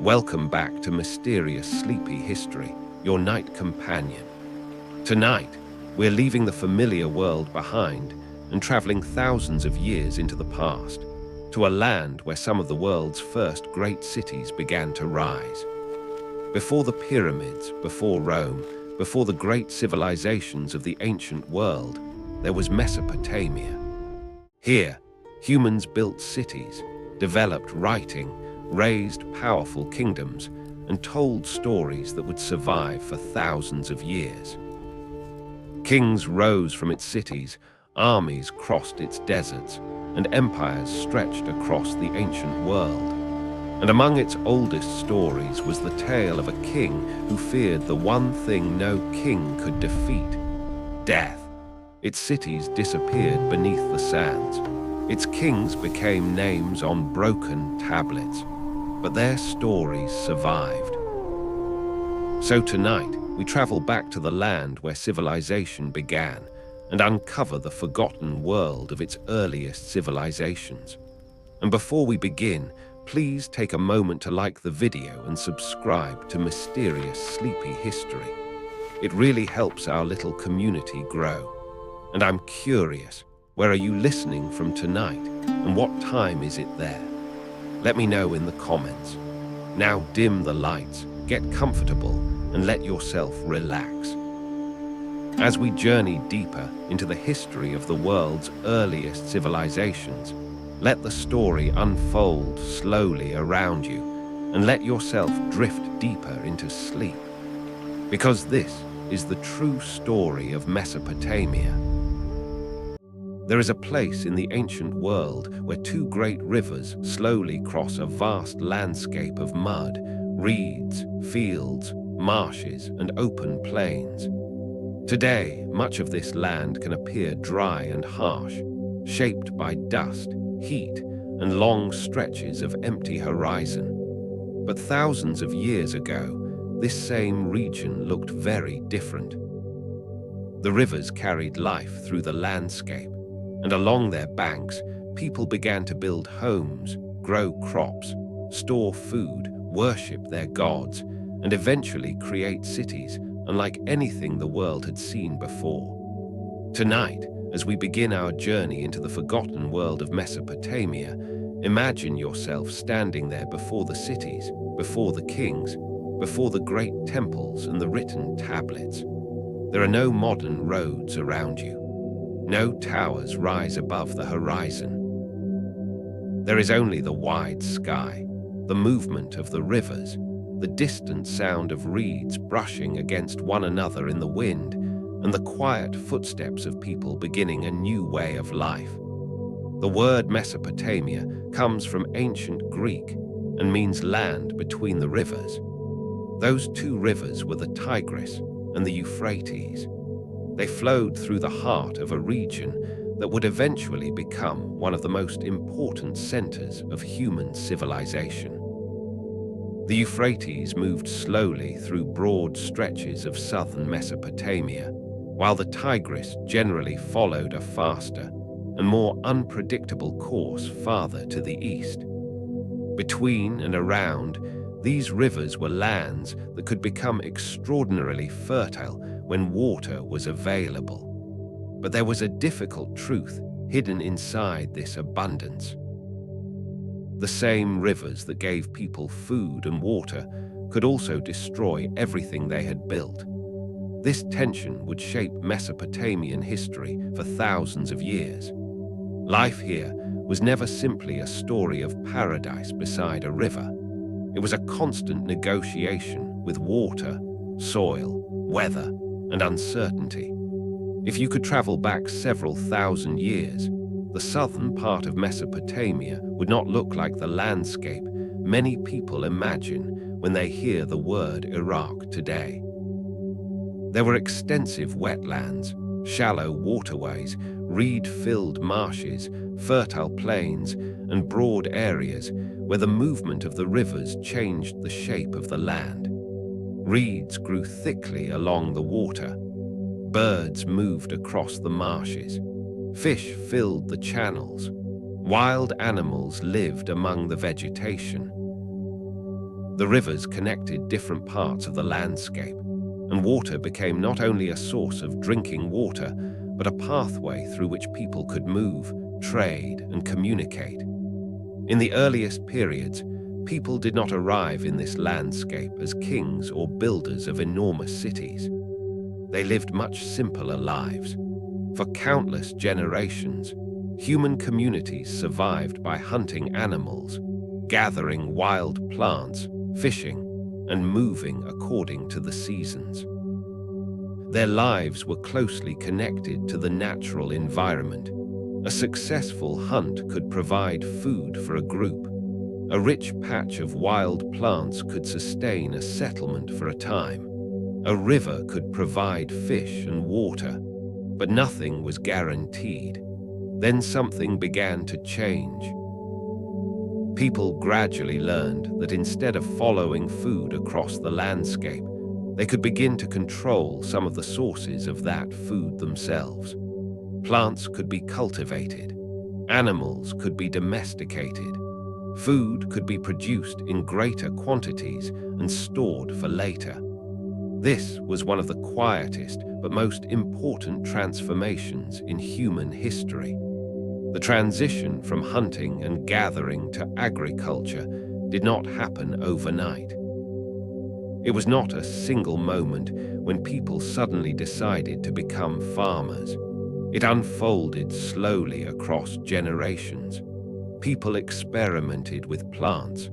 Welcome back to Mysterious Sleepy History, your night companion. Tonight, we're leaving the familiar world behind and traveling thousands of years into the past, to a land where some of the world's first great cities began to rise. Before the pyramids, before Rome, before the great civilizations of the ancient world, there was Mesopotamia. Here, humans built cities, developed writing, raised powerful kingdoms, and told stories that would survive for thousands of years. Kings rose from its cities, armies crossed its deserts, and empires stretched across the ancient world. And among its oldest stories was the tale of a king who feared the one thing no king could defeat: death. Its cities disappeared beneath the sands. Its kings became names on broken tablets, but their stories survived. So tonight, we travel back to the land where civilization began and uncover the forgotten world of its earliest civilizations. And before we begin, please take a moment to like the video and subscribe to Mysterious Sleepy History. It really helps our little community grow. And I'm curious, where are you listening from tonight, and what time is it there? Let me know in the comments. Now dim the lights, get comfortable, and let yourself relax. As we journey deeper into the history of the world's earliest civilizations, let the story unfold slowly around you, and let yourself drift deeper into sleep. Because this is the true story of Mesopotamia. There is a place in the ancient world where two great rivers slowly cross a vast landscape of mud, reeds, fields, marshes, and open plains. Today, much of this land can appear dry and harsh, shaped by dust, heat, and long stretches of empty horizon. But thousands of years ago, this same region looked very different. The rivers carried life through the landscape, and along their banks, people began to build homes, grow crops, store food, worship their gods, and eventually create cities unlike anything the world had seen before. Tonight, as we begin our journey into the forgotten world of Mesopotamia, imagine yourself standing there before the cities, before the kings, before the great temples and the written tablets. There are no modern roads around you. No towers rise above the horizon. There is only the wide sky, the movement of the rivers, the distant sound of reeds brushing against one another in the wind, and the quiet footsteps of people beginning a new way of life. The word Mesopotamia comes from ancient Greek and means land between the rivers. Those two rivers were the Tigris and the Euphrates. They flowed through the heart of a region that would eventually become one of the most important centers of human civilization. The Euphrates moved slowly through broad stretches of southern Mesopotamia, while the Tigris generally followed a faster and more unpredictable course farther to the east. Between and around, these rivers were lands that could become extraordinarily fertile when water was available. But there was a difficult truth hidden inside this abundance. The same rivers that gave people food and water could also destroy everything they had built. This tension would shape Mesopotamian history for thousands of years. Life here was never simply a story of paradise beside a river. It was a constant negotiation with water, soil, weather, and uncertainty. If you could travel back several thousand years, the southern part of Mesopotamia would not look like the landscape many people imagine when they hear the word Iraq today. There were extensive wetlands, shallow waterways, reed-filled marshes, fertile plains, and broad areas where the movement of the rivers changed the shape of the land. Reeds grew thickly along the water. Birds moved across the marshes. Fish filled the channels. Wild animals lived among the vegetation. The rivers connected different parts of the landscape, and water became not only a source of drinking water, but a pathway through which people could move, trade, and communicate. In the earliest periods, people did not arrive in this landscape as kings or builders of enormous cities. They lived much simpler lives. For countless generations, human communities survived by hunting animals, gathering wild plants, fishing, and moving according to the seasons. Their lives were closely connected to the natural environment. A successful hunt could provide food for a group. A rich patch of wild plants could sustain a settlement for a time. A river could provide fish and water, but nothing was guaranteed. Then something began to change. People gradually learned that instead of following food across the landscape, they could begin to control some of the sources of that food themselves. Plants could be cultivated. Animals could be domesticated. Food could be produced in greater quantities and stored for later. This was one of the quietest but most important transformations in human history. The transition from hunting and gathering to agriculture did not happen overnight. It was not a single moment when people suddenly decided to become farmers. It unfolded slowly across generations. People experimented with plants.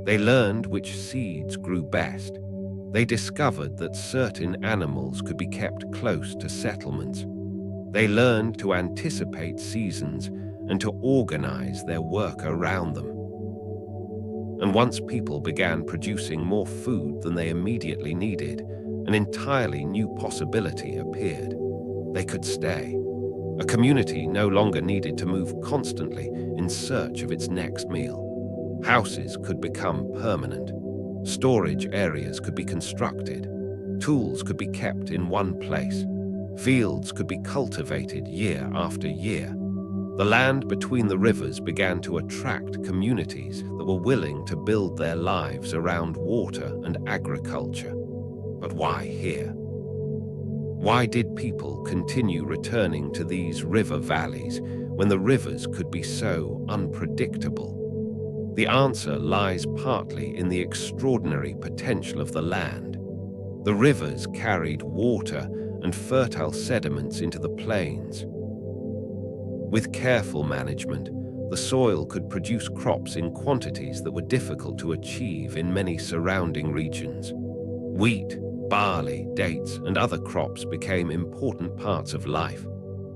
They learned which seeds grew best. They discovered that certain animals could be kept close to settlements. They learned to anticipate seasons and to organize their work around them. And once people began producing more food than they immediately needed, an entirely new possibility appeared. They could stay. A community no longer needed to move constantly in search of its next meal. Houses could become permanent. Storage areas could be constructed. Tools could be kept in one place. Fields could be cultivated year after year. The land between the rivers began to attract communities that were willing to build their lives around water and agriculture. But why here? Why did people continue returning to these river valleys when the rivers could be so unpredictable? The answer lies partly in the extraordinary potential of the land. The rivers carried water and fertile sediments into the plains. With careful management, the soil could produce crops in quantities that were difficult to achieve in many surrounding regions. Wheat, barley, dates, and other crops became important parts of life.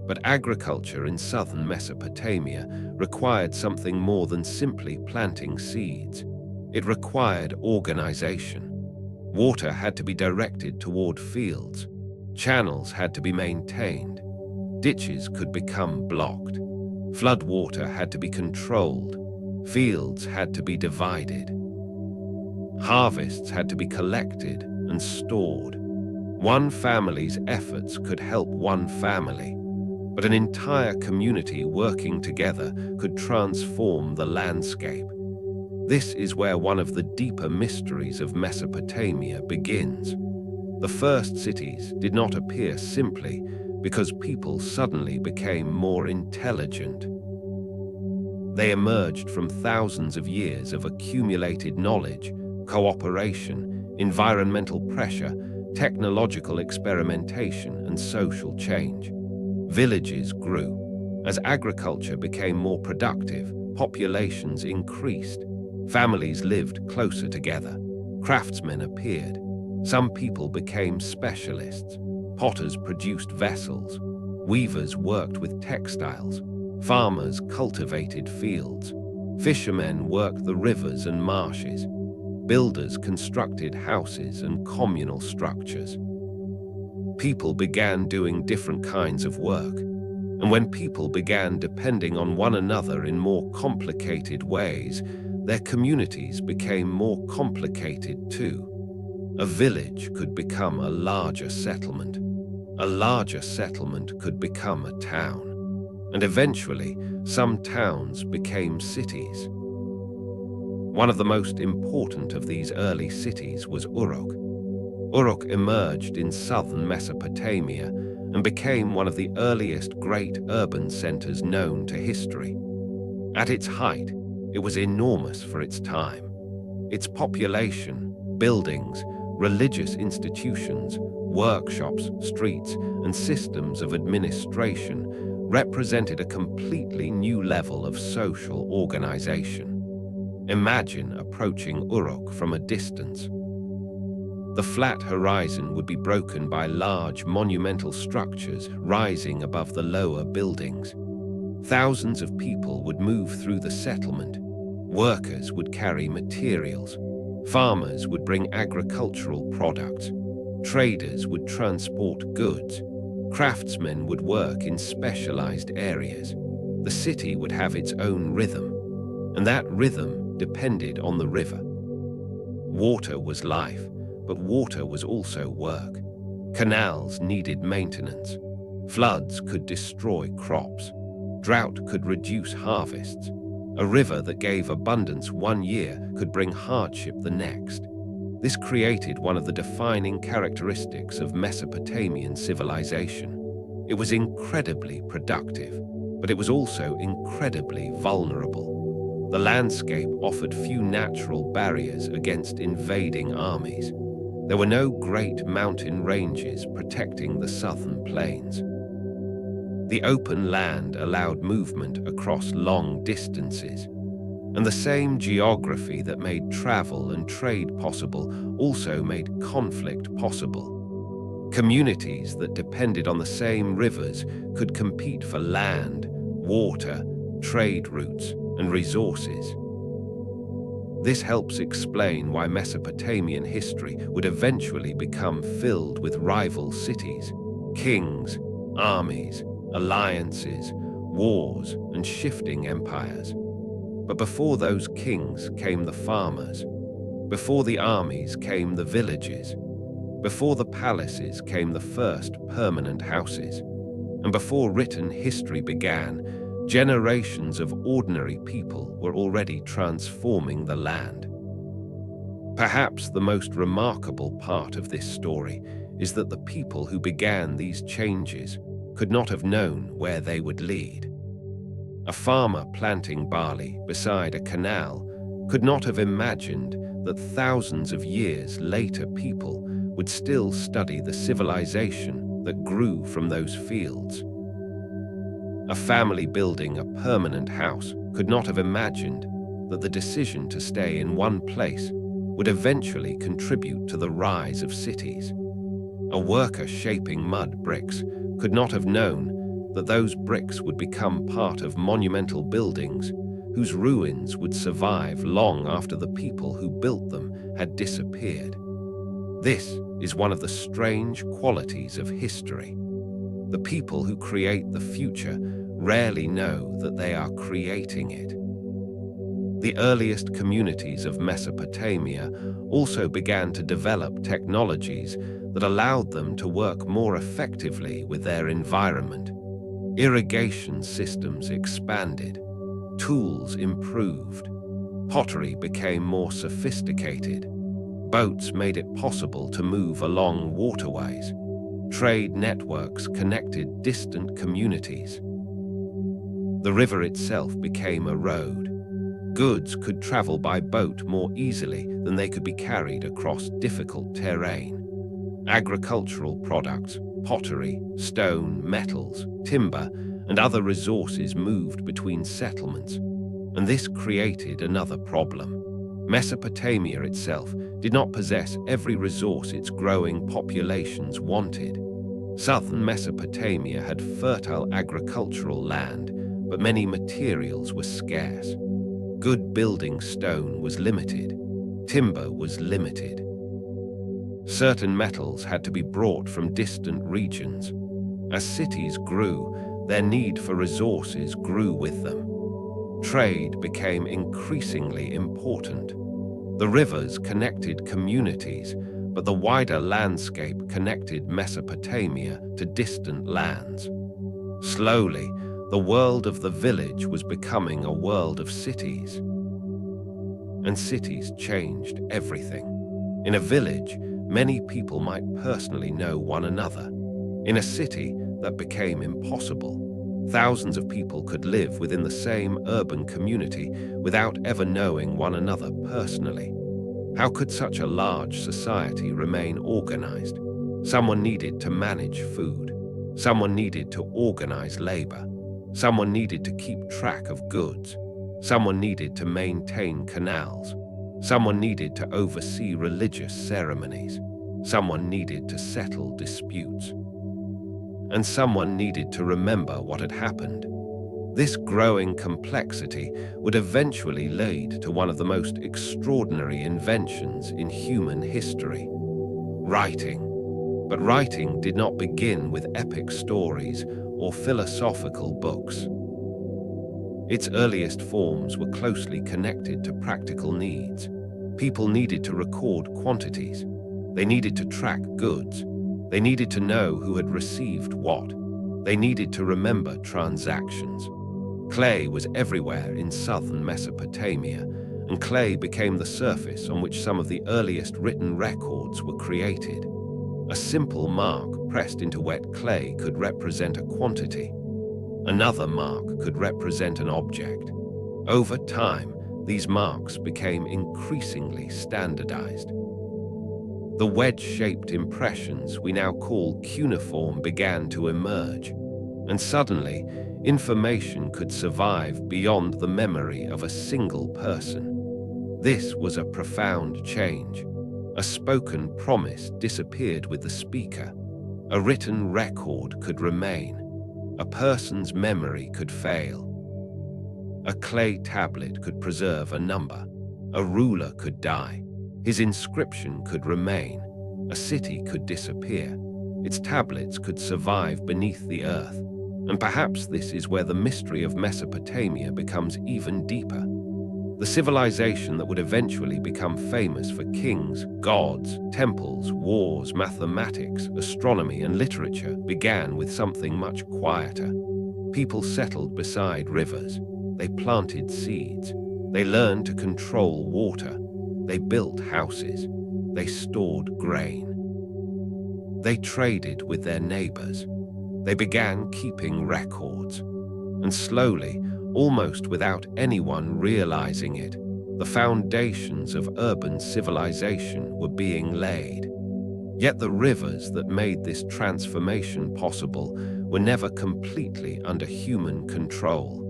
But agriculture in southern Mesopotamia required something more than simply planting seeds. It required organization. Water had to be directed toward fields. Channels had to be maintained. Ditches could become blocked. Floodwater had to be controlled. Fields had to be divided. Harvests had to be collected and stored. One family's efforts could help one family, but an entire community working together could transform the landscape. This is where one of the deeper mysteries of Mesopotamia begins. The first cities did not appear simply because people suddenly became more intelligent. They emerged from thousands of years of accumulated knowledge, cooperation, environmental pressure, technological experimentation, and social change. Villages grew. As agriculture became more productive, populations increased. Families lived closer together. Craftsmen appeared. Some people became specialists. Potters produced vessels. Weavers worked with textiles. Farmers cultivated fields. Fishermen worked the rivers and marshes. Builders constructed houses and communal structures. People began doing different kinds of work. And when people began depending on one another in more complicated ways, their communities became more complicated too. A village could become a larger settlement. A larger settlement could become a town. And eventually, some towns became cities. One of the most important of these early cities was Uruk. Uruk emerged in southern Mesopotamia and became one of the earliest great urban centers known to history. At its height, it was enormous for its time. Its population, buildings, religious institutions, workshops, streets, and systems of administration represented a completely new level of social organization. Imagine approaching Uruk from a distance. The flat horizon would be broken by large monumental structures rising above the lower buildings. Thousands of people would move through the settlement. Workers would carry materials. Farmers would bring agricultural products. Traders would transport goods. Craftsmen would work in specialized areas. The city would have its own rhythm, and that rhythm depended on the river. Water was life, but water was also work. Canals needed maintenance. Floods could destroy crops. Drought could reduce harvests. A river that gave abundance one year could bring hardship the next. This created one of the defining characteristics of Mesopotamian civilization. It was incredibly productive, but it was also incredibly vulnerable. The landscape offered few natural barriers against invading armies. There were no great mountain ranges protecting the southern plains. The open land allowed movement across long distances, and the same geography that made travel and trade possible also made conflict possible. Communities that depended on the same rivers could compete for land, water, trade routes, and resources. This helps explain why Mesopotamian history would eventually become filled with rival cities, kings, armies, alliances, wars, and shifting empires. But before those kings came the farmers. Before the armies came the villages. Before the palaces came the first permanent houses. And before written history began, generations of ordinary people were already transforming the land. Perhaps the most remarkable part of this story is that the people who began these changes could not have known where they would lead. A farmer planting barley beside a canal could not have imagined that thousands of years later people would still study the civilization that grew from those fields. A family building a permanent house could not have imagined that the decision to stay in one place would eventually contribute to the rise of cities. A worker shaping mud bricks could not have known that those bricks would become part of monumental buildings whose ruins would survive long after the people who built them had disappeared. This is one of the strange qualities of history. The people who create the future rarely know that they are creating it. The earliest communities of Mesopotamia also began to develop technologies that allowed them to work more effectively with their environment. Irrigation systems expanded, tools improved, pottery became more sophisticated, boats made it possible to move along waterways, trade networks connected distant communities. The river itself became a road. Goods could travel by boat more easily than they could be carried across difficult terrain. Agricultural products, pottery, stone, metals, timber, and other resources moved between settlements, and this created another problem. Mesopotamia itself did not possess every resource its growing populations wanted. Southern Mesopotamia had fertile agricultural land, but many materials were scarce. Good building stone was limited. Timber was limited. Certain metals had to be brought from distant regions. As cities grew, their need for resources grew with them. Trade became increasingly important. The rivers connected communities, but the wider landscape connected Mesopotamia to distant lands. Slowly, the world of the village was becoming a world of cities. and cities changed everything. In a village, many people might personally know one another. In a city, that became impossible. Thousands of people could live within the same urban community without ever knowing one another personally. How could such a large society remain organized? Someone needed to manage food. Someone needed to organize labor. Someone needed to keep track of goods. Someone needed to maintain canals. Someone needed to oversee religious ceremonies. Someone needed to settle disputes. And someone needed to remember what had happened. This growing complexity would eventually lead to one of the most extraordinary inventions in human history: writing. But writing did not begin with epic stories or philosophical books. Its earliest forms were closely connected to practical needs. People needed to record quantities. They needed to track goods. They needed to know who had received what. They needed to remember transactions. Clay was everywhere in southern Mesopotamia, and clay became the surface on which some of the earliest written records were created. A simple mark pressed into wet clay could represent a quantity. Another mark could represent an object. Over time, these marks became increasingly standardized. The wedge-shaped impressions we now call cuneiform began to emerge, and suddenly, information could survive beyond the memory of a single person. This was a profound change. A spoken promise disappeared with the speaker. A written record could remain. A person's memory could fail. A clay tablet could preserve a number. A ruler could die. His inscription could remain. A city could disappear. Its tablets could survive beneath the earth. And perhaps this is where the mystery of Mesopotamia becomes even deeper. The civilization that would eventually become famous for kings, gods, temples, wars, mathematics, astronomy, and literature began with something much quieter. People settled beside rivers. They planted seeds. They learned to control water. They built houses. They stored grain. They traded with their neighbors. They began keeping records. And slowly, almost without anyone realizing it, the foundations of urban civilization were being laid. Yet the rivers that made this transformation possible were never completely under human control.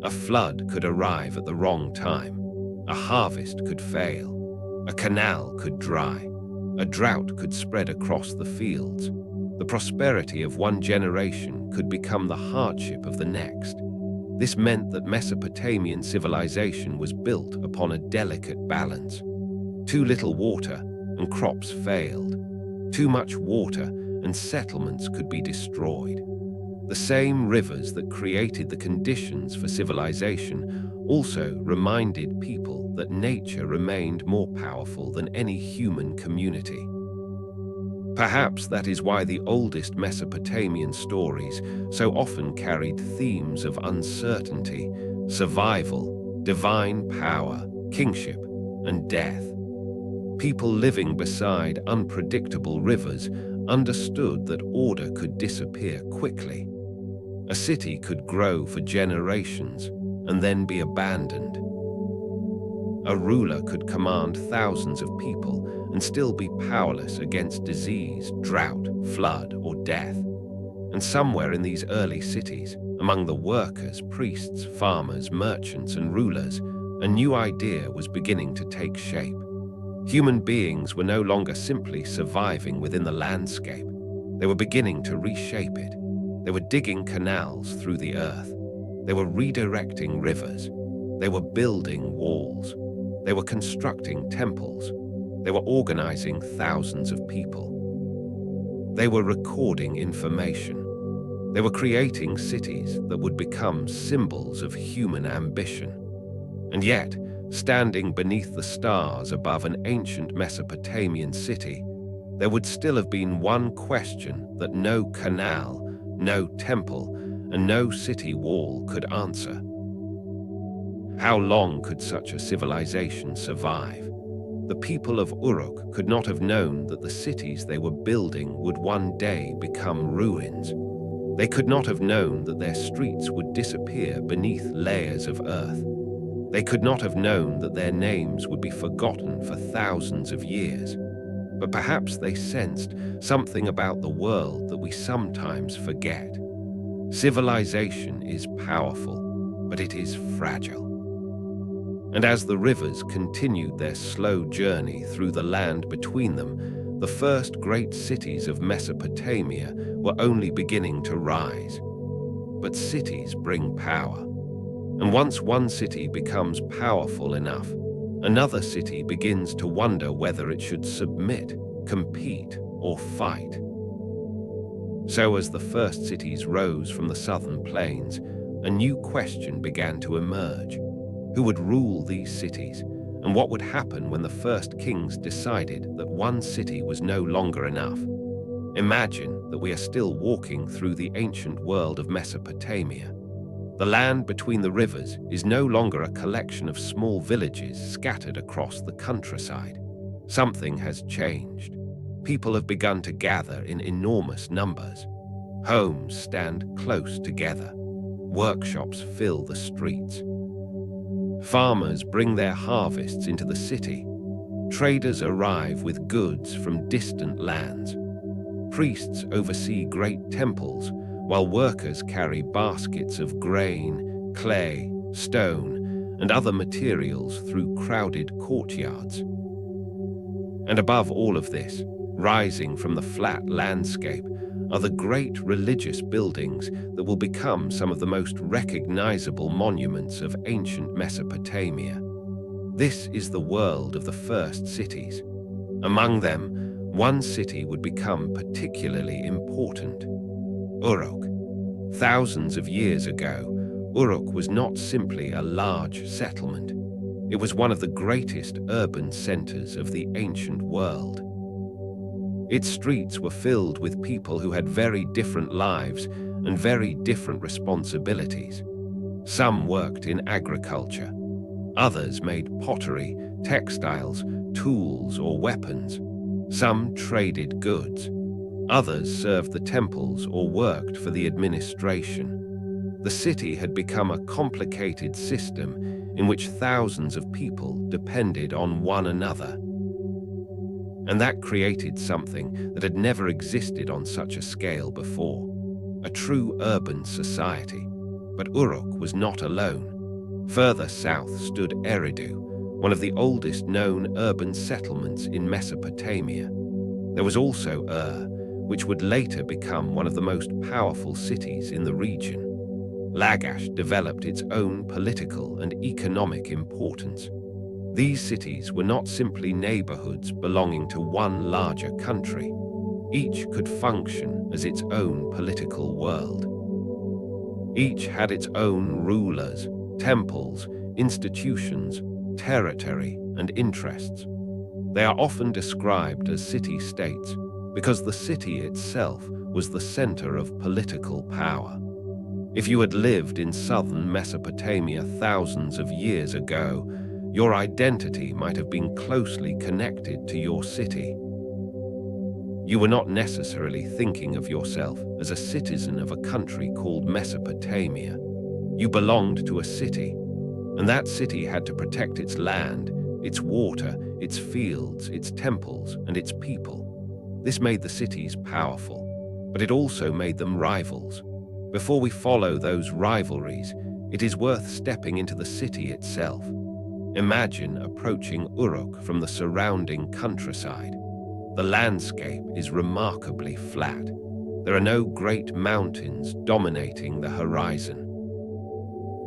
A flood could arrive at the wrong time. A harvest could fail. A canal could dry. A drought could spread across the fields. The prosperity of one generation could become the hardship of the next. This meant that Mesopotamian civilization was built upon a delicate balance. Too little water, and crops failed. Too much water, and settlements could be destroyed. The same rivers that created the conditions for civilization also reminded people that nature remained more powerful than any human community. Perhaps that is why the oldest Mesopotamian stories so often carried themes of uncertainty, survival, divine power, kingship, and death. People living beside unpredictable rivers understood that order could disappear quickly. A city could grow for generations and then be abandoned. A ruler could command thousands of people and still be powerless against disease, drought, flood, or death. And somewhere in these early cities, among the workers, priests, farmers, merchants, and rulers, a new idea was beginning to take shape. Human beings were no longer simply surviving within the landscape. They were beginning to reshape it. They were digging canals through the earth. They were redirecting rivers. They were building walls. They were constructing temples. They were organizing thousands of people. They were recording information. They were creating cities that would become symbols of human ambition. And yet, standing beneath the stars above an ancient Mesopotamian city, there would still have been one question that no canal, no temple, and no city wall could answer. How long could such a civilization survive? The people of Uruk could not have known that the cities they were building would one day become ruins. They could not have known that their streets would disappear beneath layers of earth. They could not have known that their names would be forgotten for thousands of years. But perhaps they sensed something about the world that we sometimes forget. Civilization is powerful, but it is fragile. And as the rivers continued their slow journey through the land between them, the first great cities of Mesopotamia were only beginning to rise. But cities bring power. And once one city becomes powerful enough, another city begins to wonder whether it should submit, compete, or fight. So as the first cities rose from the southern plains, a new question began to emerge. Who would rule these cities, and what would happen when the first kings decided that one city was no longer enough? Imagine that we are still walking through the ancient world of Mesopotamia. The land between the rivers is no longer a collection of small villages scattered across the countryside. Something has changed. People have begun to gather in enormous numbers. Homes stand close together. Workshops fill the streets. Farmers bring their harvests into the city. Traders arrive with goods from distant lands. Priests oversee great temples, while workers carry baskets of grain, clay, stone, and other materials through crowded courtyards. And above all of this, rising from the flat landscape, are the great religious buildings that will become some of the most recognizable monuments of ancient Mesopotamia. This is the world of the first cities. Among them, one city would become particularly important: Uruk. Thousands of years ago, Uruk was not simply a large settlement. It was one of the greatest urban centers of the ancient world. Its streets were filled with people who had very different lives and very different responsibilities. Some worked in agriculture. Others made pottery, textiles, tools, or weapons. Some traded goods. Others served the temples or worked for the administration. The city had become a complicated system in which thousands of people depended on one another. And that created something that had never existed on such a scale before: a true urban society. But Uruk was not alone. Further south stood Eridu, one of the oldest known urban settlements in Mesopotamia. There was also which would later become one of the most powerful cities in the region. Lagash developed its own political and economic importance. These cities were not simply neighborhoods belonging to one larger country. Each could function as its own political world. Each had its own rulers, temples, institutions, territory, and interests. They are often described as city-states because the city itself was the center of political power. If you had lived in southern Mesopotamia thousands of years ago, your identity might have been closely connected to your city. You were not necessarily thinking of yourself as a citizen of a country called Mesopotamia. You belonged to a city, and that city had to protect its land, its water, its fields, its temples, and its people. This made the cities powerful, but it also made them rivals. Before we follow those rivalries, it is worth stepping into the city itself. Imagine approaching Uruk from the surrounding countryside. The landscape is remarkably flat. There are no great mountains dominating the horizon.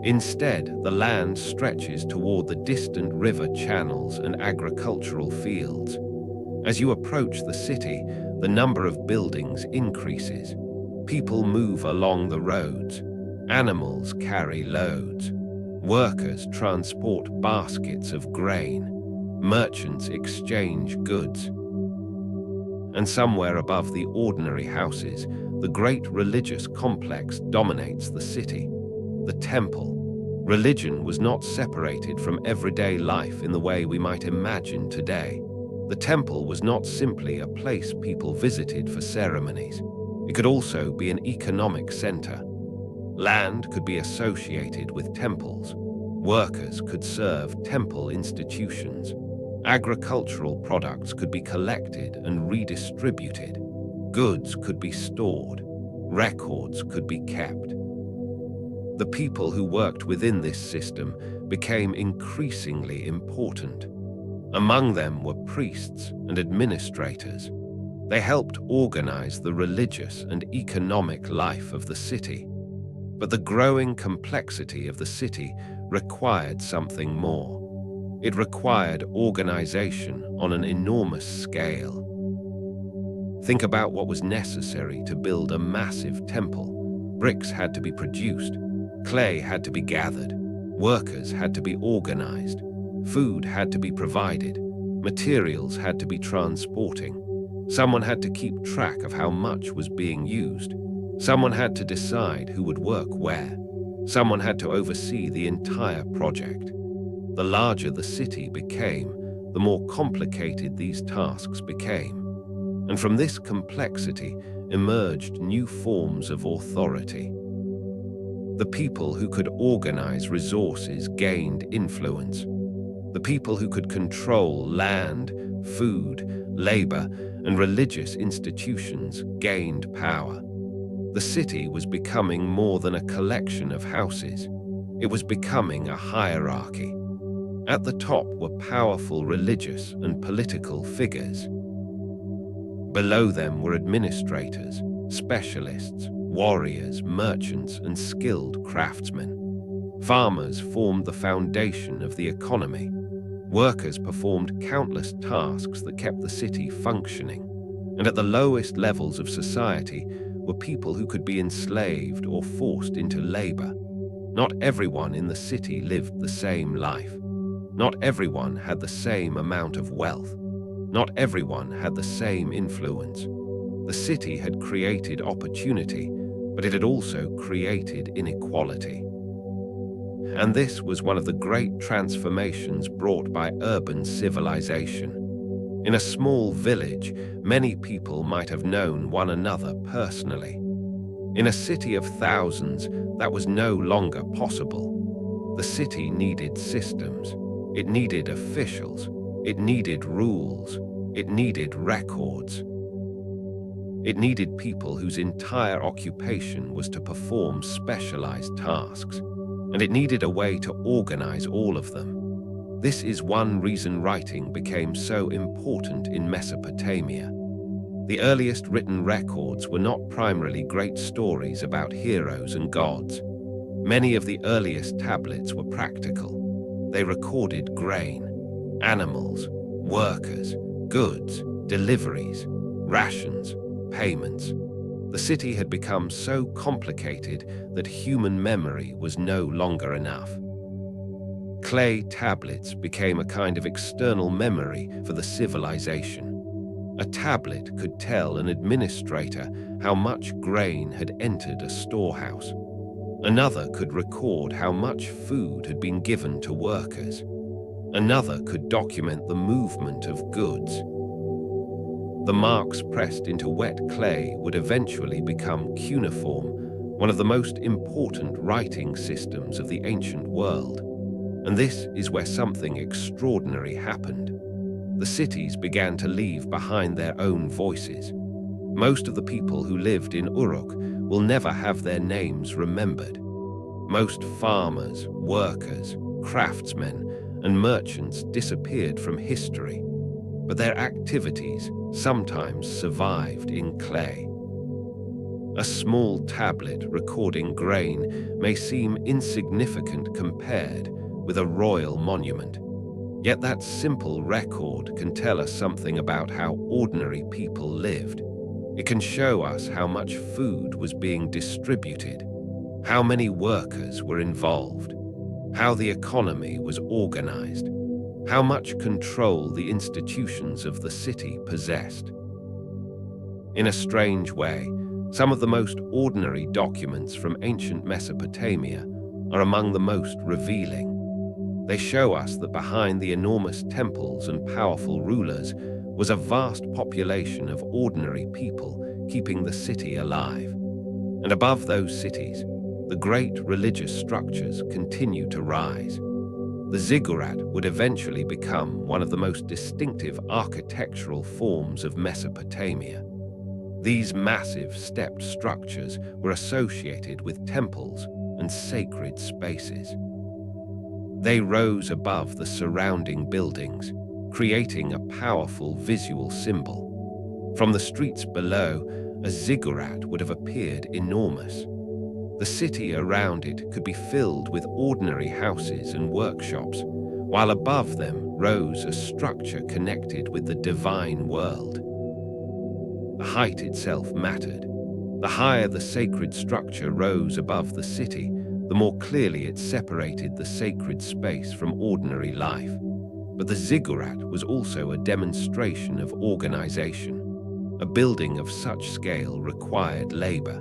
Instead, the land stretches toward the distant river channels and agricultural fields. As you approach the city, the number of buildings increases. People move along the roads. Animals carry loads. Workers transport baskets of grain. Merchants exchange goods. And somewhere above the ordinary houses, the great religious complex dominates the city: the temple. Religion was not separated from everyday life in the way we might imagine today. The temple was not simply a place people visited for ceremonies. It could also be an economic center. Land could be associated with temples. Workers could serve temple institutions. Agricultural products could be collected and redistributed. Goods could be stored. Records could be kept. The people who worked within this system became increasingly important. Among them were priests and administrators. They helped organize the religious and economic life of the city. But the growing complexity of the city required something more. It required organization on an enormous scale. Think about what was necessary to build a massive temple. Bricks had to be produced. Clay had to be gathered. Workers had to be organized. Food had to be provided. Materials had to be transporting. Someone had to keep track of how much was being used. Someone had to decide who would work where. Someone had to oversee the entire project. The larger the city became, the more complicated these tasks became. And from this complexity emerged new forms of authority. The people who could organize resources gained influence. The people who could control land, food, labor, and religious institutions gained power. The city was becoming more than a collection of houses. It was becoming a hierarchy. At the top were powerful religious and political figures. Below them were administrators, specialists, warriors, merchants, and skilled craftsmen. Farmers formed the foundation of the economy. Workers performed countless tasks that kept the city functioning. And at the lowest levels of society were people who could be enslaved or forced into labor. Not everyone in the city lived the same life. Not everyone had the same amount of wealth. Not everyone had the same influence. The city had created opportunity, but it had also created inequality. And this was one of the great transformations brought by urban civilization. In a small village, many people might have known one another personally. In a city of thousands, that was no longer possible. The city needed systems. It needed officials. It needed rules. It needed records. It needed people whose entire occupation was to perform specialized tasks. And it needed a way to organize all of them. This is one reason writing became so important in Mesopotamia. The earliest written records were not primarily great stories about heroes and gods. Many of the earliest tablets were practical. They recorded grain, animals, workers, goods, deliveries, rations, payments. The city had become so complicated that human memory was no longer enough. Clay tablets became a kind of external memory for the civilization. A tablet could tell an administrator how much grain had entered a storehouse. Another could record how much food had been given to workers. Another could document the movement of goods. The marks pressed into wet clay would eventually become cuneiform, one of the most important writing systems of the ancient world. And this is where something extraordinary happened. The cities began to leave behind their own voices. Most of the people who lived in Uruk will never have their names remembered. Most farmers, workers, craftsmen, and merchants disappeared from history, but their activities sometimes survived in clay. A small tablet recording grain may seem insignificant compared with a royal monument. Yet that simple record can tell us something about how ordinary people lived. It can show us how much food was being distributed, how many workers were involved, how the economy was organized, how much control the institutions of the city possessed. In a strange way, some of the most ordinary documents from ancient Mesopotamia are among the most revealing. They show us that behind the enormous temples and powerful rulers was a vast population of ordinary people keeping the city alive. And above those cities, the great religious structures continue to rise. The ziggurat would eventually become one of the most distinctive architectural forms of Mesopotamia. These massive stepped structures were associated with temples and sacred spaces. They rose above the surrounding buildings, creating a powerful visual symbol. From the streets below, a ziggurat would have appeared enormous. The city around it could be filled with ordinary houses and workshops, while above them rose a structure connected with the divine world. The height itself mattered. The higher the sacred structure rose above the city, the more clearly it separated the sacred space from ordinary life. But the ziggurat was also a demonstration of organization. A building of such scale required labor.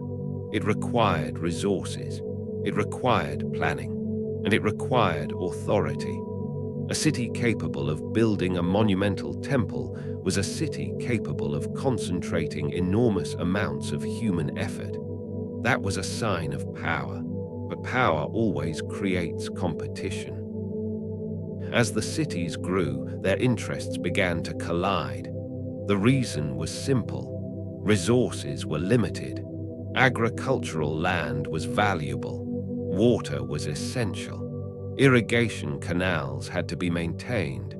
It required resources. It required planning. And it required authority. A city capable of building a monumental temple was a city capable of concentrating enormous amounts of human effort. That was a sign of power. But power always creates competition. As the cities grew, their interests began to collide. The reason was simple. Resources were limited. Agricultural land was valuable. Water was essential. Irrigation canals had to be maintained.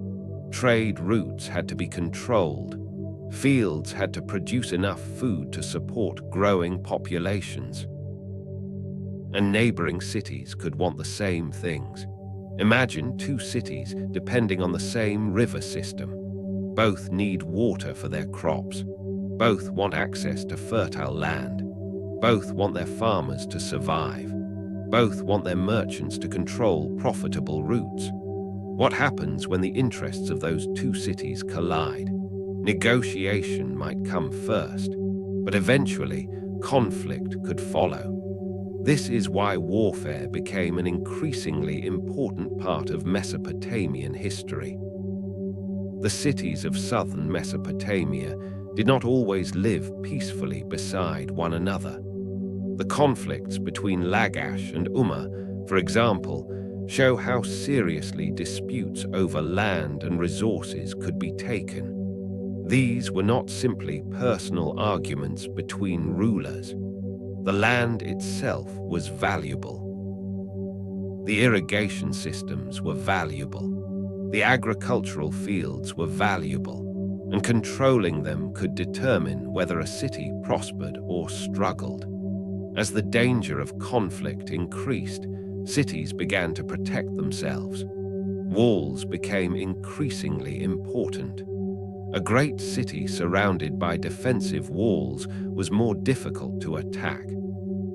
Trade routes had to be controlled. Fields had to produce enough food to support growing populations. And neighboring cities could want the same things. Imagine two cities depending on the same river system. Both need water for their crops. Both want access to fertile land. Both want their farmers to survive. Both want their merchants to control profitable routes. What happens when the interests of those two cities collide? Negotiation might come first, but eventually conflict could follow. This is why warfare became an increasingly important part of Mesopotamian history. The cities of southern Mesopotamia did not always live peacefully beside one another. The conflicts between Lagash and Umma, for example, show how seriously disputes over land and resources could be taken. These were not simply personal arguments between rulers. The land itself was valuable. The irrigation systems were valuable. The agricultural fields were valuable, and controlling them could determine whether a city prospered or struggled. As the danger of conflict increased, cities began to protect themselves. Walls became increasingly important. A great city surrounded by defensive walls was more difficult to attack.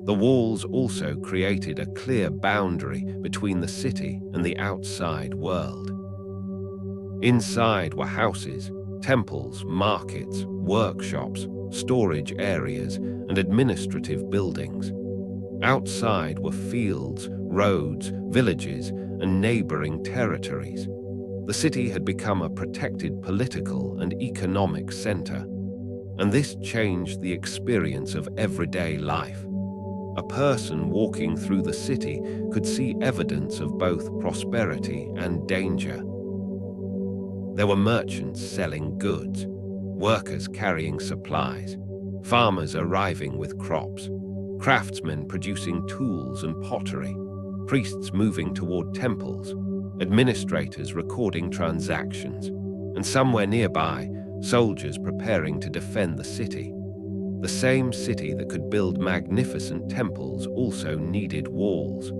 The walls also created a clear boundary between the city and the outside world. Inside were houses, temples, markets, workshops, storage areas, and administrative buildings. Outside were fields, roads, villages, and neighboring territories. The city had become a protected political and economic center, and this changed the experience of everyday life. A person walking through the city could see evidence of both prosperity and danger. There were merchants selling goods, workers carrying supplies, farmers arriving with crops, craftsmen producing tools and pottery, priests moving toward temples, administrators recording transactions, and somewhere nearby, soldiers preparing to defend the city. The same city that could build magnificent temples also needed walls.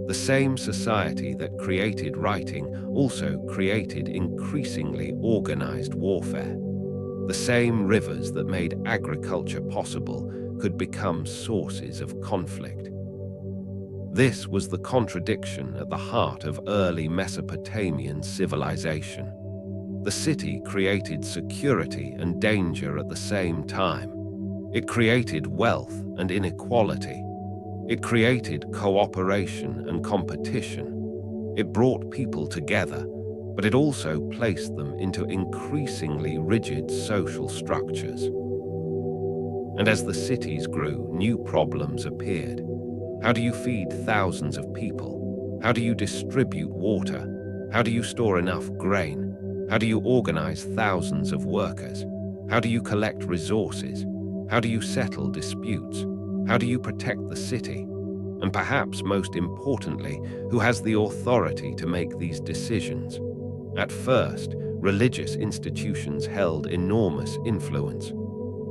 The same society that created writing also created increasingly organized warfare. The same rivers that made agriculture possible could become sources of conflict. This was the contradiction at the heart of early Mesopotamian civilization. The city created security and danger at the same time. It created wealth and inequality. It created cooperation and competition. It brought people together, but it also placed them into increasingly rigid social structures. And as the cities grew, new problems appeared. How do you feed thousands of people? How do you distribute water? How do you store enough grain? How do you organize thousands of workers? How do you collect resources? How do you settle disputes? How do you protect the city? And perhaps most importantly, who has the authority to make these decisions? At first, religious institutions held enormous influence.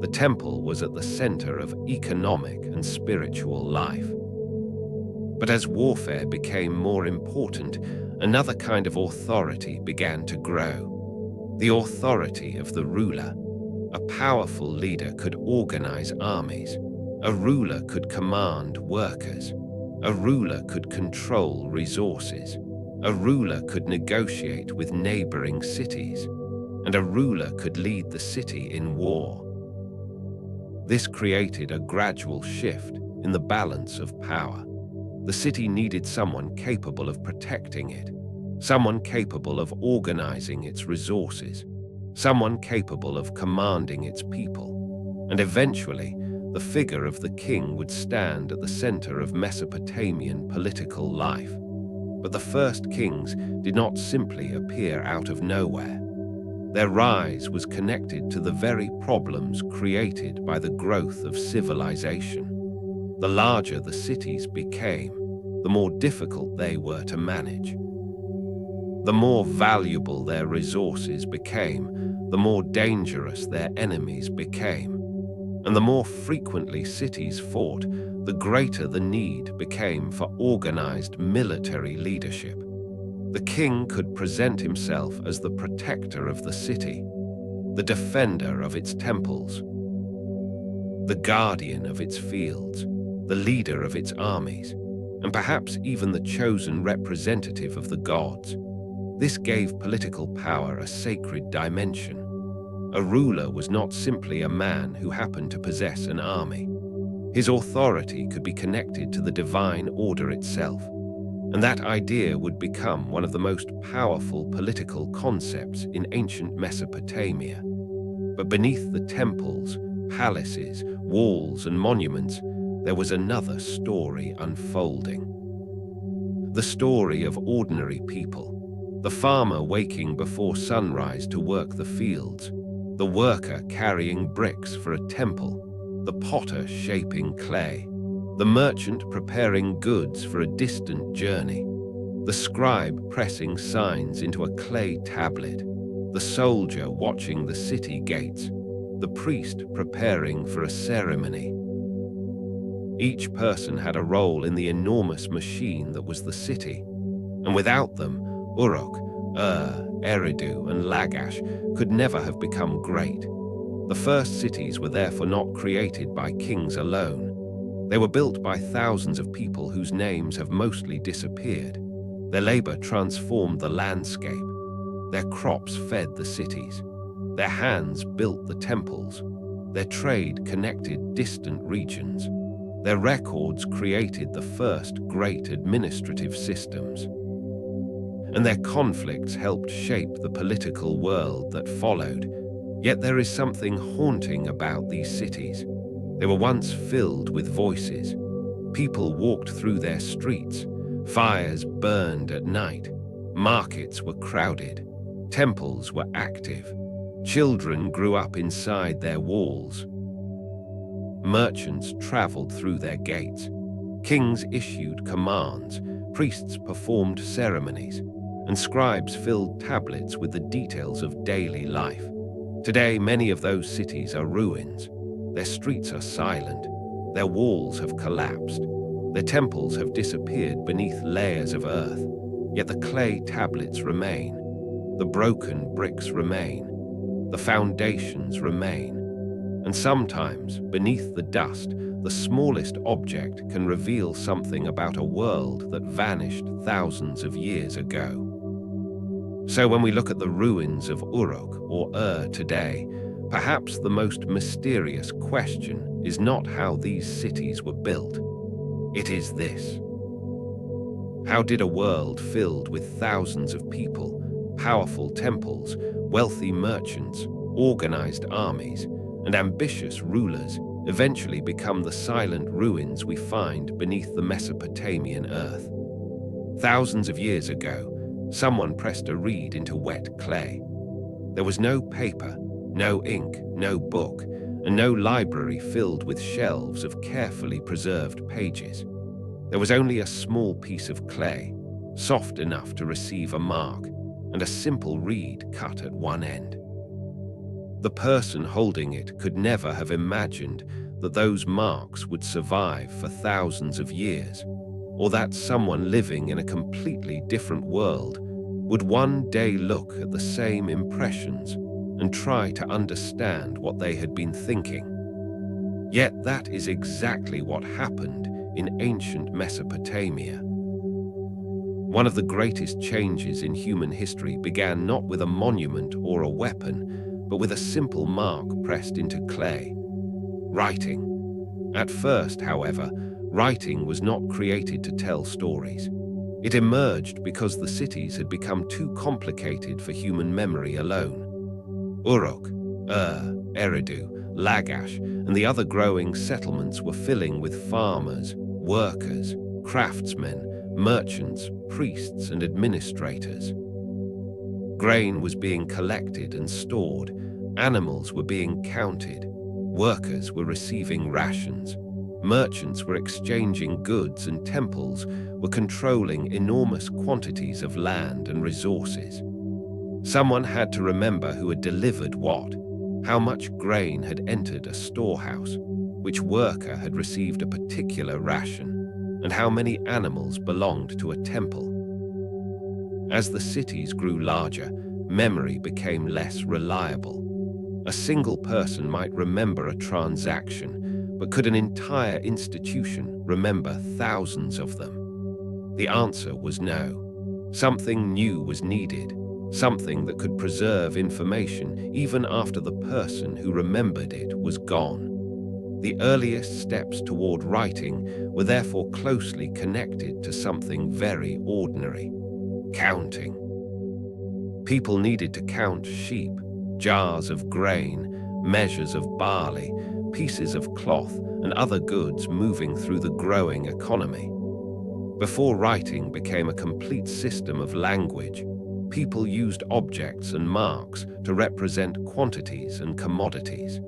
The temple was at the center of economic and spiritual life. But as warfare became more important, another kind of authority began to grow. The authority of the ruler. A powerful leader could organize armies. A ruler could command workers. A ruler could control resources. A ruler could negotiate with neighboring cities. And a ruler could lead the city in war. This created a gradual shift in the balance of power. The city needed someone capable of protecting it, someone capable of organizing its resources, someone capable of commanding its people. And eventually, the figure of the king would stand at the center of Mesopotamian political life. But the first kings did not simply appear out of nowhere. Their rise was connected to the very problems created by the growth of civilization. The larger the cities became, the more difficult they were to manage. The more valuable their resources became, the more dangerous their enemies became. And the more frequently cities fought, the greater the need became for organized military leadership. The king could present himself as the protector of the city, the defender of its temples, the guardian of its fields, the leader of its armies, and perhaps even the chosen representative of the gods. This gave political power a sacred dimension. A ruler was not simply a man who happened to possess an army. His authority could be connected to the divine order itself, and that idea would become one of the most powerful political concepts in ancient Mesopotamia. But beneath the temples, palaces, walls, and monuments, there was another story unfolding. The story of ordinary people. The farmer waking before sunrise to work the fields, the worker carrying bricks for a temple, the potter shaping clay, the merchant preparing goods for a distant journey, the scribe pressing signs into a clay tablet, the soldier watching the city gates, the priest preparing for a ceremony. Each person had a role in the enormous machine that was the city, and without them, Uruk, Eridu, and Lagash could never have become great. The first cities were therefore not created by kings alone. They were built by thousands of people whose names have mostly disappeared. Their labor transformed the landscape. Their crops fed the cities. Their hands built the temples. Their trade connected distant regions. Their records created the first great administrative systems. And their conflicts helped shape the political world that followed. Yet there is something haunting about these cities. They were once filled with voices. People walked through their streets. Fires burned at night. Markets were crowded. Temples were active. Children grew up inside their walls. Merchants traveled through their gates. Kings issued commands. Priests performed ceremonies. And scribes filled tablets with the details of daily life. Today, many of those cities are ruins. Their streets are silent. Their walls have collapsed. Their temples have disappeared beneath layers of earth. Yet the clay tablets remain. The broken bricks remain. The foundations remain. And sometimes, beneath the dust, the smallest object can reveal something about a world that vanished thousands of years ago. So when we look at the ruins of Uruk or today, perhaps the most mysterious question is not how these cities were built. It is this. How did a world filled with thousands of people, powerful temples, wealthy merchants, organized armies, and ambitious rulers eventually become the silent ruins we find beneath the Mesopotamian earth? Thousands of years ago, someone pressed a reed into wet clay. There was no paper, no ink, no book, and no library filled with shelves of carefully preserved pages. There was only a small piece of clay, soft enough to receive a mark, and a simple reed cut at one end. The person holding it could never have imagined that those marks would survive for thousands of years, or that someone living in a completely different world would one day look at the same impressions and try to understand what they had been thinking. Yet that is exactly what happened in ancient Mesopotamia. One of the greatest changes in human history began not with a monument or a weapon, but with a simple mark pressed into clay: writing. At first, however, writing was not created to tell stories. It emerged because the cities had become too complicated for human memory alone. Uruk, Eridu, Lagash, and the other growing settlements were filling with farmers, workers, craftsmen, merchants, priests, and administrators. Grain was being collected and stored, animals were being counted, workers were receiving rations, merchants were exchanging goods, and temples were controlling enormous quantities of land and resources. Someone had to remember who had delivered what, how much grain had entered a storehouse, which worker had received a particular ration, and how many animals belonged to a temple. As the cities grew larger, memory became less reliable. A single person might remember a transaction, but could an entire institution remember thousands of them? The answer was no. Something new was needed, something that could preserve information even after the person who remembered it was gone. The earliest steps toward writing were therefore closely connected to something very ordinary: counting. People needed to count sheep, jars of grain, measures of barley, pieces of cloth, and other goods moving through the growing economy. Before writing became a complete system of language, people used objects and marks to represent quantities and commodities.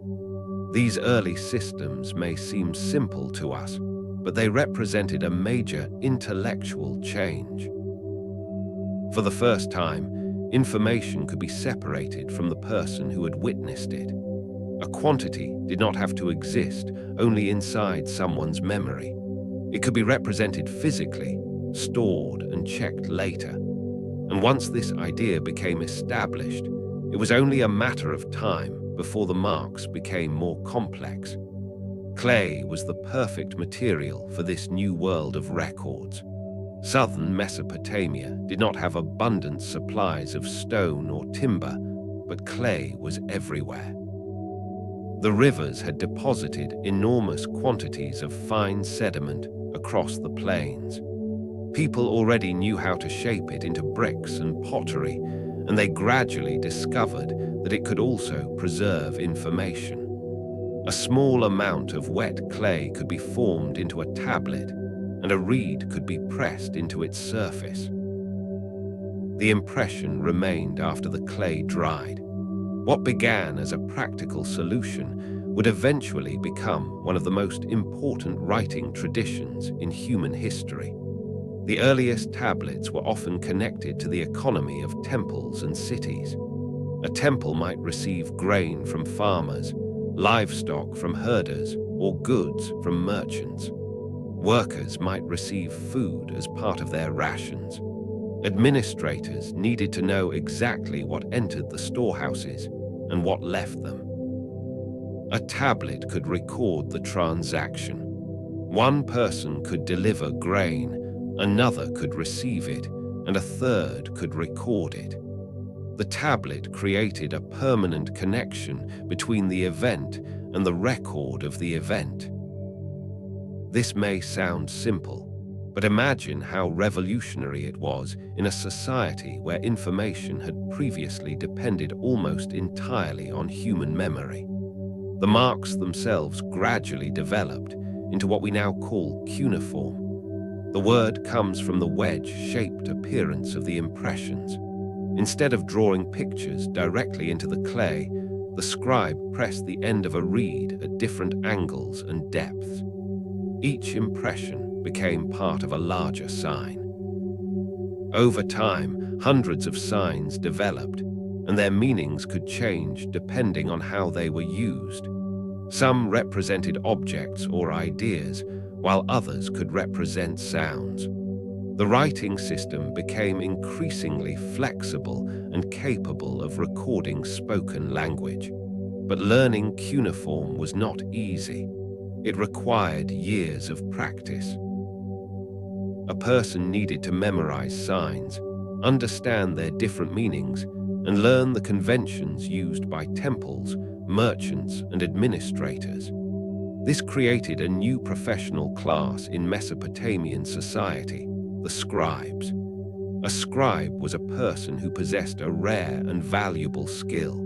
These early systems may seem simple to us, but they represented a major intellectual change. For the first time, information could be separated from the person who had witnessed it. A quantity did not have to exist only inside someone's memory. It could be represented physically, stored, and checked later. And once this idea became established, it was only a matter of time before the marks became more complex. Clay was the perfect material for this new world of records. Southern Mesopotamia did not have abundant supplies of stone or timber, but clay was everywhere. The rivers had deposited enormous quantities of fine sediment across the plains. People already knew how to shape it into bricks and pottery, and they gradually discovered that it could also preserve information. A small amount of wet clay could be formed into a tablet, and a reed could be pressed into its surface. The impression remained after the clay dried. What began as a practical solution would eventually become one of the most important writing traditions in human history. The earliest tablets were often connected to the economy of temples and cities. A temple might receive grain from farmers, livestock from herders, or goods from merchants. Workers might receive food as part of their rations. Administrators needed to know exactly what entered the storehouses and what left them. A tablet could record the transaction. One person could deliver grain, another could receive it, and a third could record it. The tablet created a permanent connection between the event and the record of the event. This may sound simple, but imagine how revolutionary it was in a society where information had previously depended almost entirely on human memory. The marks themselves gradually developed into what we now call cuneiform. The word comes from the wedge-shaped appearance of the impressions. Instead of drawing pictures directly into the clay, the scribe pressed the end of a reed at different angles and depths. Each impression became part of a larger sign. Over time, hundreds of signs developed, and their meanings could change depending on how they were used. Some represented objects or ideas, while others could represent sounds. The writing system became increasingly flexible and capable of recording spoken language. But learning cuneiform was not easy. It required years of practice. A person needed to memorize signs, understand their different meanings, and learn the conventions used by temples, merchants, and administrators. This created a new professional class in Mesopotamian society, the scribes. A scribe was a person who possessed a rare and valuable skill.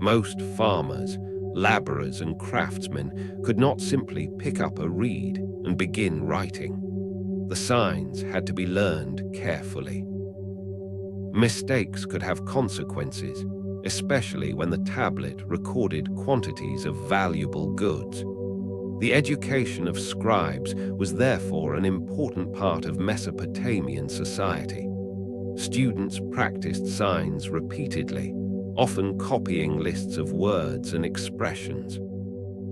Most farmers, laborers, and craftsmen could not simply pick up a reed and begin writing. The signs had to be learned carefully. Mistakes could have consequences, especially when the tablet recorded quantities of valuable goods. The education of scribes was therefore an important part of Mesopotamian society. Students practiced signs repeatedly, often copying lists of words and expressions.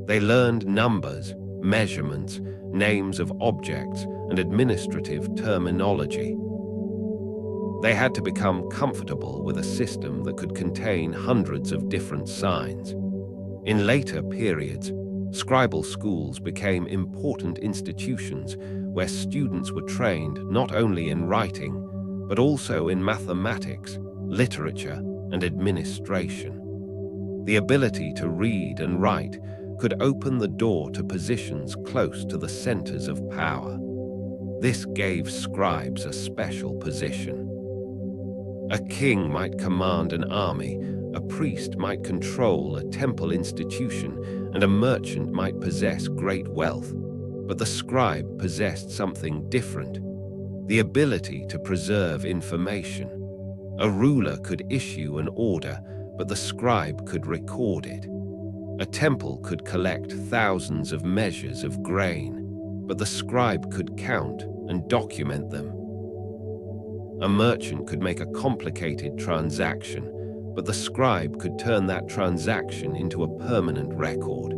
They learned numbers, measurements, names of objects, and administrative terminology. They had to become comfortable with a system that could contain hundreds of different signs. In later periods, scribal schools became important institutions where students were trained not only in writing, but also in mathematics, literature, and administration. The ability to read and write could open the door to positions close to the centers of power. This gave scribes a special position. A king might command an army, a priest might control a temple institution, and a merchant might possess great wealth. But the scribe possessed something different: the ability to preserve information. A ruler could issue an order, but the scribe could record it. A temple could collect thousands of measures of grain, but the scribe could count and document them. A merchant could make a complicated transaction, but the scribe could turn that transaction into a permanent record.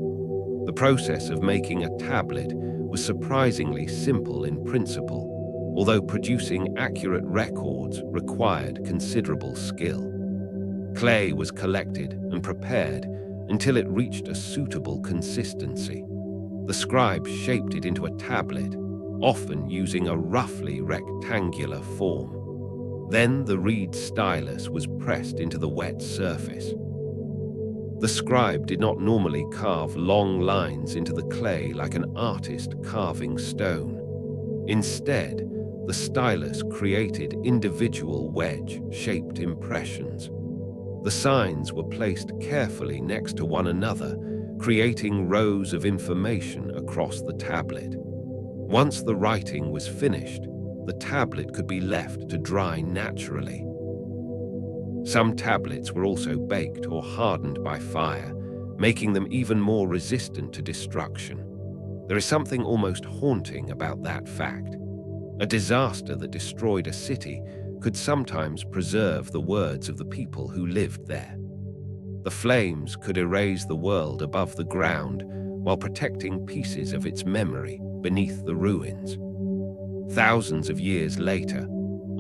The process of making a tablet was surprisingly simple in principle, although producing accurate records required considerable skill. Clay was collected and prepared until it reached a suitable consistency. The scribe shaped it into a tablet, often using a roughly rectangular form. Then the reed stylus was pressed into the wet surface. The scribe did not normally carve long lines into the clay like an artist carving stone. Instead, the stylus created individual wedge-shaped impressions. The signs were placed carefully next to one another, creating rows of information across the tablet. Once the writing was finished, the tablet could be left to dry naturally. Some tablets were also baked or hardened by fire, making them even more resistant to destruction. There is something almost haunting about that fact. A disaster that destroyed a city could sometimes preserve the words of the people who lived there. The flames could erase the world above the ground while protecting pieces of its memory beneath the ruins. Thousands of years later,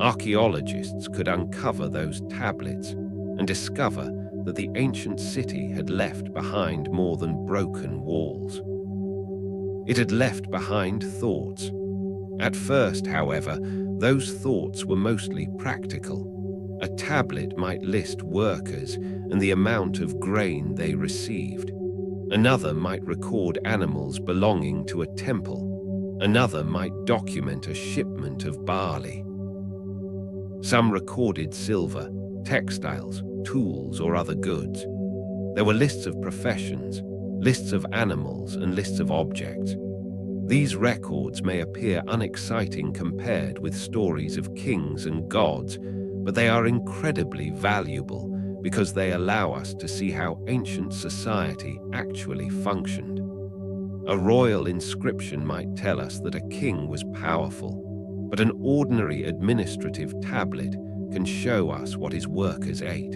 archaeologists could uncover those tablets and discover that the ancient city had left behind more than broken walls. It had left behind thoughts. At first, however, those thoughts were mostly practical. A tablet might list workers and the amount of grain they received. Another might record animals belonging to a temple. Another might document a shipment of barley. Some recorded silver, textiles, tools, or other goods. There were lists of professions, lists of animals, and lists of objects. These records may appear unexciting compared with stories of kings and gods, but they are incredibly valuable because they allow us to see how ancient society actually functioned. A royal inscription might tell us that a king was powerful, but an ordinary administrative tablet can show us what his workers ate.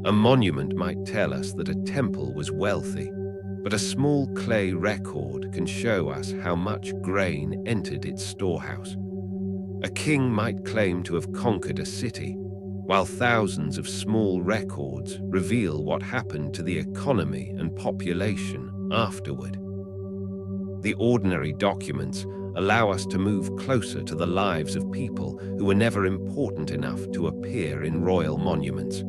A monument might tell us that a temple was wealthy, but a small clay record can show us how much grain entered its storehouse. A king might claim to have conquered a city, while thousands of small records reveal what happened to the economy and population afterward. The ordinary documents allow us to move closer to the lives of people who were never important enough to appear in royal monuments.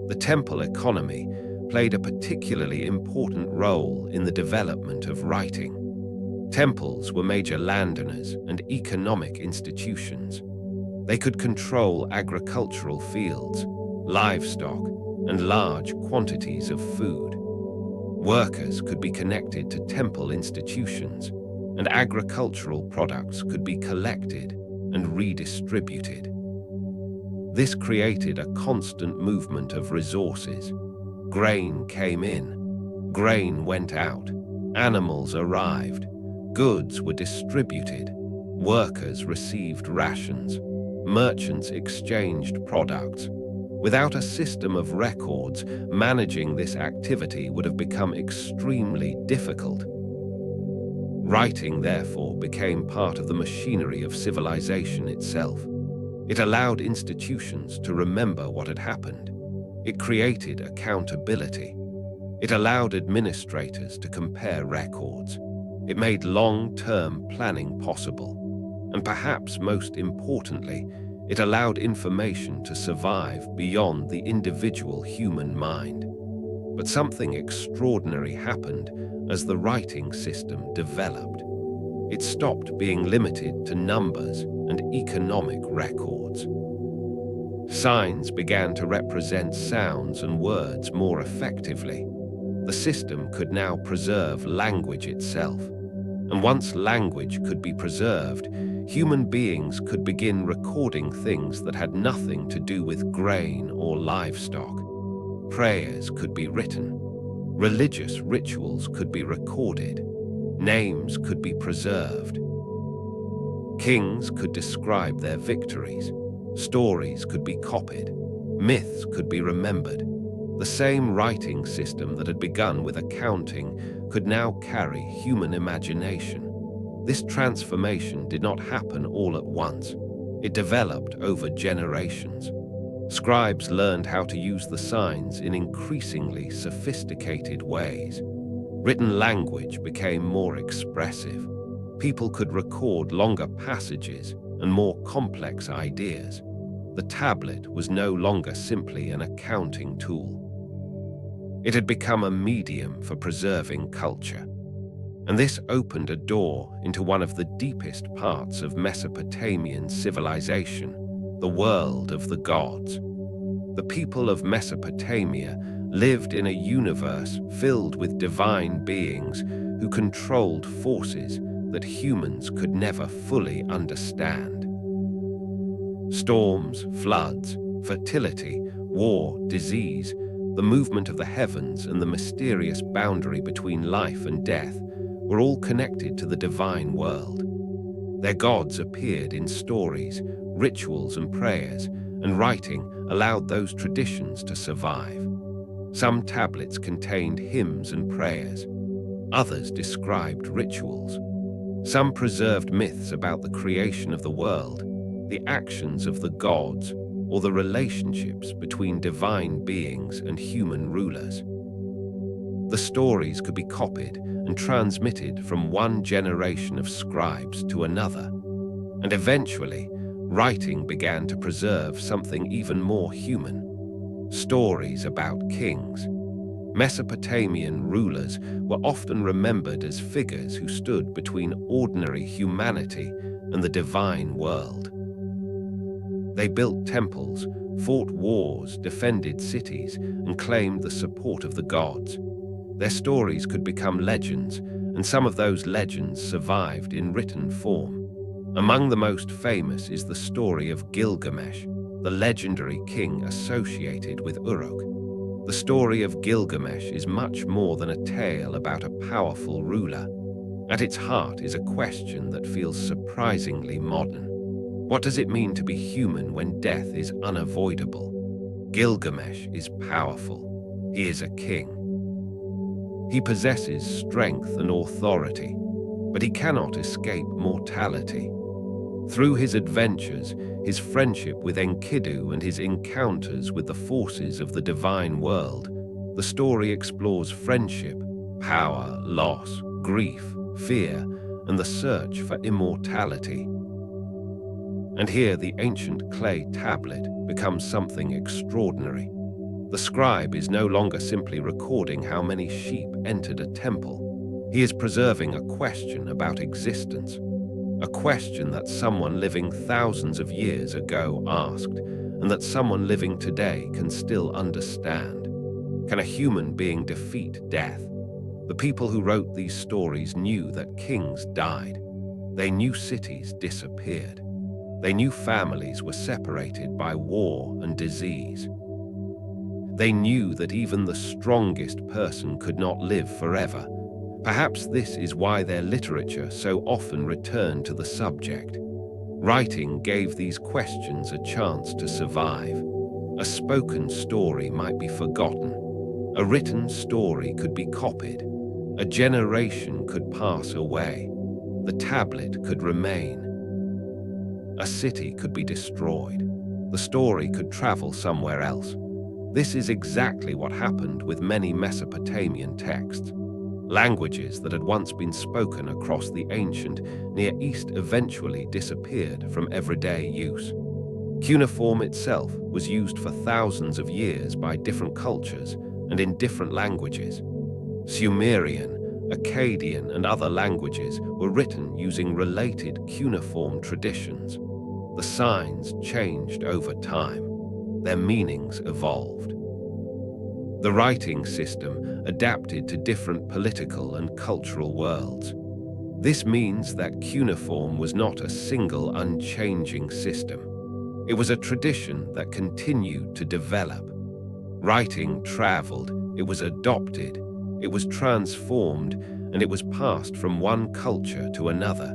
The temple economy played a particularly important role in the development of writing. Temples were major landowners and economic institutions. They could control agricultural fields, livestock, and large quantities of food. Workers could be connected to temple institutions, and agricultural products could be collected and redistributed. This created a constant movement of resources. Grain came in, grain went out, animals arrived, goods were distributed, workers received rations, merchants exchanged products. Without a system of records, managing this activity would have become extremely difficult. Writing, therefore, became part of the machinery of civilization itself. It allowed institutions to remember what had happened. It created accountability. It allowed administrators to compare records. It made long-term planning possible. And perhaps most importantly, it allowed information to survive beyond the individual human mind. But something extraordinary happened as the writing system developed. It stopped being limited to numbers and economic records. Signs began to represent sounds and words more effectively. The system could now preserve language itself. And once language could be preserved, human beings could begin recording things that had nothing to do with grain or livestock. Prayers could be written. Religious rituals could be recorded. Names could be preserved. Kings could describe their victories. Stories could be copied. Myths could be remembered. The same writing system that had begun with accounting could now carry human imagination. This transformation did not happen all at once. It developed over generations. Scribes learned how to use the signs in increasingly sophisticated ways. Written language became more expressive. People could record longer passages and more complex ideas. The tablet was no longer simply an accounting tool. It had become a medium for preserving culture. And this opened a door into one of the deepest parts of Mesopotamian civilization, the world of the gods. The people of Mesopotamia lived in a universe filled with divine beings who controlled forces that humans could never fully understand. Storms, floods, fertility, war, disease, the movement of the heavens, and the mysterious boundary between life and death were all connected to the divine world. Their gods appeared in stories, rituals, and prayers, and writing allowed those traditions to survive. Some tablets contained hymns and prayers. Others described rituals. Some preserved myths about the creation of the world, the actions of the gods, or the relationships between divine beings and human rulers. The stories could be copied and transmitted from one generation of scribes to another, and eventually, writing began to preserve something even more human: stories about kings. Mesopotamian rulers were often remembered as figures who stood between ordinary humanity and the divine world. They built temples, fought wars, defended cities, and claimed the support of the gods. Their stories could become legends, and some of those legends survived in written form. Among the most famous is the story of Gilgamesh, the legendary king associated with Uruk. The story of Gilgamesh is much more than a tale about a powerful ruler. At its heart is a question that feels surprisingly modern. What does it mean to be human when death is unavoidable? Gilgamesh is powerful. He is a king. He possesses strength and authority, but he cannot escape mortality. Through his adventures, his friendship with Enkidu and his encounters with the forces of the divine world, the story explores friendship, power, loss, grief, fear, and the search for immortality. And here the ancient clay tablet becomes something extraordinary. The scribe is no longer simply recording how many sheep entered a temple. He is preserving a question about existence, a question that someone living thousands of years ago asked, and that someone living today can still understand. Can a human being defeat death? The people who wrote these stories knew that kings died. They knew cities disappeared. They knew families were separated by war and disease. They knew that even the strongest person could not live forever. Perhaps this is why their literature so often returned to the subject. Writing gave these questions a chance to survive. A spoken story might be forgotten. A written story could be copied. A generation could pass away. The tablet could remain. A city could be destroyed. The story could travel somewhere else. This is exactly what happened with many Mesopotamian texts. Languages that had once been spoken across the ancient Near East eventually disappeared from everyday use. Cuneiform itself was used for thousands of years by different cultures and in different languages. Sumerian, Akkadian, and other languages were written using related cuneiform traditions. The signs changed over time. Their meanings evolved. The writing system adapted to different political and cultural worlds. This means that cuneiform was not a single unchanging system. It was a tradition that continued to develop. Writing traveled, it was adopted, it was transformed, and it was passed from one culture to another.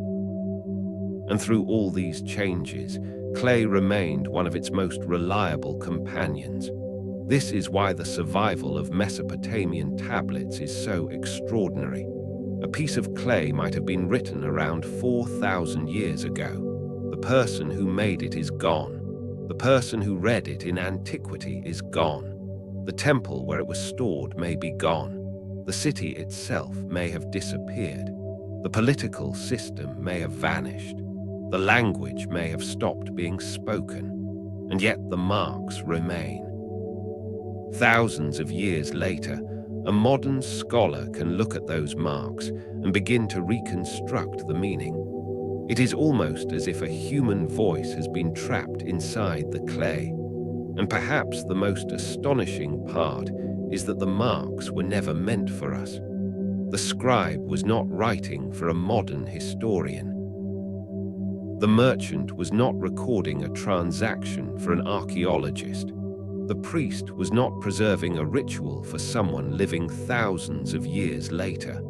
And through all these changes, clay remained one of its most reliable companions. This is why the survival of Mesopotamian tablets is so extraordinary. A piece of clay might have been written around 4,000 years ago. The person who made it is gone. The person who read it in antiquity is gone. The temple where it was stored may be gone. The city itself may have disappeared. The political system may have vanished. The language may have stopped being spoken. And yet the marks remain. Thousands of years later, a modern scholar can look at those marks and begin to reconstruct the meaning. It is almost as if a human voice has been trapped inside the clay. And perhaps the most astonishing part is that the marks were never meant for us. The scribe was not writing for a modern historian. The merchant was not recording a transaction for an archaeologist. The priest was not preserving a ritual for someone living thousands of years later.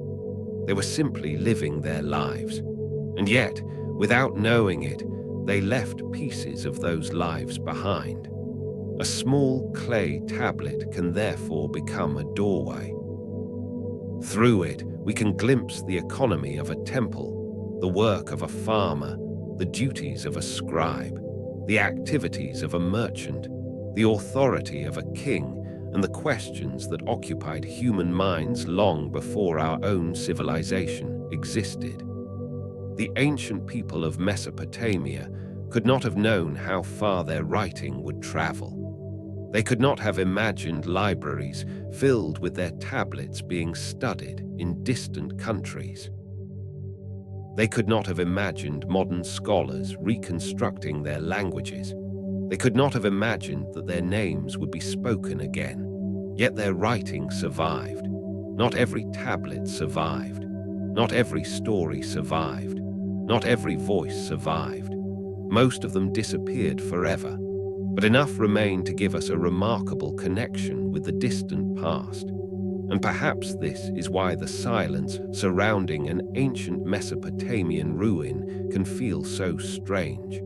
They were simply living their lives. And yet, without knowing it, they left pieces of those lives behind. A small clay tablet can therefore become a doorway. Through it, we can glimpse the economy of a temple, the work of a farmer, the duties of a scribe, the activities of a merchant, the authority of a king, and the questions that occupied human minds long before our own civilization existed. The ancient people of Mesopotamia could not have known how far their writing would travel. They could not have imagined libraries filled with their tablets being studied in distant countries. They could not have imagined modern scholars reconstructing their languages. They could not have imagined that their names would be spoken again. Yet their writing survived. Not every tablet survived. Not every story survived. Not every voice survived. Most of them disappeared forever. But enough remained to give us a remarkable connection with the distant past. And perhaps this is why the silence surrounding an ancient Mesopotamian ruin can feel so strange.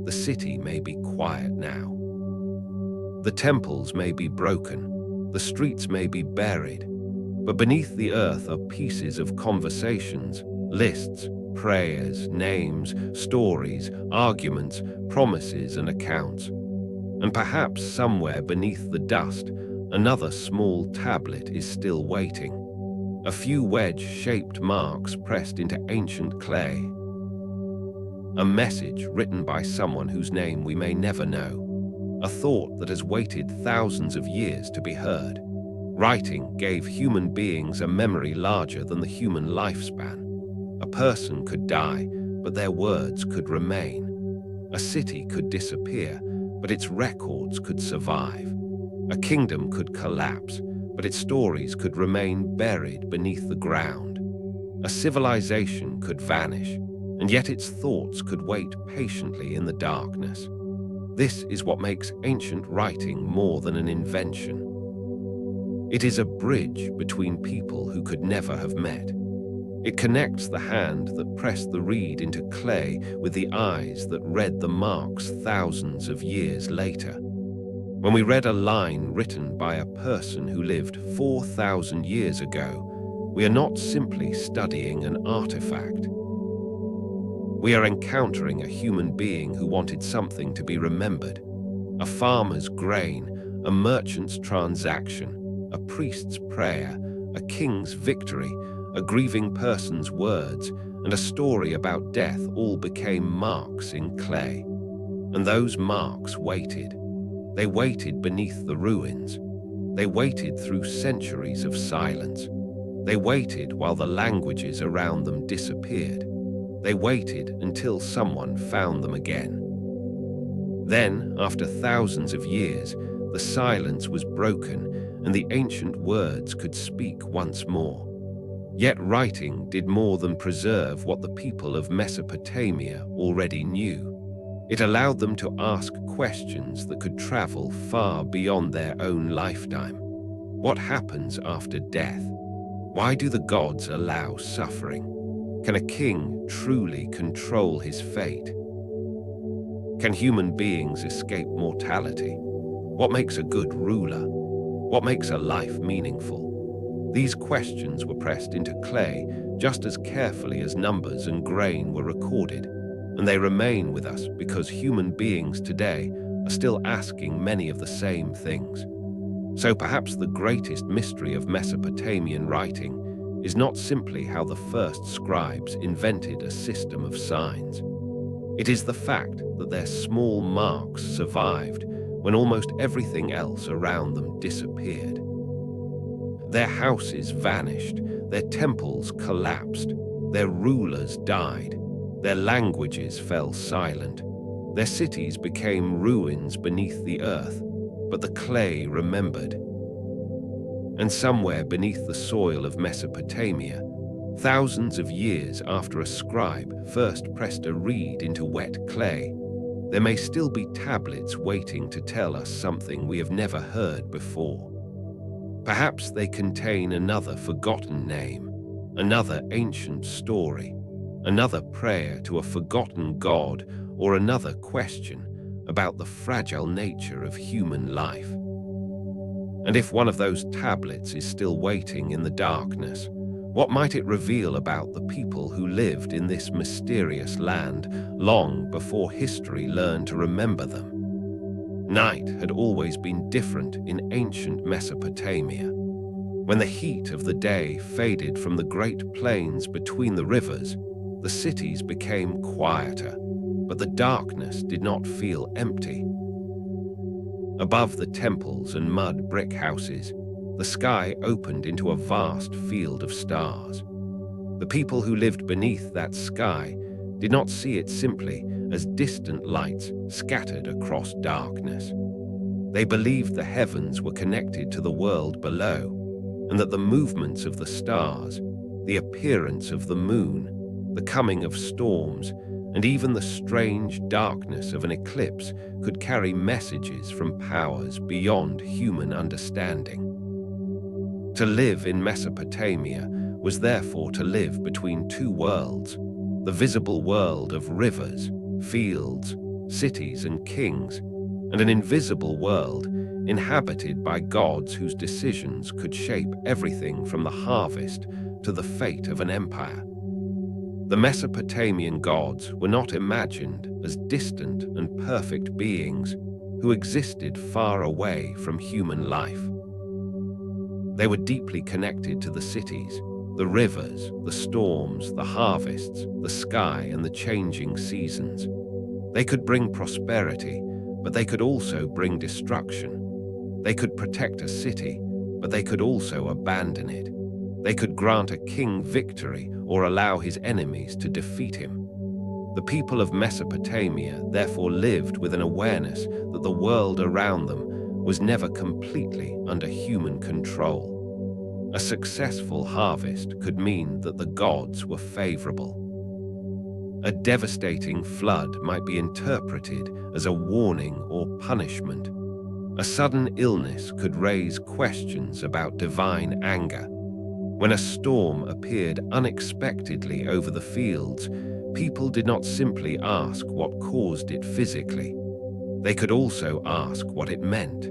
The city may be quiet now. The temples may be broken. The streets may be buried. But beneath the earth are pieces of conversations, lists, prayers, names, stories, arguments, promises, and accounts. And perhaps somewhere beneath the dust, another small tablet is still waiting. A few wedge-shaped marks pressed into ancient clay. A message written by someone whose name we may never know. A thought that has waited thousands of years to be heard. Writing gave human beings a memory larger than the human lifespan. A person could die, but their words could remain. A city could disappear, but its records could survive. A kingdom could collapse, but its stories could remain buried beneath the ground. A civilization could vanish, and yet its thoughts could wait patiently in the darkness. This is what makes ancient writing more than an invention. It is a bridge between people who could never have met. It connects the hand that pressed the reed into clay with the eyes that read the marks thousands of years later. When we read a line written by a person who lived 4,000 years ago, we are not simply studying an artifact. We are encountering a human being who wanted something to be remembered. A farmer's grain, a merchant's transaction, a priest's prayer, a king's victory, a grieving person's words, and a story about death all became marks in clay. And those marks waited. They waited beneath the ruins. They waited through centuries of silence. They waited while the languages around them disappeared. They waited until someone found them again. Then, after thousands of years, the silence was broken and the ancient words could speak once more. Yet writing did more than preserve what the people of Mesopotamia already knew. It allowed them to ask questions that could travel far beyond their own lifetime. What happens after death? Why do the gods allow suffering? Can a king truly control his fate? Can human beings escape mortality? What makes a good ruler? What makes a life meaningful? These questions were pressed into clay just as carefully as numbers and grain were recorded, and they remain with us because human beings today are still asking many of the same things. So perhaps the greatest mystery of Mesopotamian writing is not simply how the first scribes invented a system of signs. It is the fact that their small marks survived when almost everything else around them disappeared. Their houses vanished, their temples collapsed, their rulers died, their languages fell silent, their cities became ruins beneath the earth, but the clay remembered. And somewhere beneath the soil of Mesopotamia, thousands of years after a scribe first pressed a reed into wet clay, there may still be tablets waiting to tell us something we have never heard before. Perhaps they contain another forgotten name, another ancient story, another prayer to a forgotten god, or another question about the fragile nature of human life. And if one of those tablets is still waiting in the darkness, what might it reveal about the people who lived in this mysterious land long before history learned to remember them? Night had always been different in ancient Mesopotamia. When the heat of the day faded from the great plains between the rivers, the cities became quieter, but the darkness did not feel empty. Above the temples and mud brick houses, the sky opened into a vast field of stars. The people who lived beneath that sky did not see it simply as distant lights scattered across darkness. They believed the heavens were connected to the world below, and that the movements of the stars, the appearance of the moon, the coming of storms, and even the strange darkness of an eclipse could carry messages from powers beyond human understanding. To live in Mesopotamia was therefore to live between two worlds, the visible world of rivers, fields, cities, and kings, and an invisible world inhabited by gods whose decisions could shape everything from the harvest to the fate of an empire. The Mesopotamian gods were not imagined as distant and perfect beings who existed far away from human life. They were deeply connected to the cities, the rivers, the storms, the harvests, the sky, and the changing seasons. They could bring prosperity, but they could also bring destruction. They could protect a city, but they could also abandon it. They could grant a king victory or allow his enemies to defeat him. The people of Mesopotamia therefore lived with an awareness that the world around them was never completely under human control. A successful harvest could mean that the gods were favorable. A devastating flood might be interpreted as a warning or punishment. A sudden illness could raise questions about divine anger. When a storm appeared unexpectedly over the fields, people did not simply ask what caused it physically. They could also ask what it meant.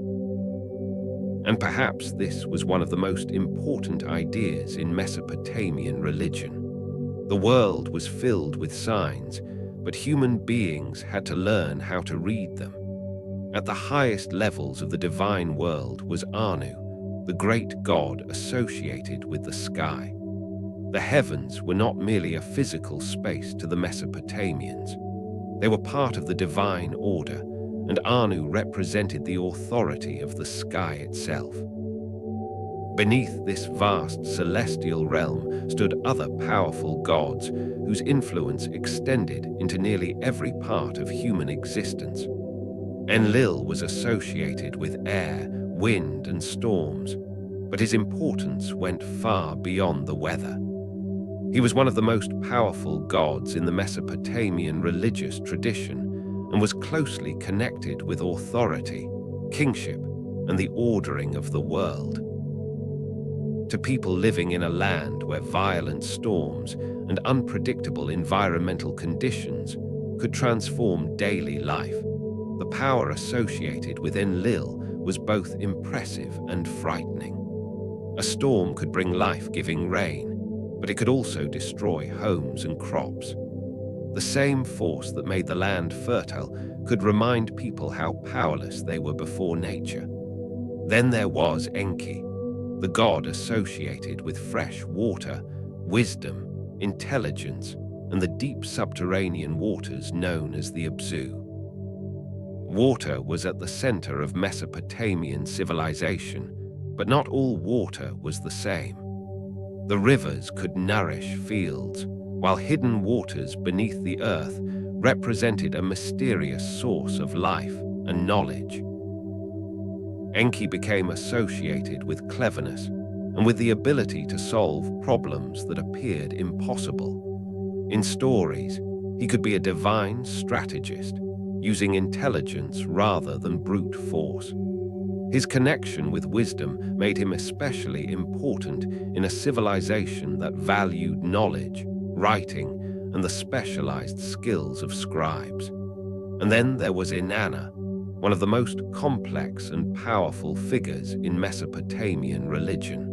And perhaps this was one of the most important ideas in Mesopotamian religion. The world was filled with signs, but human beings had to learn how to read them. At the highest levels of the divine world was Anu, the great god associated with the sky. The heavens were not merely a physical space to the Mesopotamians. They were part of the divine order, and Anu represented the authority of the sky itself. Beneath this vast celestial realm stood other powerful gods whose influence extended into nearly every part of human existence. Enlil was associated with air, wind, and storms, but his importance went far beyond the weather. He was one of the most powerful gods in the Mesopotamian religious tradition and was closely connected with authority, kingship, and the ordering of the world. To people living in a land where violent storms and unpredictable environmental conditions could transform daily life, the power associated with Enlil was both impressive and frightening. A storm could bring life-giving rain, but it could also destroy homes and crops. The same force that made the land fertile could remind people how powerless they were before nature. Then there was Enki, the god associated with fresh water, wisdom, intelligence, and the deep subterranean waters known as the Abzu. Water was at the center of Mesopotamian civilization, but not all water was the same. The rivers could nourish fields, while hidden waters beneath the earth represented a mysterious source of life and knowledge. Enki became associated with cleverness and with the ability to solve problems that appeared impossible. In stories, he could be a divine strategist, using intelligence rather than brute force. His connection with wisdom made him especially important in a civilization that valued knowledge, writing, and the specialized skills of scribes. And then there was Inanna, one of the most complex and powerful figures in Mesopotamian religion.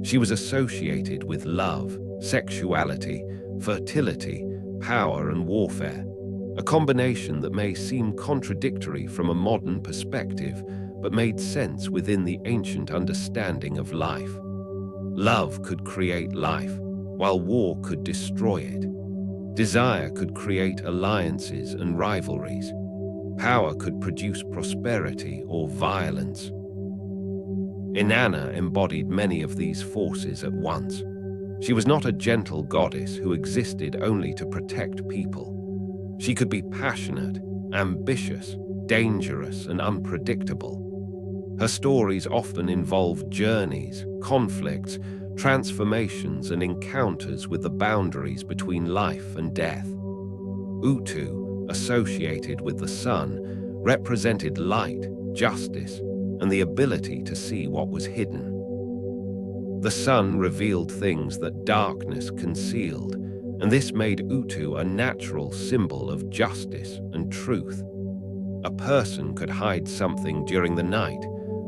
She was associated with love, sexuality, fertility, power, and warfare, a combination that may seem contradictory from a modern perspective, but made sense within the ancient understanding of life. Love could create life, while war could destroy it. Desire could create alliances and rivalries. Power could produce prosperity or violence. Inanna embodied many of these forces at once. She was not a gentle goddess who existed only to protect people. She could be passionate, ambitious, dangerous, and unpredictable. Her stories often involve journeys, conflicts, transformations, and encounters with the boundaries between life and death. Utu, associated with the sun, represented light, justice, and the ability to see what was hidden. The sun revealed things that darkness concealed, and this made Utu a natural symbol of justice and truth. A person could hide something during the night,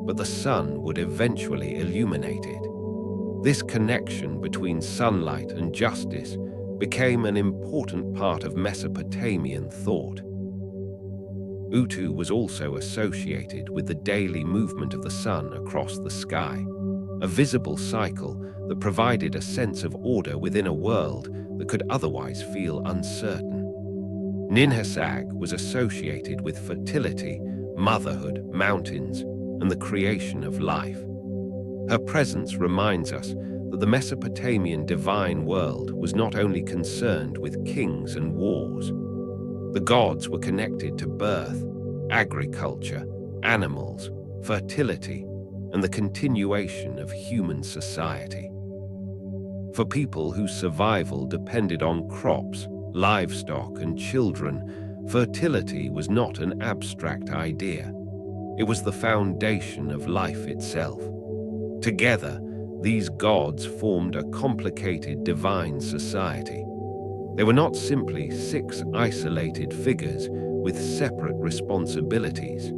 but the sun would eventually illuminate it. This connection between sunlight and justice became an important part of Mesopotamian thought. Utu was also associated with the daily movement of the sun across the sky, a visible cycle that provided a sense of order within a world that could otherwise feel uncertain. Nineveh was associated with fertility, motherhood, mountains, and the creation of life. Her presence reminds us that the Mesopotamian divine world was not only concerned with kings and wars. The gods were connected to birth, agriculture, animals, fertility, and the continuation of human society. For people whose survival depended on crops, livestock, and children, fertility was not an abstract idea. It was the foundation of life itself. Together, these gods formed a complicated divine society. They were not simply 6 isolated figures with separate responsibilities.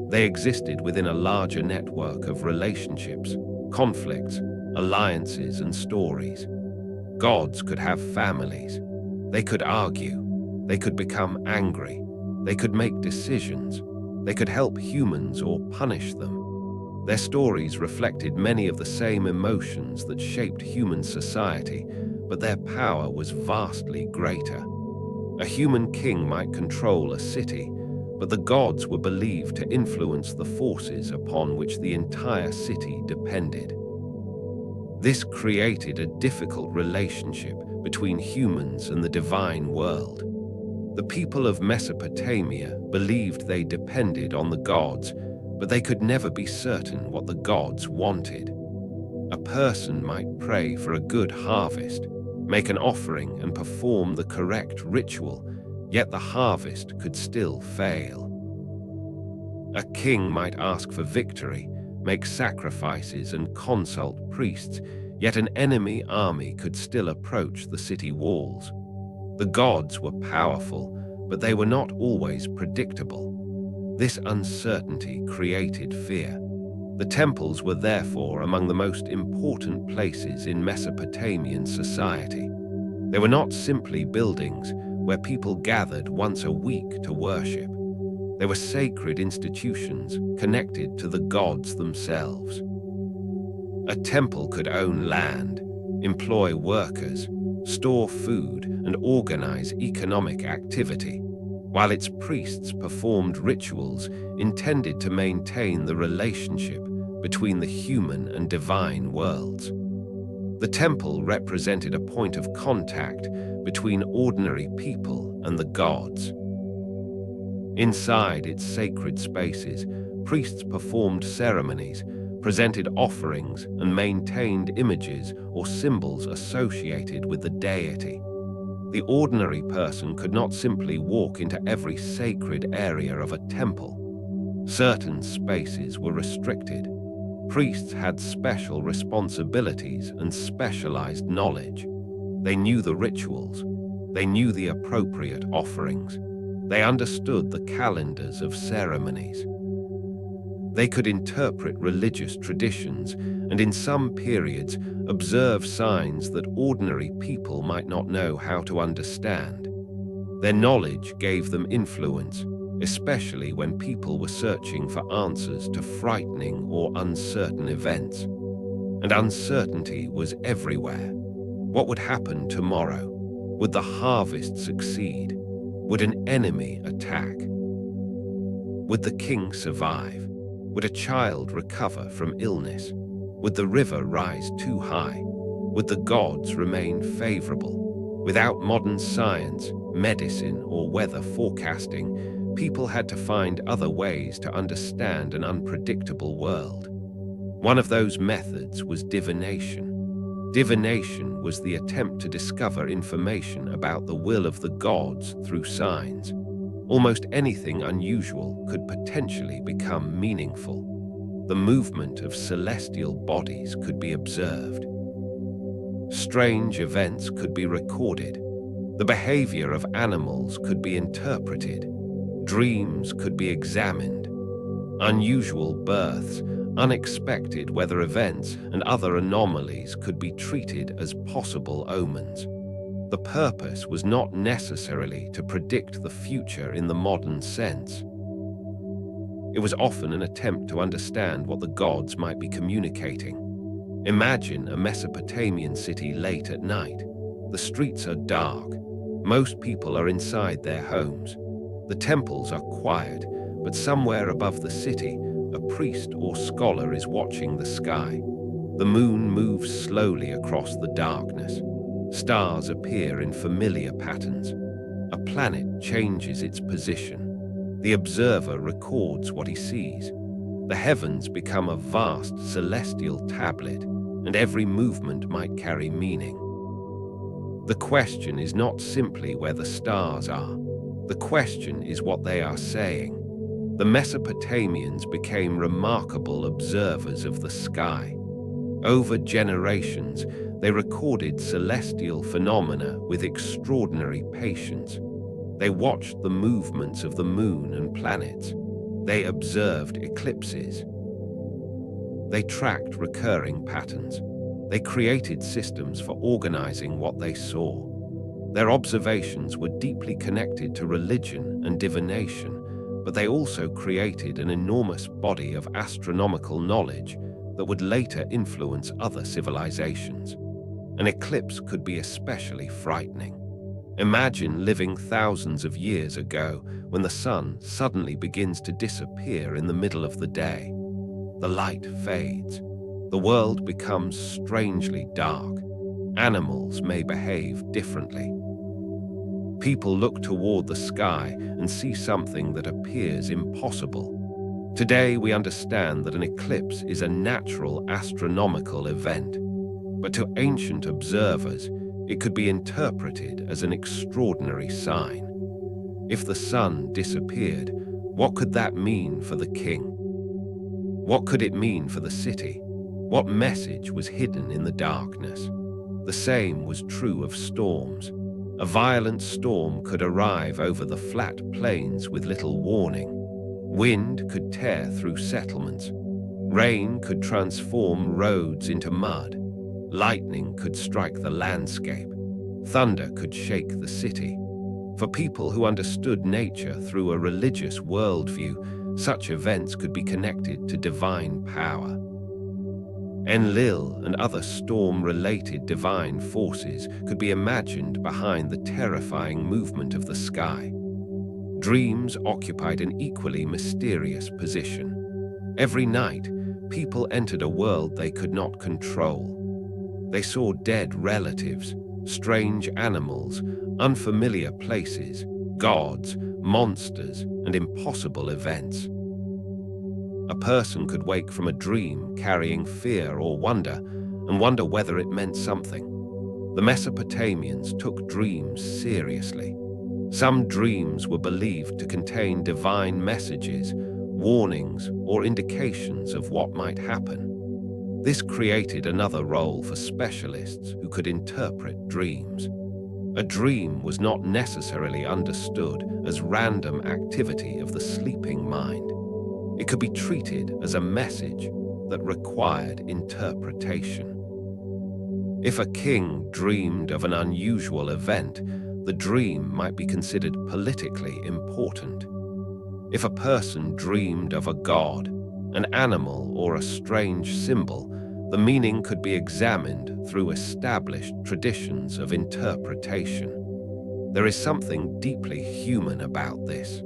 They existed within a larger network of relationships, conflicts, alliances, and stories. Gods could have families. They could argue. They could become angry. They could make decisions. They could help humans or punish them. Their stories reflected many of the same emotions that shaped human society, but their power was vastly greater. A human king might control a city, but the gods were believed to influence the forces upon which the entire city depended. This created a difficult relationship between humans and the divine world. The people of Mesopotamia believed they depended on the gods, but they could never be certain what the gods wanted. A person might pray for a good harvest, make an offering, and perform the correct ritual, yet the harvest could still fail. A king might ask for victory, make sacrifices, and consult priests, yet an enemy army could still approach the city walls. The gods were powerful, but they were not always predictable. This uncertainty created fear. The temples were therefore among the most important places in Mesopotamian society. They were not simply buildings where people gathered once a week to worship. They were sacred institutions connected to the gods themselves. A temple could own land, employ workers, store food, and organize economic activity, while its priests performed rituals intended to maintain the relationship between the human and divine worlds. The temple represented a point of contact between ordinary people and the gods. Inside its sacred spaces, priests performed ceremonies, presented offerings, and maintained images or symbols associated with the deity. The ordinary person could not simply walk into every sacred area of a temple. Certain spaces were restricted. Priests had special responsibilities and specialized knowledge. They knew the rituals. They knew the appropriate offerings. They understood the calendars of ceremonies. They could interpret religious traditions and in some periods observe signs that ordinary people might not know how to understand. Their knowledge gave them influence, especially when people were searching for answers to frightening or uncertain events. And uncertainty was everywhere. What would happen tomorrow? Would the harvest succeed? Would an enemy attack? Would the king survive? Would a child recover from illness? Would the river rise too high? Would the gods remain favorable? Without modern science, medicine, or weather forecasting, people had to find other ways to understand an unpredictable world. One of those methods was divination. Divination was the attempt to discover information about the will of the gods through signs. Almost anything unusual could potentially become meaningful. The movement of celestial bodies could be observed. Strange events could be recorded. The behavior of animals could be interpreted. Dreams could be examined. Unusual births, unexpected weather events, and other anomalies could be treated as possible omens. The purpose was not necessarily to predict the future in the modern sense. It was often an attempt to understand what the gods might be communicating. Imagine a Mesopotamian city late at night. The streets are dark. Most people are inside their homes. The temples are quiet, but somewhere above the city, a priest or scholar is watching the sky. The moon moves slowly across the darkness. Stars appear in familiar patterns. A planet changes its position. The observer records what he sees. The heavens become a vast celestial tablet, and every movement might carry meaning. The question is not simply where the stars are. The question is what they are saying. The Mesopotamians became remarkable observers of the sky. Over generations, they recorded celestial phenomena with extraordinary patience. They watched the movements of the moon and planets. They observed eclipses. They tracked recurring patterns. They created systems for organizing what they saw. Their observations were deeply connected to religion and divination, but they also created an enormous body of astronomical knowledge that would later influence other civilizations. An eclipse could be especially frightening. Imagine living thousands of years ago when the sun suddenly begins to disappear in the middle of the day. The light fades. The world becomes strangely dark. Animals may behave differently. People look toward the sky and see something that appears impossible. Today, we understand that an eclipse is a natural astronomical event, but to ancient observers, it could be interpreted as an extraordinary sign. If the sun disappeared, what could that mean for the king? What could it mean for the city? What message was hidden in the darkness? The same was true of storms. A violent storm could arrive over the flat plains with little warning. Wind could tear through settlements. Rain could transform roads into mud. Lightning could strike the landscape. Thunder could shake the city. For people who understood nature through a religious worldview, such events could be connected to divine power. Enlil and other storm-related divine forces could be imagined behind the terrifying movement of the sky. Dreams occupied an equally mysterious position. Every night, people entered a world they could not control. They saw dead relatives, strange animals, unfamiliar places, gods, monsters, and impossible events. A person could wake from a dream carrying fear or wonder, and wonder whether it meant something. The Mesopotamians took dreams seriously. Some dreams were believed to contain divine messages, warnings, or indications of what might happen. This created another role for specialists who could interpret dreams. A dream was not necessarily understood as random activity of the sleeping mind. It could be treated as a message that required interpretation. If a king dreamed of an unusual event, the dream might be considered politically important. If a person dreamed of a god, an animal, or a strange symbol, the meaning could be examined through established traditions of interpretation. There is something deeply human about this.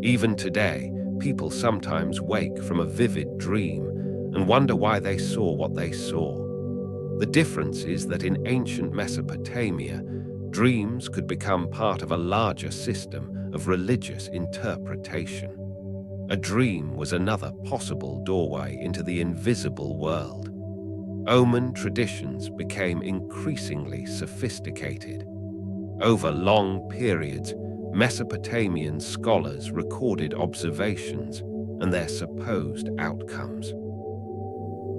Even today, people sometimes wake from a vivid dream and wonder why they saw what they saw. The difference is that in ancient Mesopotamia, dreams could become part of a larger system of religious interpretation. A dream was another possible doorway into the invisible world. Omen traditions became increasingly sophisticated. Over long periods, Mesopotamian scholars recorded observations and their supposed outcomes.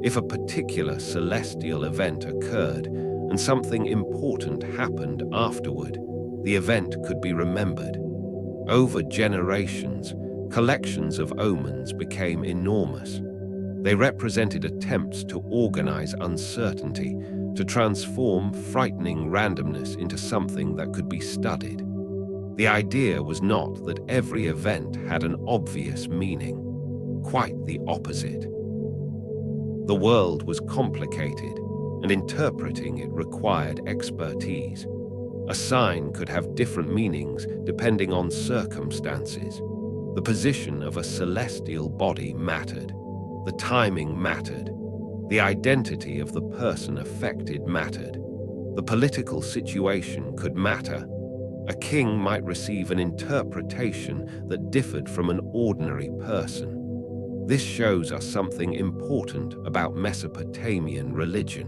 If a particular celestial event occurred and something important happened afterward, the event could be remembered. Over generations, collections of omens became enormous. They represented attempts to organize uncertainty, to transform frightening randomness into something that could be studied. The idea was not that every event had an obvious meaning. Quite the opposite. The world was complicated, and interpreting it required expertise. A sign could have different meanings depending on circumstances. The position of a celestial body mattered. The timing mattered. The identity of the person affected mattered. The political situation could matter. A king might receive an interpretation that differed from an ordinary person. This shows us something important about Mesopotamian religion.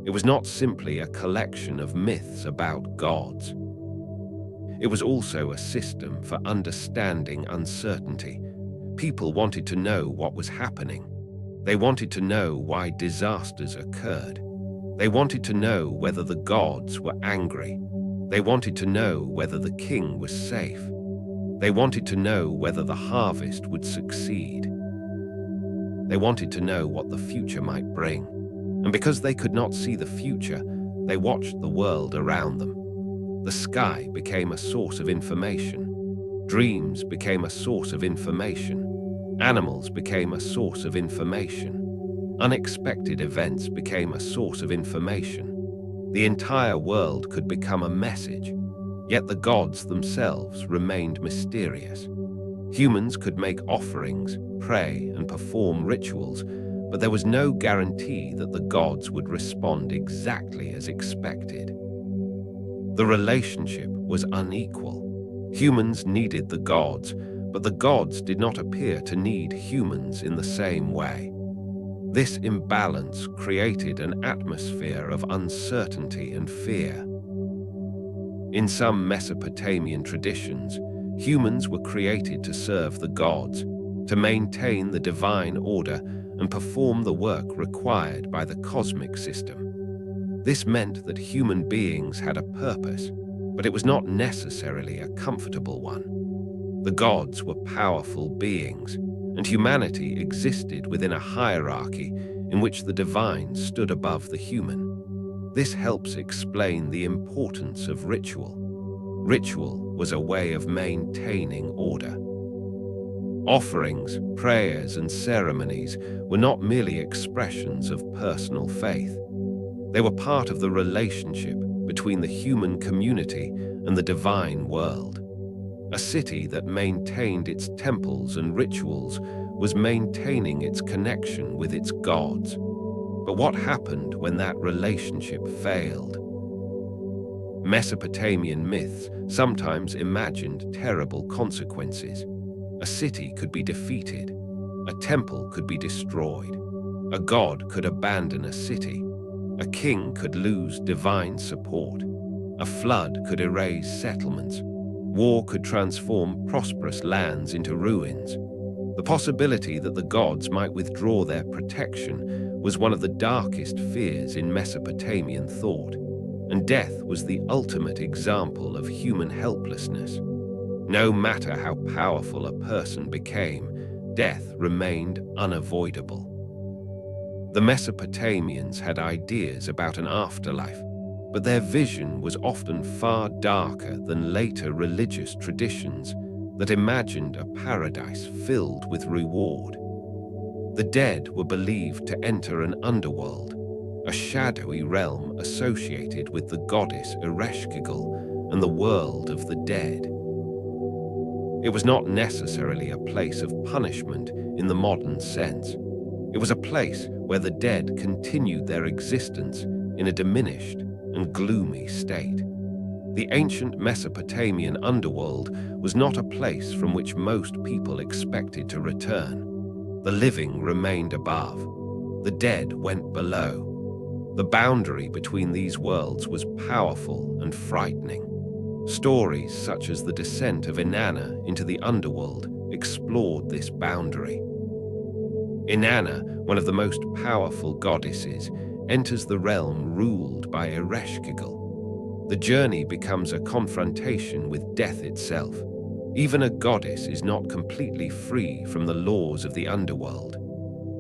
It was not simply a collection of myths about gods. It was also a system for understanding uncertainty. People wanted to know what was happening. They wanted to know why disasters occurred. They wanted to know whether the gods were angry. They wanted to know whether the king was safe. They wanted to know whether the harvest would succeed. They wanted to know what the future might bring. And because they could not see the future, they watched the world around them. The sky became a source of information. Dreams became a source of information. Animals became a source of information. Unexpected events became a source of information. The entire world could become a message, yet the gods themselves remained mysterious. Humans could make offerings, pray, and perform rituals, but there was no guarantee that the gods would respond exactly as expected. The relationship was unequal. Humans needed the gods, but the gods did not appear to need humans in the same way. This imbalance created an atmosphere of uncertainty and fear. In some Mesopotamian traditions, humans were created to serve the gods, to maintain the divine order and perform the work required by the cosmic system. This meant that human beings had a purpose, but it was not necessarily a comfortable one. The gods were powerful beings, and humanity existed within a hierarchy in which the divine stood above the human. This helps explain the importance of ritual. Ritual was a way of maintaining order. Offerings, prayers, and ceremonies were not merely expressions of personal faith. They were part of the relationship between the human community and the divine world. A city that maintained its temples and rituals was maintaining its connection with its gods. But what happened when that relationship failed? Mesopotamian myths sometimes imagined terrible consequences. A city could be defeated. A temple could be destroyed. A god could abandon a city. A king could lose divine support. A flood could erase settlements. War could transform prosperous lands into ruins. The possibility that the gods might withdraw their protection was one of the darkest fears in Mesopotamian thought, and death was the ultimate example of human helplessness. No matter how powerful a person became, death remained unavoidable. The Mesopotamians had ideas about an afterlife, but their vision was often far darker than later religious traditions that imagined a paradise filled with reward. The dead were believed to enter an underworld, a shadowy realm associated with the goddess Ereshkigal and the world of the dead. It was not necessarily a place of punishment in the modern sense. It was a place where the dead continued their existence in a diminished and gloomy state. The ancient Mesopotamian underworld was not a place from which most people expected to return. The living remained above. The dead went below. The boundary between these worlds was powerful and frightening. Stories such as the descent of Inanna into the underworld explored this boundary. Inanna, one of the most powerful goddesses, enters the realm ruled by Ereshkigal. The journey becomes a confrontation with death itself. Even a goddess is not completely free from the laws of the underworld.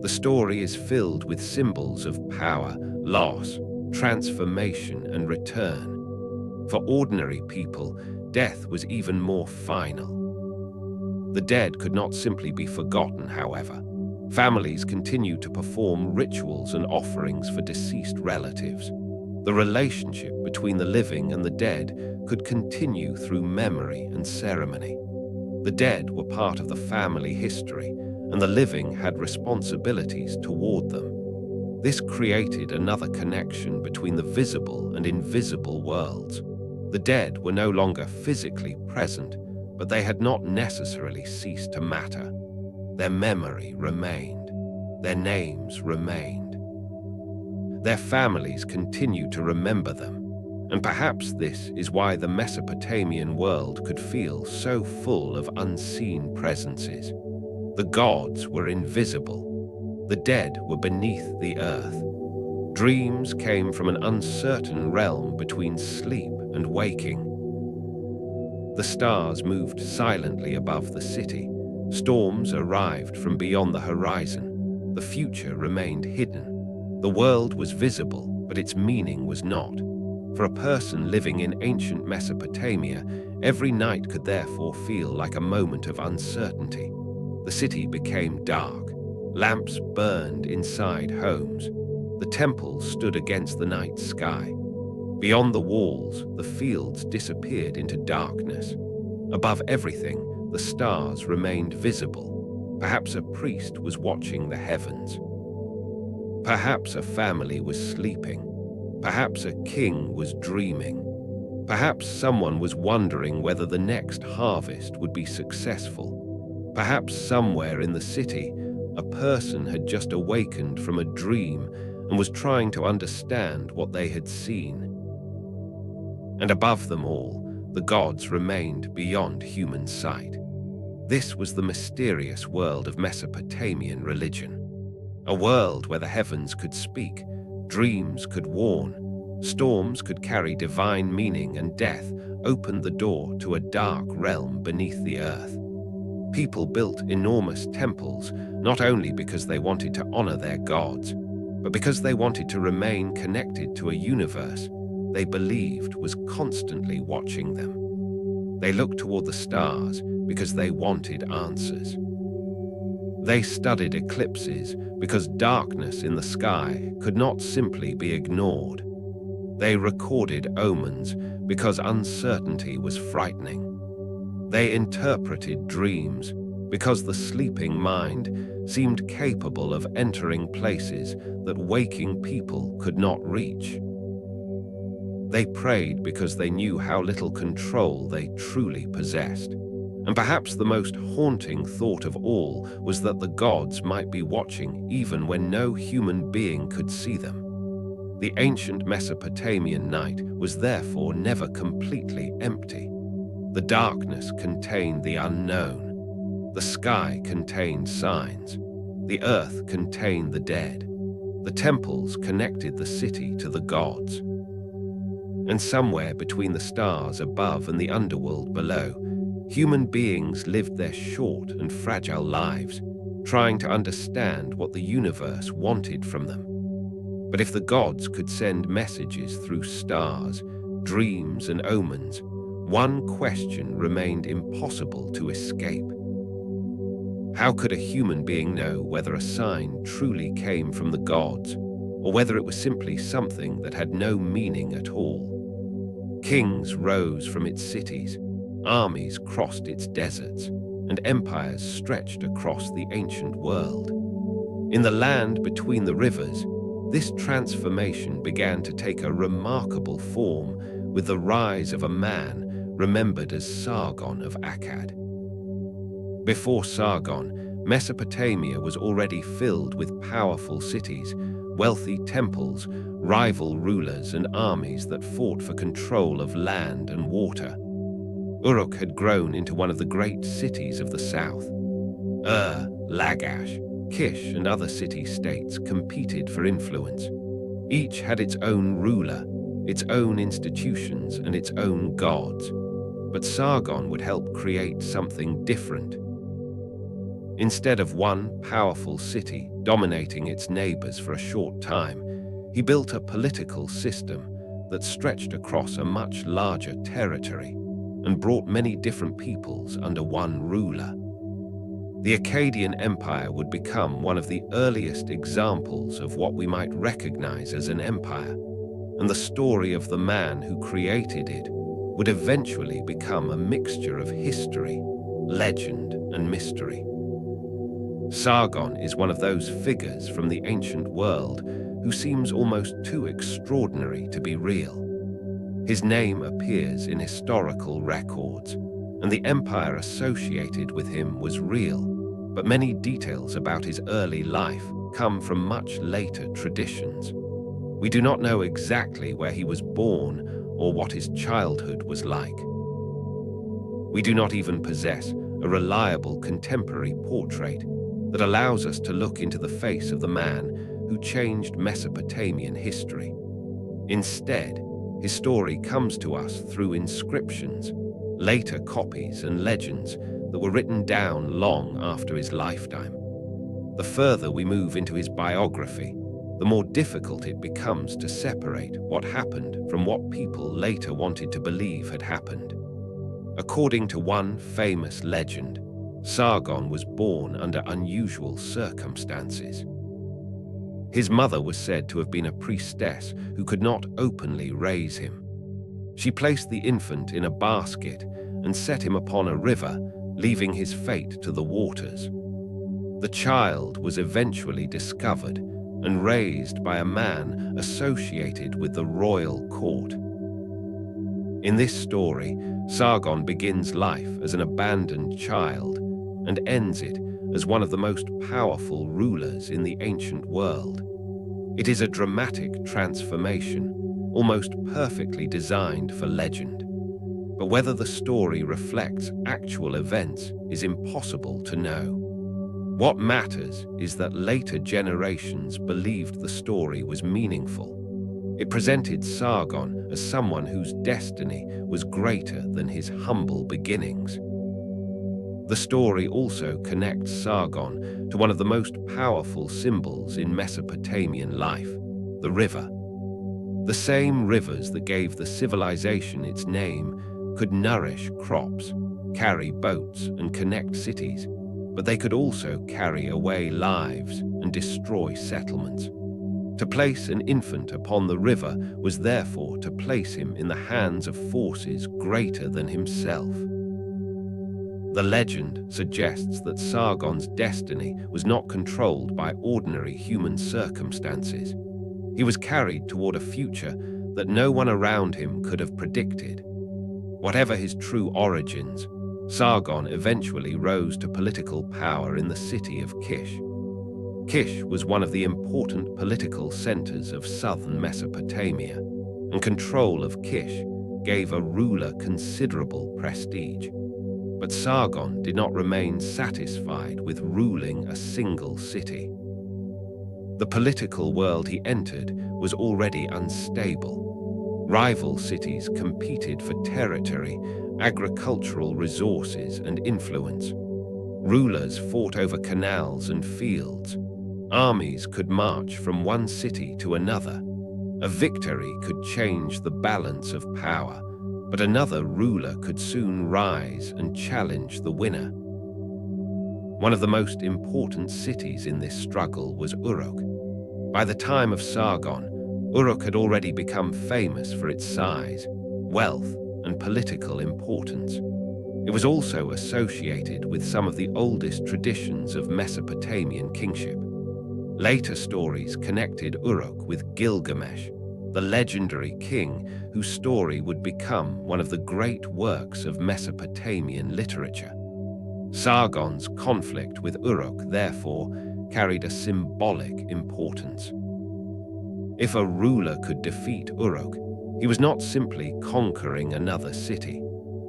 The story is filled with symbols of power, loss, transformation, and return. For ordinary people, death was even more final. The dead could not simply be forgotten, however. Families continued to perform rituals and offerings for deceased relatives. The relationship between the living and the dead could continue through memory and ceremony. The dead were part of the family history, and the living had responsibilities toward them. This created another connection between the visible and invisible worlds. The dead were no longer physically present, but they had not necessarily ceased to matter. Their memory remained. Their names remained. Their families continued to remember them, and perhaps this is why the Mesopotamian world could feel so full of unseen presences. The gods were invisible. The dead were beneath the earth. Dreams came from an uncertain realm between sleep and waking. The stars moved silently above the city. Storms arrived from beyond the horizon. The future remained hidden. The world was visible, but its meaning was not. For a person living in ancient Mesopotamia, every night could therefore feel like a moment of uncertainty. The city became dark. Lamps burned inside homes. The temples stood against the night sky. Beyond the walls, the fields disappeared into darkness. Above everything, the stars remained visible. Perhaps a priest was watching the heavens. Perhaps a family was sleeping. Perhaps a king was dreaming. Perhaps someone was wondering whether the next harvest would be successful. Perhaps somewhere in the city, a person had just awakened from a dream and was trying to understand what they had seen. And above them all, the gods remained beyond human sight. This was the mysterious world of Mesopotamian religion. A world where the heavens could speak, dreams could warn, storms could carry divine meaning, and death opened the door to a dark realm beneath the earth. People built enormous temples, not only because they wanted to honor their gods, but because they wanted to remain connected to a universe they believed was constantly watching them. They looked toward the stars because they wanted answers. They studied eclipses because darkness in the sky could not simply be ignored. They recorded omens because uncertainty was frightening. They interpreted dreams because the sleeping mind seemed capable of entering places that waking people could not reach. They prayed because they knew how little control they truly possessed. And perhaps the most haunting thought of all was that the gods might be watching even when no human being could see them. The ancient Mesopotamian night was therefore never completely empty. The darkness contained the unknown. The sky contained signs. The earth contained the dead. The temples connected the city to the gods. And somewhere between the stars above and the underworld below, human beings lived their short and fragile lives, trying to understand what the universe wanted from them. But if the gods could send messages through stars, dreams, and omens, one question remained impossible to escape. How could a human being know whether a sign truly came from the gods, or whether it was simply something that had no meaning at all? Kings rose from its cities. Armies crossed its deserts. and empires stretched across the ancient world. In the land between the rivers, this transformation began to take a remarkable form with the rise of a man remembered as Sargon of Akkad. Before Sargon, Mesopotamia was already filled with powerful cities, wealthy temples, rival rulers, and armies that fought for control of land and water. Uruk had grown into one of the great cities of the south. Lagash, Kish, and other city-states competed for influence. Each had its own ruler, its own institutions, and its own gods. But Sargon would help create something different. Instead of one powerful city dominating its neighbors for a short time, he built a political system that stretched across a much larger territory and brought many different peoples under one ruler. The Akkadian Empire would become one of the earliest examples of what we might recognize as an empire, and the story of the man who created it would eventually become a mixture of history, legend, and mystery. Sargon is one of those figures from the ancient world who seems almost too extraordinary to be real. His name appears in historical records, and the empire associated with him was real, but many details about his early life come from much later traditions. We do not know exactly where he was born or what his childhood was like. We do not even possess a reliable contemporary portrait that allows us to look into the face of the man who changed Mesopotamian history. Instead, his story comes to us through inscriptions, later copies, and legends that were written down long after his lifetime. The further we move into his biography, the more difficult it becomes to separate what happened from what people later wanted to believe had happened. According to one famous legend, Sargon was born under unusual circumstances. His mother was said to have been a priestess who could not openly raise him. She placed the infant in a basket and set him upon a river, leaving his fate to the waters. The child was eventually discovered and raised by a man associated with the royal court. In this story, Sargon begins life as an abandoned child and ends it as one of the most powerful rulers in the ancient world. It is a dramatic transformation, almost perfectly designed for legend. But whether the story reflects actual events is impossible to know. What matters is that later generations believed the story was meaningful. It presented Sargon as someone whose destiny was greater than his humble beginnings. The story also connects Sargon to one of the most powerful symbols in Mesopotamian life, the river. The same rivers that gave the civilization its name could nourish crops, carry boats, and connect cities, but they could also carry away lives and destroy settlements. To place an infant upon the river was therefore to place him in the hands of forces greater than himself. The legend suggests that Sargon's destiny was not controlled by ordinary human circumstances. He was carried toward a future that no one around him could have predicted. Whatever his true origins, Sargon eventually rose to political power in the city of Kish. Kish was one of the important political centers of southern Mesopotamia, and control of Kish gave a ruler considerable prestige. But Sargon did not remain satisfied with ruling a single city. The political world he entered was already unstable. Rival cities competed for territory, agricultural resources, and influence. Rulers fought over canals and fields. Armies could march from one city to another. A victory could change the balance of power, but another ruler could soon rise and challenge the winner. One of the most important cities in this struggle was Uruk. By the time of Sargon, Uruk had already become famous for its size, wealth, and political importance. It was also associated with some of the oldest traditions of Mesopotamian kingship. Later stories connected Uruk with Gilgamesh, the legendary king whose story would become one of the great works of Mesopotamian literature. Sargon's conflict with Uruk, therefore, carried a symbolic importance. If a ruler could defeat Uruk, he was not simply conquering another city.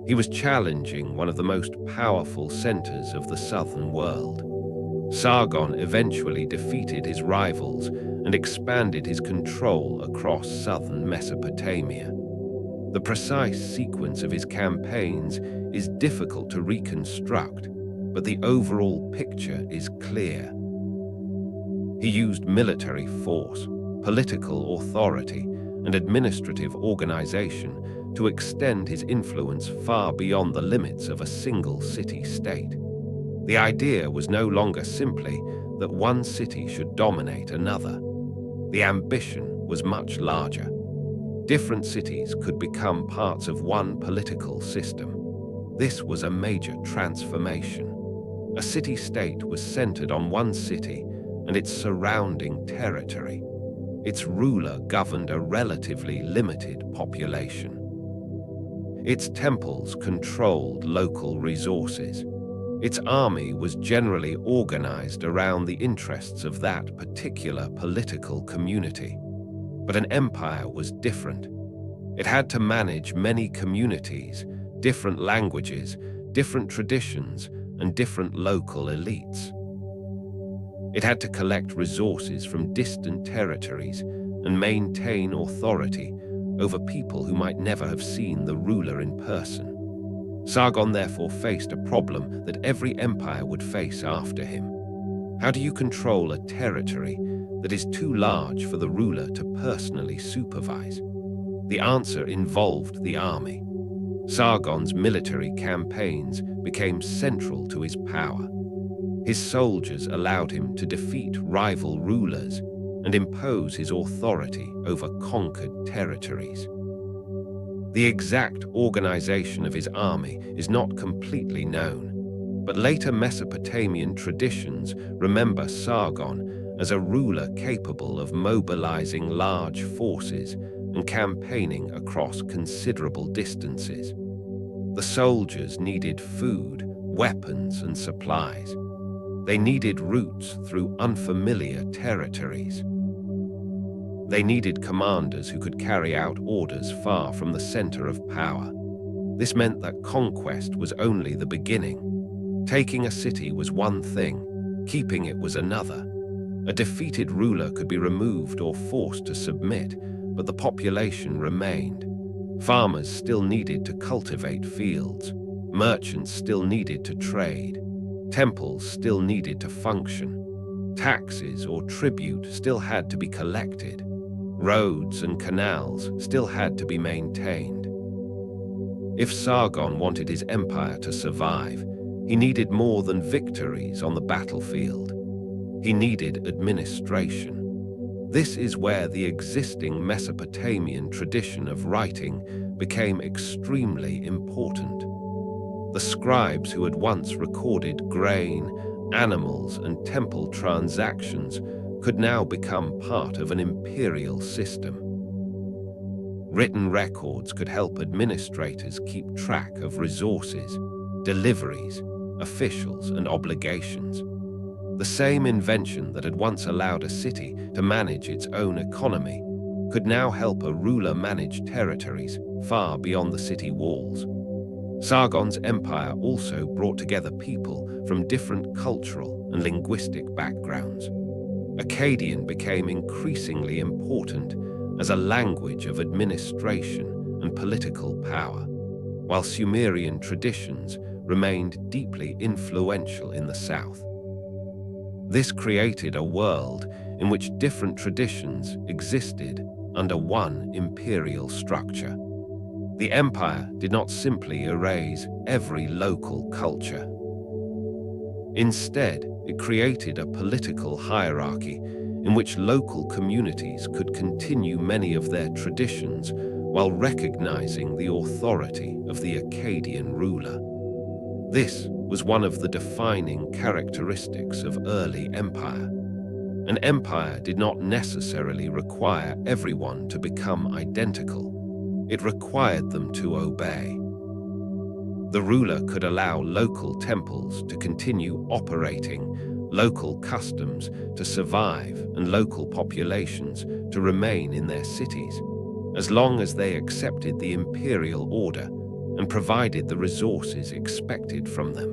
He was challenging one of the most powerful centers of the southern world. Sargon eventually defeated his rivals and expanded his control across southern Mesopotamia. The precise sequence of his campaigns is difficult to reconstruct, but the overall picture is clear. He used military force, political authority, and administrative organization to extend his influence far beyond the limits of a single city-state. The idea was no longer simply that one city should dominate another. The ambition was much larger. Different cities could become parts of one political system. This was a major transformation. A city-state was centered on one city and its surrounding territory. Its ruler governed a relatively limited population. Its temples controlled local resources. Its army was generally organized around the interests of that particular political community. But an empire was different. It had to manage many communities, different languages, different traditions, and different local elites. It had to collect resources from distant territories and maintain authority over people who might never have seen the ruler in person. Sargon therefore faced a problem that every empire would face after him. How do you control a territory that is too large for the ruler to personally supervise? The answer involved the army. Sargon's military campaigns became central to his power. His soldiers allowed him to defeat rival rulers and impose his authority over conquered territories. The exact organization of his army is not completely known, but later Mesopotamian traditions remember Sargon as a ruler capable of mobilizing large forces and campaigning across considerable distances. The soldiers needed food, weapons, and supplies. They needed routes through unfamiliar territories. They needed commanders who could carry out orders far from the center of power. This meant that conquest was only the beginning. Taking a city was one thing, keeping it was another. A defeated ruler could be removed or forced to submit, but the population remained. Farmers still needed to cultivate fields. Merchants still needed to trade. Temples still needed to function. Taxes or tribute still had to be collected. Roads and canals still had to be maintained. If Sargon wanted his empire to survive, he needed more than victories on the battlefield. He needed administration. This is where the existing Mesopotamian tradition of writing became extremely important. The scribes who had once recorded grain, animals, and temple transactions could now become part of an imperial system. Written records could help administrators keep track of resources, deliveries, officials, and obligations. The same invention that had once allowed a city to manage its own economy could now help a ruler manage territories far beyond the city walls. Sargon's empire also brought together people from different cultural and linguistic backgrounds. Akkadian became increasingly important as a language of administration and political power, while Sumerian traditions remained deeply influential in the south. This created a world in which different traditions existed under one imperial structure. The empire did not simply erase every local culture. Instead, it created a political hierarchy in which local communities could continue many of their traditions while recognizing the authority of the Akkadian ruler. This was one of the defining characteristics of early empire. An empire did not necessarily require everyone to become identical. It required them to obey. The ruler could allow local temples to continue operating, local customs to survive, and local populations to remain in their cities, as long as they accepted the imperial order and provided the resources expected from them.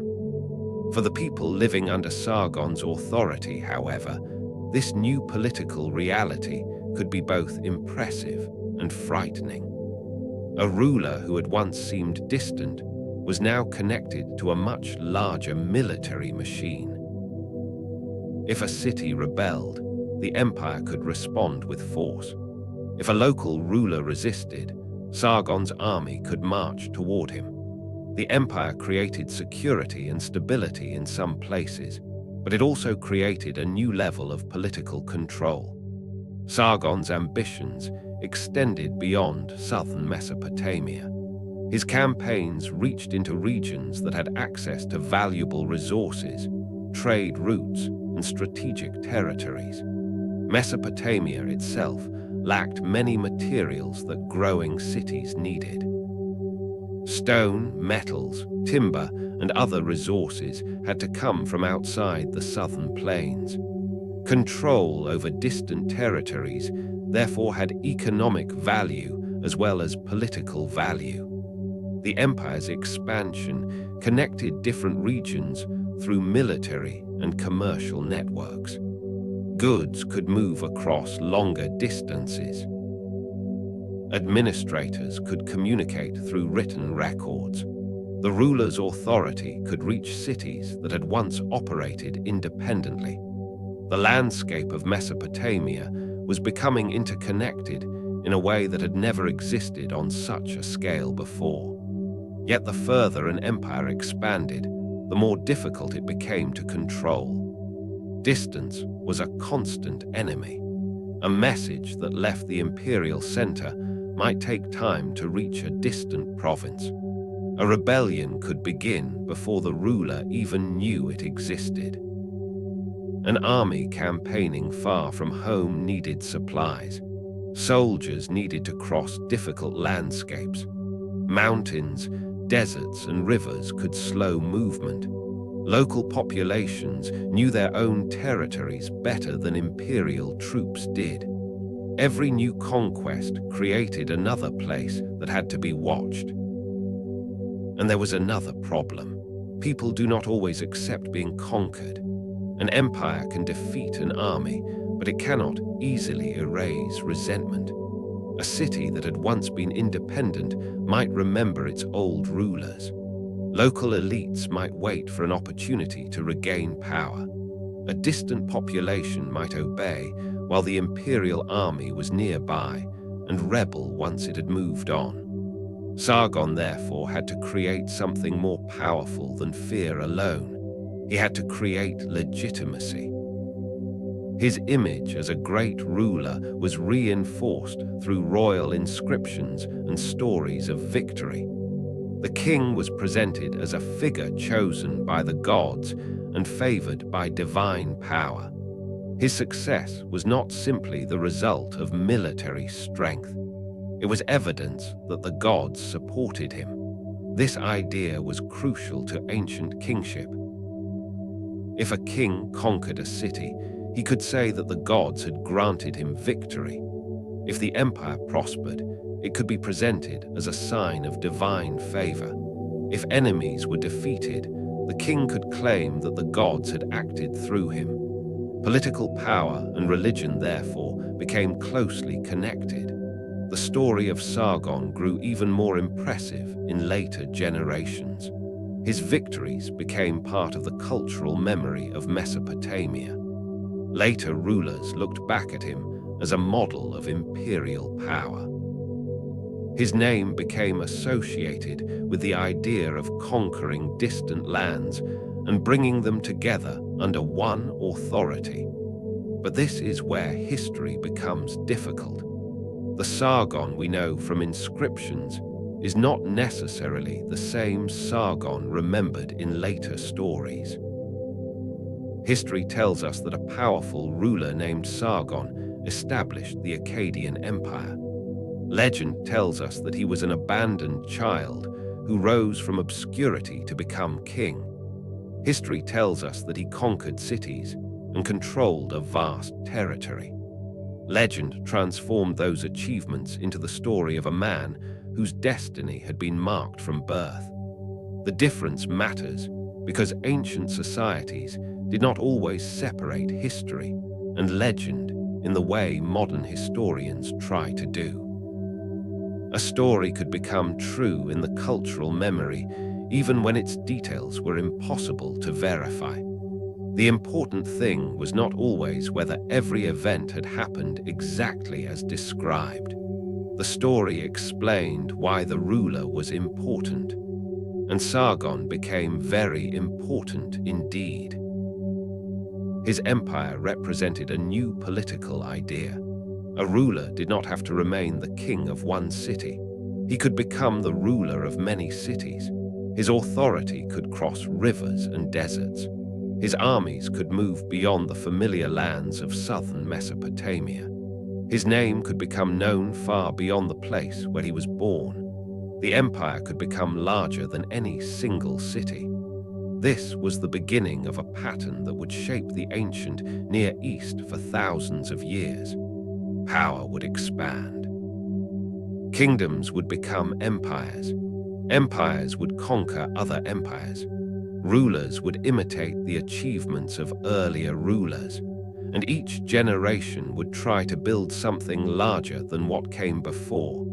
For the people living under Sargon's authority, however, this new political reality could be both impressive and frightening. A ruler who had once seemed distant was now connected to a much larger military machine. If a city rebelled, the empire could respond with force. If a local ruler resisted, Sargon's army could march toward him. The empire created security and stability in some places, but it also created a new level of political control. Sargon's ambitions extended beyond southern Mesopotamia. His campaigns reached into regions that had access to valuable resources, trade routes, and strategic territories. Mesopotamia itself lacked many materials that growing cities needed. Stone, metals, timber, and other resources had to come from outside the southern plains. Control over distant territories therefore had economic value as well as political value. The empire's expansion connected different regions through military and commercial networks. Goods could move across longer distances. Administrators could communicate through written records. The ruler's authority could reach cities that had once operated independently. The landscape of Mesopotamia was becoming interconnected in a way that had never existed on such a scale before. Yet the further an empire expanded, the more difficult it became to control. Distance was a constant enemy. A message that left the imperial center might take time to reach a distant province. A rebellion could begin before the ruler even knew it existed. An army campaigning far from home needed supplies. Soldiers needed to cross difficult landscapes. Mountains, deserts, and rivers could slow movement. Local populations knew their own territories better than imperial troops did. Every new conquest created another place that had to be watched. And there was another problem. People do not always accept being conquered. An empire can defeat an army, but it cannot easily erase resentment. A city that had once been independent might remember its old rulers. Local elites might wait for an opportunity to regain power. A distant population might obey while the imperial army was nearby and rebel once it had moved on. Sargon therefore had to create something more powerful than fear alone. He had to create legitimacy. His image as a great ruler was reinforced through royal inscriptions and stories of victory. The king was presented as a figure chosen by the gods and favored by divine power. His success was not simply the result of military strength. It was evidence that the gods supported him. This idea was crucial to ancient kingship. If a king conquered a city, he could say that the gods had granted him victory. If the empire prospered, it could be presented as a sign of divine favor. If enemies were defeated, the king could claim that the gods had acted through him. Political power and religion, therefore, became closely connected. The story of Sargon grew even more impressive in later generations. His victories became part of the cultural memory of Mesopotamia. Later rulers looked back at him as a model of imperial power. His name became associated with the idea of conquering distant lands and bringing them together under one authority. But this is where history becomes difficult. The Sargon we know from inscriptions is not necessarily the same Sargon remembered in later stories. History tells us that a powerful ruler named Sargon established the Akkadian Empire. Legend tells us that he was an abandoned child who rose from obscurity to become king. History tells us that he conquered cities and controlled a vast territory. Legend transformed those achievements into the story of a man whose destiny had been marked from birth. The difference matters because ancient societies did not always separate history and legend in the way modern historians try to do. A story could become true in the cultural memory even when its details were impossible to verify. The important thing was not always whether every event had happened exactly as described. The story explained why the ruler was important, and Sargon became very important indeed. His empire represented a new political idea. A ruler did not have to remain the king of one city. He could become the ruler of many cities. His authority could cross rivers and deserts. His armies could move beyond the familiar lands of southern Mesopotamia. His name could become known far beyond the place where he was born. The empire could become larger than any single city. This was the beginning of a pattern that would shape the ancient Near East for thousands of years. Power would expand. Kingdoms would become empires. Empires would conquer other empires. Rulers would imitate the achievements of earlier rulers, and each generation would try to build something larger than what came before.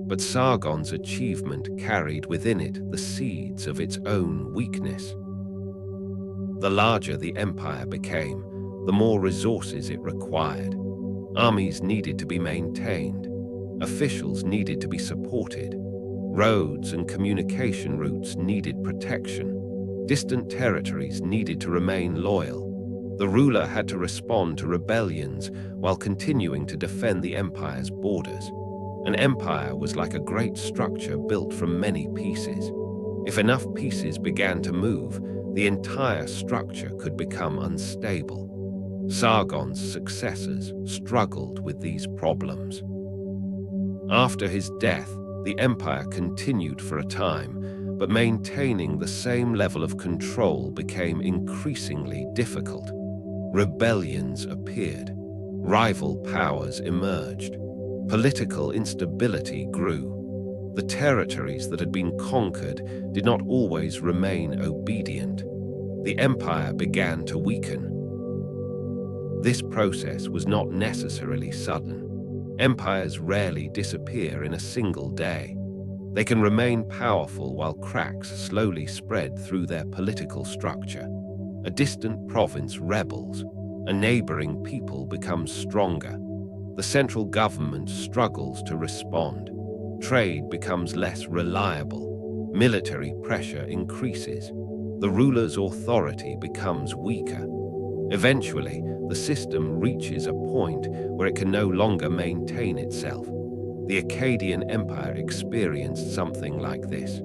But Sargon's achievement carried within it the seeds of its own weakness. The larger the empire became, the more resources it required. Armies needed to be maintained. Officials needed to be supported. Roads and communication routes needed protection. Distant territories needed to remain loyal. The ruler had to respond to rebellions while continuing to defend the empire's borders. An empire was like a great structure built from many pieces. If enough pieces began to move, the entire structure could become unstable. Sargon's successors struggled with these problems. After his death, the empire continued for a time, but maintaining the same level of control became increasingly difficult. Rebellions appeared. Rival powers emerged. Political instability grew. The territories that had been conquered did not always remain obedient. The empire began to weaken. This process was not necessarily sudden. Empires rarely disappear in a single day. They can remain powerful while cracks slowly spread through their political structure. A distant province rebels. A neighboring people becomes stronger. The central government struggles to respond. Trade becomes less reliable. Military pressure increases. The ruler's authority becomes weaker. Eventually, the system reaches a point where it can no longer maintain itself. The Akkadian Empire experienced something like this.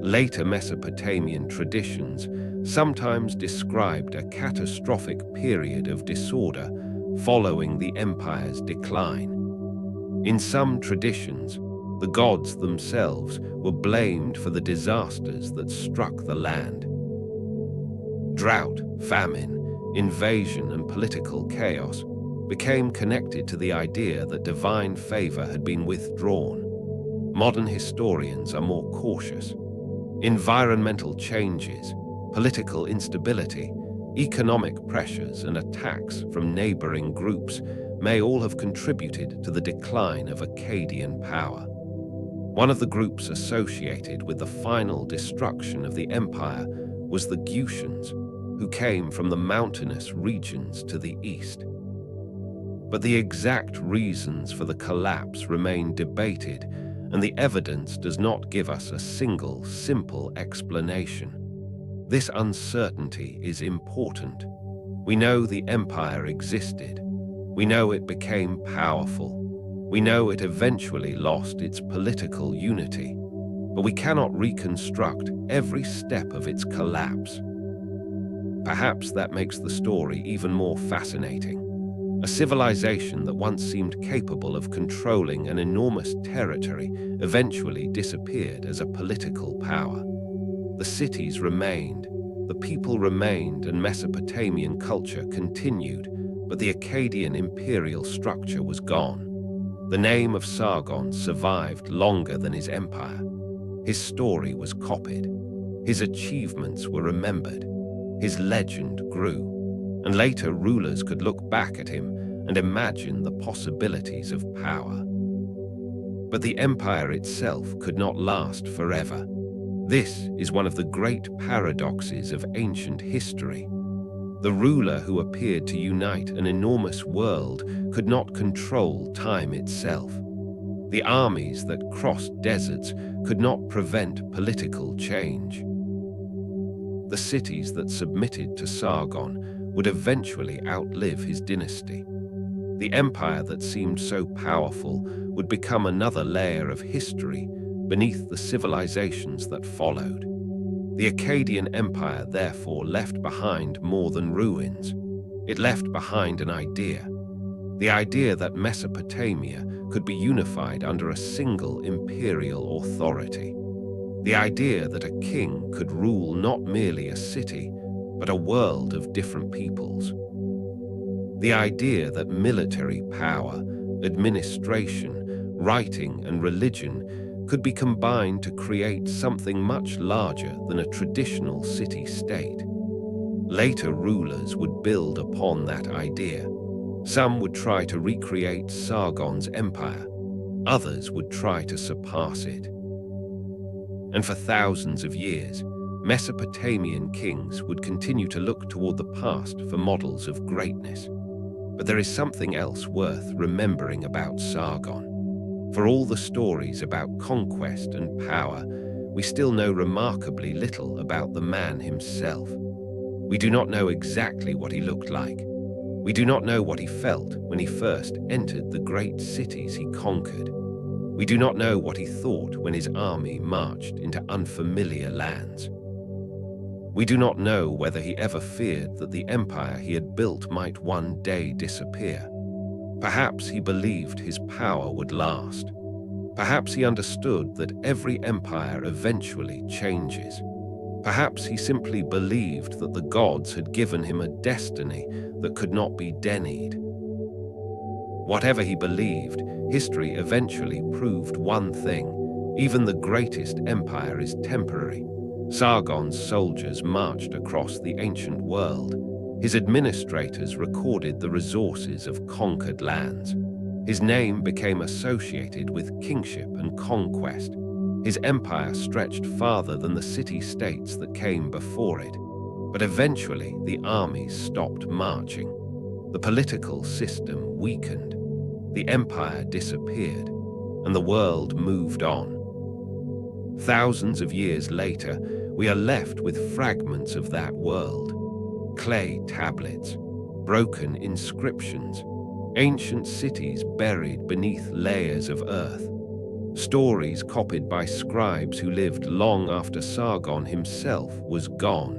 Later Mesopotamian traditions sometimes described a catastrophic period of disorder following the empire's decline. In some traditions, the gods themselves were blamed for the disasters that struck the land. Drought, famine, invasion, and political chaos became connected to the idea that divine favor had been withdrawn. Modern historians are more cautious. Environmental changes, political instability, economic pressures, and attacks from neighboring groups may all have contributed to the decline of Akkadian power. One of the groups associated with the final destruction of the empire was the Gutians, who came from the mountainous regions to the east. But the exact reasons for the collapse remain debated, and the evidence does not give us a single, simple explanation. This uncertainty is important. We know the empire existed. We know it became powerful. We know it eventually lost its political unity, but we cannot reconstruct every step of its collapse. Perhaps that makes the story even more fascinating. A civilization that once seemed capable of controlling an enormous territory eventually disappeared as a political power. The cities remained, the people remained, and Mesopotamian culture continued, but the Akkadian imperial structure was gone. The name of Sargon survived longer than his empire. His story was copied. His achievements were remembered. His legend grew, and later rulers could look back at him and imagine the possibilities of power. But the empire itself could not last forever. This is one of the great paradoxes of ancient history. The ruler who appeared to unite an enormous world could not control time itself. The armies that crossed deserts could not prevent political change. The cities that submitted to Sargon would eventually outlive his dynasty. The empire that seemed so powerful would become another layer of history beneath the civilizations that followed. The Akkadian Empire therefore left behind more than ruins. It left behind an idea. The idea that Mesopotamia could be unified under a single imperial authority. The idea that a king could rule not merely a city, but a world of different peoples. The idea that military power, administration, writing, and religion could be combined to create something much larger than a traditional city-state. Later rulers would build upon that idea. Some would try to recreate Sargon's empire. Others would try to surpass it. And for thousands of years, Mesopotamian kings would continue to look toward the past for models of greatness. But there is something else worth remembering about Sargon. For all the stories about conquest and power, we still know remarkably little about the man himself. We do not know exactly what he looked like. We do not know what he felt when he first entered the great cities he conquered. We do not know what he thought when his army marched into unfamiliar lands. We do not know whether he ever feared that the empire he had built might one day disappear. Perhaps he believed his power would last. Perhaps he understood that every empire eventually changes. Perhaps he simply believed that the gods had given him a destiny that could not be denied. Whatever he believed, history eventually proved one thing: even the greatest empire is temporary. Sargon's soldiers marched across the ancient world. His administrators recorded the resources of conquered lands. His name became associated with kingship and conquest. His empire stretched farther than the city-states that came before it. But eventually, the armies stopped marching. The political system weakened. The empire disappeared, and the world moved on. Thousands of years later, we are left with fragments of that world. Clay tablets, broken inscriptions, ancient cities buried beneath layers of earth, stories copied by scribes who lived long after Sargon himself was gone.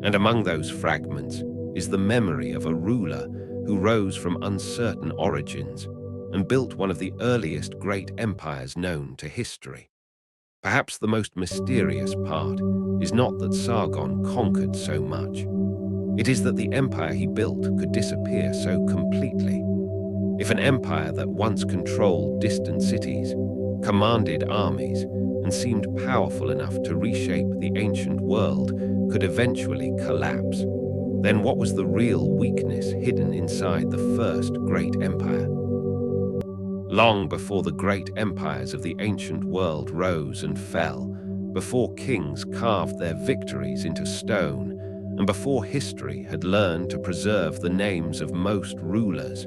And among those fragments is the memory of a ruler who rose from uncertain origins and built one of the earliest great empires known to history. Perhaps the most mysterious part is not that Sargon conquered so much. It is that the empire he built could disappear so completely. If an empire that once controlled distant cities, commanded armies, and seemed powerful enough to reshape the ancient world could eventually collapse, then what was the real weakness hidden inside the first great empire? Long before the great empires of the ancient world rose and fell, before kings carved their victories into stone, and before history had learned to preserve the names of most rulers,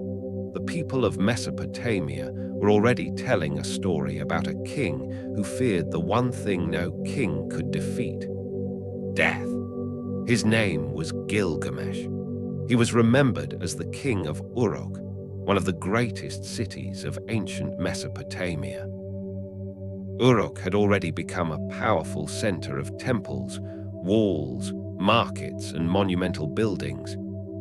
the people of Mesopotamia were already telling a story about a king who feared the one thing no king could defeat: death. His name was Gilgamesh. He was remembered as the king of Uruk, one of the greatest cities of ancient Mesopotamia. Uruk had already become a powerful center of temples, walls, markets, and monumental buildings,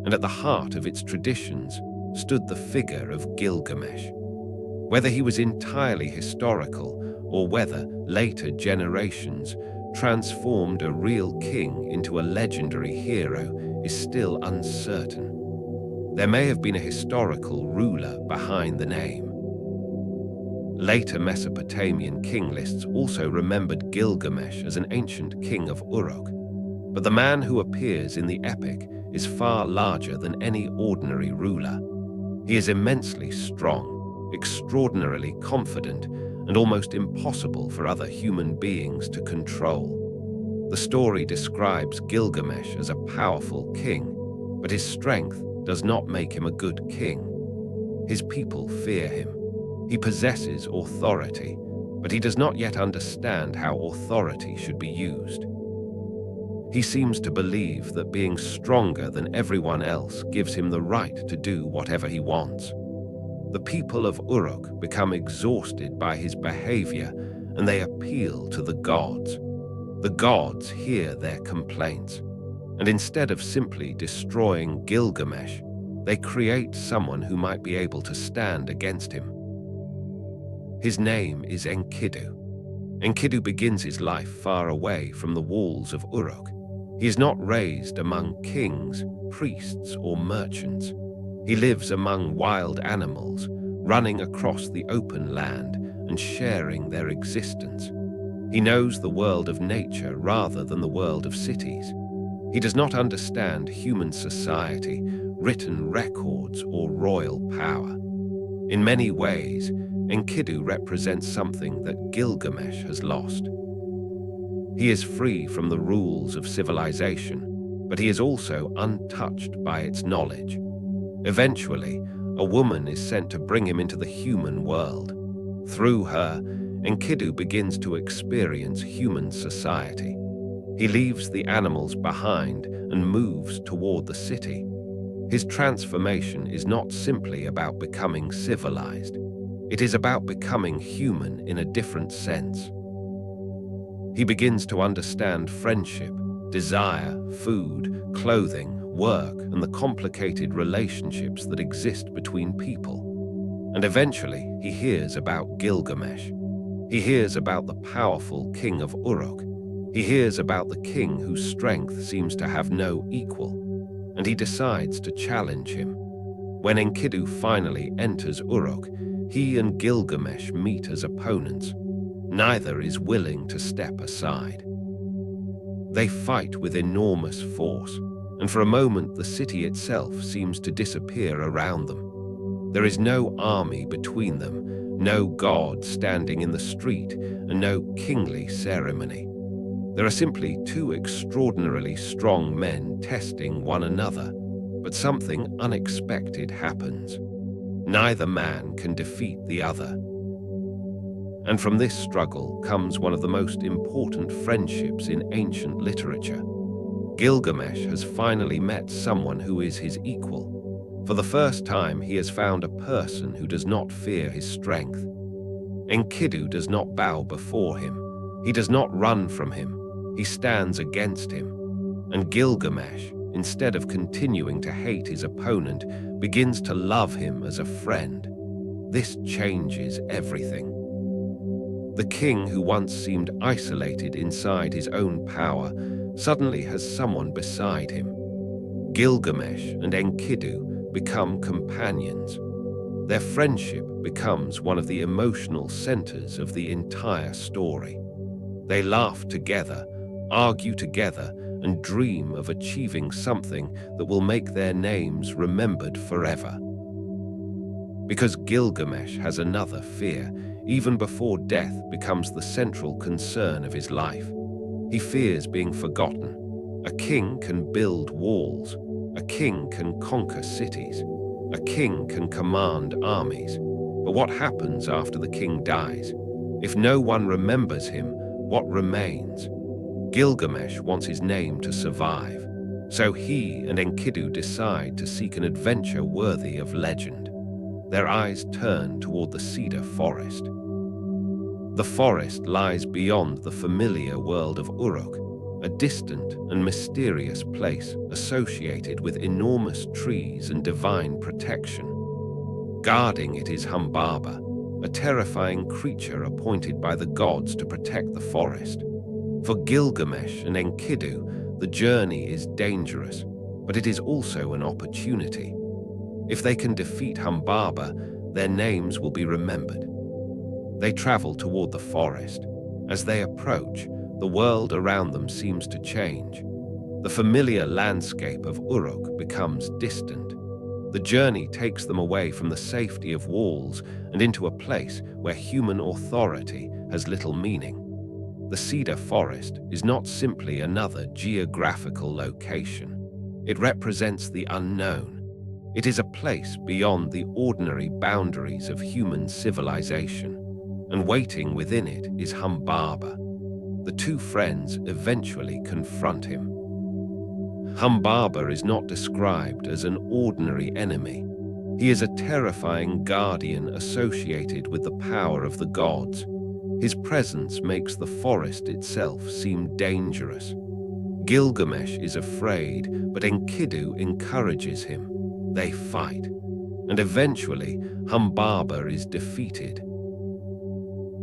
and at the heart of its traditions stood the figure of Gilgamesh. Whether he was entirely historical or whether later generations transformed a real king into a legendary hero is still uncertain. There may have been a historical ruler behind the name. Later Mesopotamian king lists also remembered Gilgamesh as an ancient king of Uruk, but the man who appears in the epic is far larger than any ordinary ruler. He is immensely strong, extraordinarily confident, and almost impossible for other human beings to control. The story describes Gilgamesh as a powerful king, but his strength does not make him a good king. His people fear him. He possesses authority, but he does not yet understand how authority should be used. He seems to believe that being stronger than everyone else gives him the right to do whatever he wants. The people of Uruk become exhausted by his behavior, and they appeal to the gods. The gods hear their complaints, and instead of simply destroying Gilgamesh, they create someone who might be able to stand against him. His name is Enkidu. Enkidu begins his life far away from the walls of Uruk. He is not raised among kings, priests, or merchants. He lives among wild animals, running across the open land and sharing their existence. He knows the world of nature rather than the world of cities. He does not understand human society, written records, or royal power. In many ways, Enkidu represents something that Gilgamesh has lost. He is free from the rules of civilization, but he is also untouched by its knowledge. Eventually, a woman is sent to bring him into the human world. Through her, Enkidu begins to experience human society. He leaves the animals behind and moves toward the city. His transformation is not simply about becoming civilized. It is about becoming human in a different sense. He begins to understand friendship, desire, food, clothing, work, and the complicated relationships that exist between people. And eventually, he hears about Gilgamesh. He hears about the powerful king of Uruk. He hears about the king whose strength seems to have no equal, and he decides to challenge him. When Enkidu finally enters Uruk, he and Gilgamesh meet as opponents. Neither is willing to step aside. They fight with enormous force, and for a moment the city itself seems to disappear around them. There is no army between them, no god standing in the street, and no kingly ceremony. There are simply two extraordinarily strong men testing one another, but something unexpected happens. Neither man can defeat the other. And from this struggle comes one of the most important friendships in ancient literature. Gilgamesh has finally met someone who is his equal. For the first time, he has found a person who does not fear his strength. Enkidu does not bow before him. He does not run from him. He stands against him. And Gilgamesh, instead of continuing to hate his opponent, begins to love him as a friend. This changes everything. The king who once seemed isolated inside his own power suddenly has someone beside him. Gilgamesh and Enkidu become companions. Their friendship becomes one of the emotional centers of the entire story. They laugh together, argue together, and dream of achieving something that will make their names remembered forever. Because Gilgamesh has another fear, even before death becomes the central concern of his life. He fears being forgotten. A king can build walls. A king can conquer cities. A king can command armies. But what happens after the king dies? If no one remembers him, what remains? Gilgamesh wants his name to survive, so he and Enkidu decide to seek an adventure worthy of legend. Their eyes turn toward the cedar forest. The forest lies beyond the familiar world of Uruk, a distant and mysterious place associated with enormous trees and divine protection. Guarding it is Humbaba, a terrifying creature appointed by the gods to protect the forest. For Gilgamesh and Enkidu, the journey is dangerous, but it is also an opportunity. If they can defeat Humbaba, their names will be remembered. They travel toward the forest. As they approach, the world around them seems to change. The familiar landscape of Uruk becomes distant. The journey takes them away from the safety of walls and into a place where human authority has little meaning. The cedar forest is not simply another geographical location. It represents the unknown. It is a place beyond the ordinary boundaries of human civilization, and waiting within it is Humbaba. The two friends eventually confront him. Humbaba is not described as an ordinary enemy. He is a terrifying guardian associated with the power of the gods. His presence makes the forest itself seem dangerous. Gilgamesh is afraid, but Enkidu encourages him. They fight, and eventually Humbaba is defeated.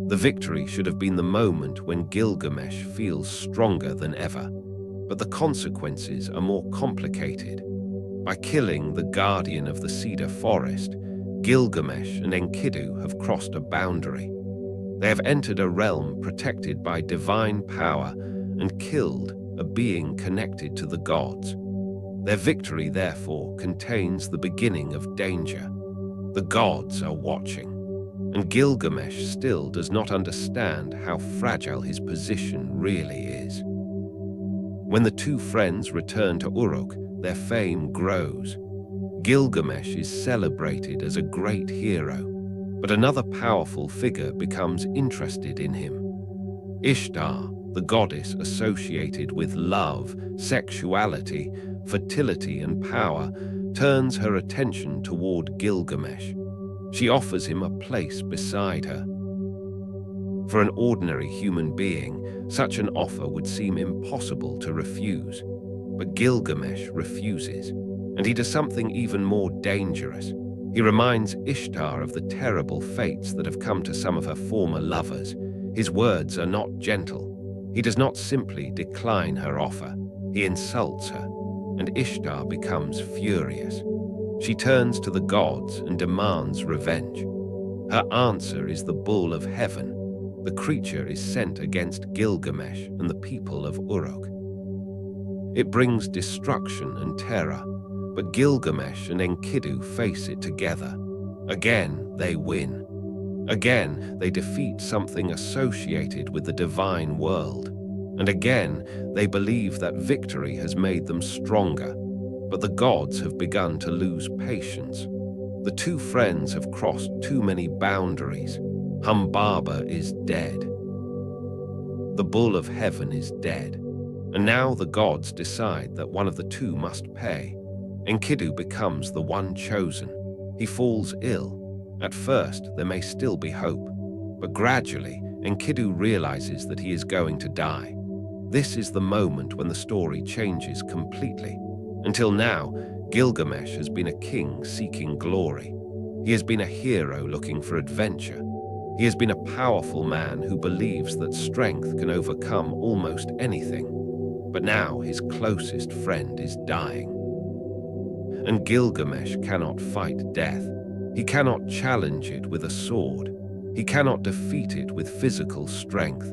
The victory should have been the moment when Gilgamesh feels stronger than ever, but the consequences are more complicated. By killing the guardian of the cedar forest, Gilgamesh and Enkidu have crossed a boundary. They have entered a realm protected by divine power and killed a being connected to the gods. Their victory, therefore, contains the beginning of danger. The gods are watching, and Gilgamesh still does not understand how fragile his position really is. When the two friends return to Uruk, their fame grows. Gilgamesh is celebrated as a great hero, but another powerful figure becomes interested in him. Ishtar, the goddess associated with love, sexuality, fertility, and power, turns her attention toward Gilgamesh. She offers him a place beside her. For an ordinary human being, such an offer would seem impossible to refuse. But Gilgamesh refuses, and he does something even more dangerous. He reminds Ishtar of the terrible fates that have come to some of her former lovers. His words are not gentle. He does not simply decline her offer. He insults her, and Ishtar becomes furious. She turns to the gods and demands revenge. Her answer is the bull of heaven. The creature is sent against Gilgamesh and the people of Uruk. It brings destruction and terror, but Gilgamesh and Enkidu face it together. Again, they win. Again, they defeat something associated with the divine world. And again, they believe that victory has made them stronger. But the gods have begun to lose patience. The two friends have crossed too many boundaries. Humbaba is dead. The bull of heaven is dead. And now the gods decide that one of the two must pay. Enkidu becomes the one chosen. He falls ill. At first, there may still be hope. But gradually, Enkidu realizes that he is going to die. This is the moment when the story changes completely. Until now, Gilgamesh has been a king seeking glory. He has been a hero looking for adventure. He has been a powerful man who believes that strength can overcome almost anything. But now his closest friend is dying. And Gilgamesh cannot fight death. He cannot challenge it with a sword. He cannot defeat it with physical strength.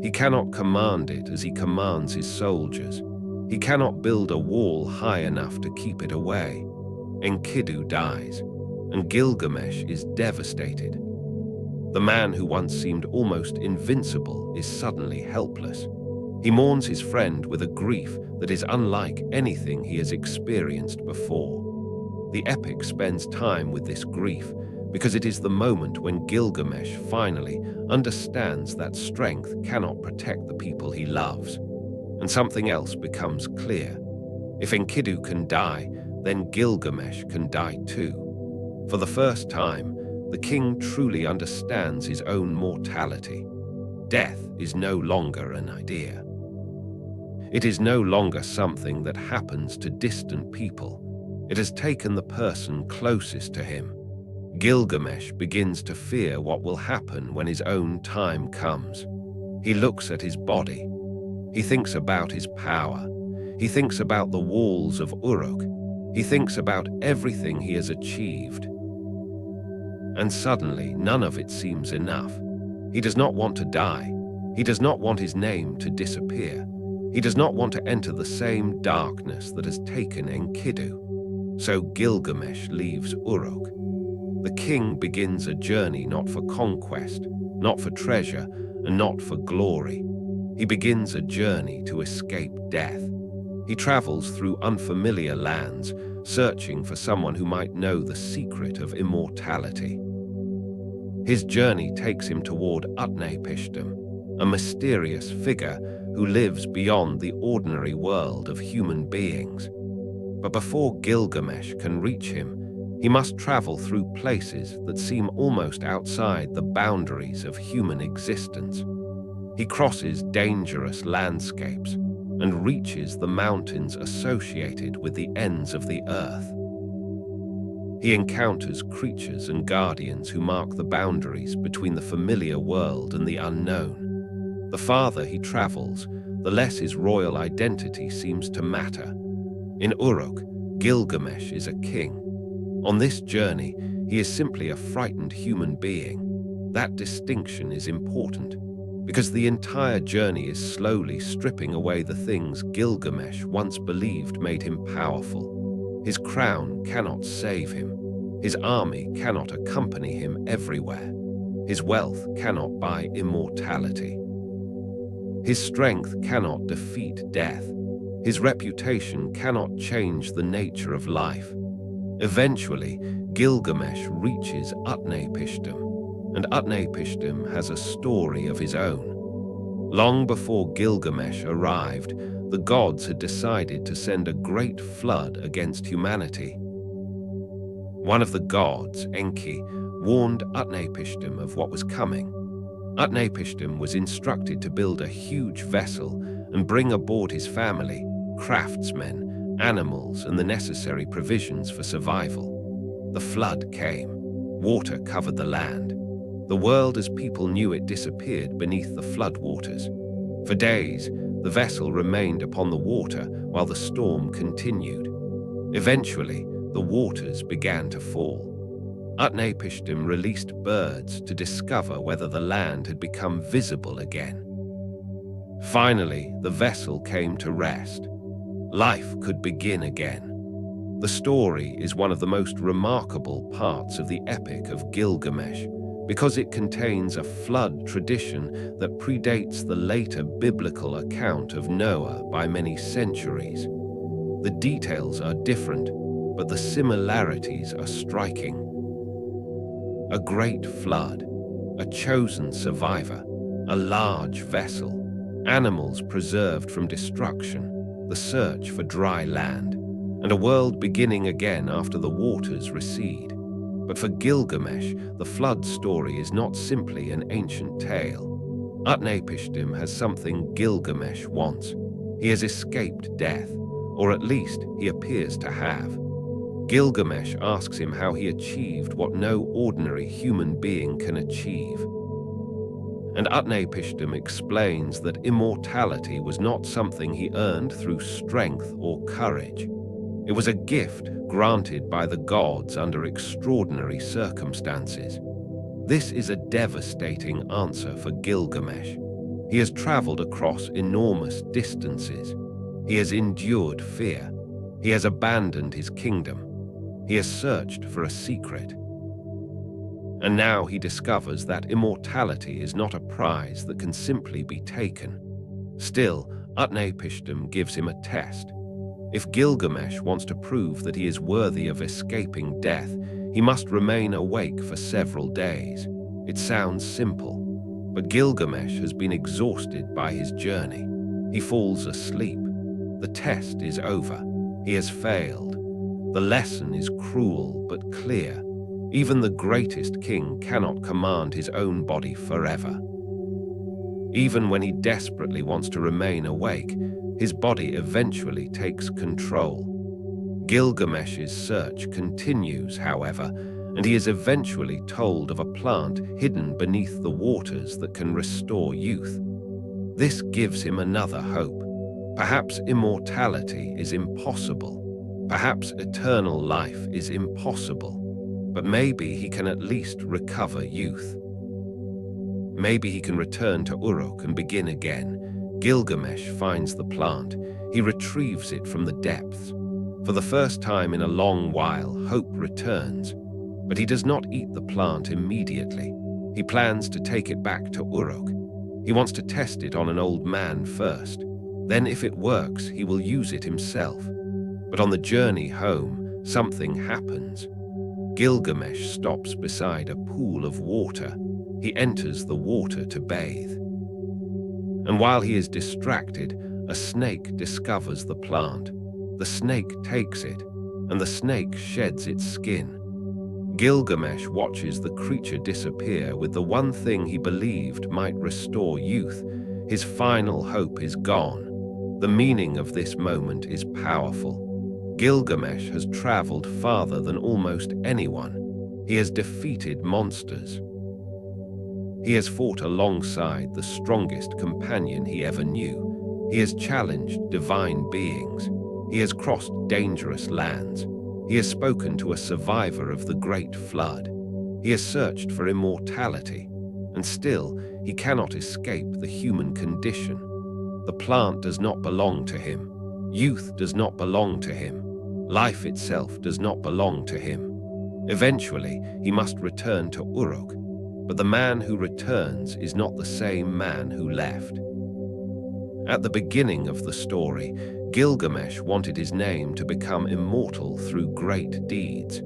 He cannot command it as he commands his soldiers. He cannot build a wall high enough to keep it away. Enkidu dies, and Gilgamesh is devastated. The man who once seemed almost invincible is suddenly helpless. He mourns his friend with a grief that is unlike anything he has experienced before. The epic spends time with this grief because it is the moment when Gilgamesh finally understands that strength cannot protect the people he loves. And something else becomes clear. If Enkidu can die, then Gilgamesh can die too. For the first time, the king truly understands his own mortality. Death is no longer an idea. It is no longer something that happens to distant people. It has taken the person closest to him. Gilgamesh begins to fear what will happen when his own time comes. He looks at his body. He thinks about his power. He thinks about the walls of Uruk. He thinks about everything he has achieved. And suddenly, none of it seems enough. He does not want to die. He does not want his name to disappear. He does not want to enter the same darkness that has taken Enkidu. So Gilgamesh leaves Uruk. The king begins a journey not for conquest, not for treasure, and not for glory. He begins a journey to escape death. He travels through unfamiliar lands, searching for someone who might know the secret of immortality. His journey takes him toward Utnapishtim, a mysterious figure who lives beyond the ordinary world of human beings. But before Gilgamesh can reach him, he must travel through places that seem almost outside the boundaries of human existence. He crosses dangerous landscapes and reaches the mountains associated with the ends of the earth. He encounters creatures and guardians who mark the boundaries between the familiar world and the unknown. The farther he travels, the less his royal identity seems to matter. In Uruk, Gilgamesh is a king. On this journey, he is simply a frightened human being. That distinction is important, because the entire journey is slowly stripping away the things Gilgamesh once believed made him powerful. His crown cannot save him. His army cannot accompany him everywhere. His wealth cannot buy immortality. His strength cannot defeat death. His reputation cannot change the nature of life. Eventually, Gilgamesh reaches Utnapishtim, and Utnapishtim has a story of his own. Long before Gilgamesh arrived, the gods had decided to send a great flood against humanity. One of the gods, Enki, warned Utnapishtim of what was coming. Utnapishtim was instructed to build a huge vessel and bring aboard his family, craftsmen, animals, and the necessary provisions for survival. The flood came. Water covered the land. The world as people knew it disappeared beneath the floodwaters. For days, the vessel remained upon the water while the storm continued. Eventually, the waters began to fall. Utnapishtim released birds to discover whether the land had become visible again. Finally, the vessel came to rest. Life could begin again. The story is one of the most remarkable parts of the Epic of Gilgamesh, because it contains a flood tradition that predates the later biblical account of Noah by many centuries. The details are different, but the similarities are striking. A great flood, a chosen survivor, a large vessel, animals preserved from destruction, the search for dry land, and a world beginning again after the waters recede. But for Gilgamesh, the flood story is not simply an ancient tale. Utnapishtim has something Gilgamesh wants. He has escaped death, or at least he appears to have. Gilgamesh asks him how he achieved what no ordinary human being can achieve. And Utnapishtim explains that immortality was not something he earned through strength or courage. It was a gift granted by the gods under extraordinary circumstances. This is a devastating answer for Gilgamesh. He has traveled across enormous distances. He has endured fear. He has abandoned his kingdom. He has searched for a secret. And now he discovers that immortality is not a prize that can simply be taken. Still, Utnapishtim gives him a test. If Gilgamesh wants to prove that he is worthy of escaping death, he must remain awake for several days. It sounds simple, but Gilgamesh has been exhausted by his journey. He falls asleep. The test is over. He has failed. The lesson is cruel but clear. Even the greatest king cannot command his own body forever. Even when he desperately wants to remain awake, his body eventually takes control. Gilgamesh's search continues, however, and he is eventually told of a plant hidden beneath the waters that can restore youth. This gives him another hope. Perhaps immortality is impossible. Perhaps eternal life is impossible. But maybe he can at least recover youth. Maybe he can return to Uruk and begin again. Gilgamesh finds the plant. He retrieves it from the depths. For the first time in a long while, hope returns. But he does not eat the plant immediately. He plans to take it back to Uruk. He wants to test it on an old man first. Then if it works, he will use it himself. But on the journey home, something happens. Gilgamesh stops beside a pool of water. He enters the water to bathe. And while he is distracted, a snake discovers the plant. The snake takes it, and the snake sheds its skin. Gilgamesh watches the creature disappear with the one thing he believed might restore youth. His final hope is gone. The meaning of this moment is powerful. Gilgamesh has traveled farther than almost anyone. He has defeated monsters. He has fought alongside the strongest companion he ever knew. He has challenged divine beings. He has crossed dangerous lands. He has spoken to a survivor of the Great Flood. He has searched for immortality, and still he cannot escape the human condition. The plant does not belong to him. Youth does not belong to him. Life itself does not belong to him. Eventually, he must return to Uruk, but the man who returns is not the same man who left. At the beginning of the story, Gilgamesh wanted his name to become immortal through great deeds.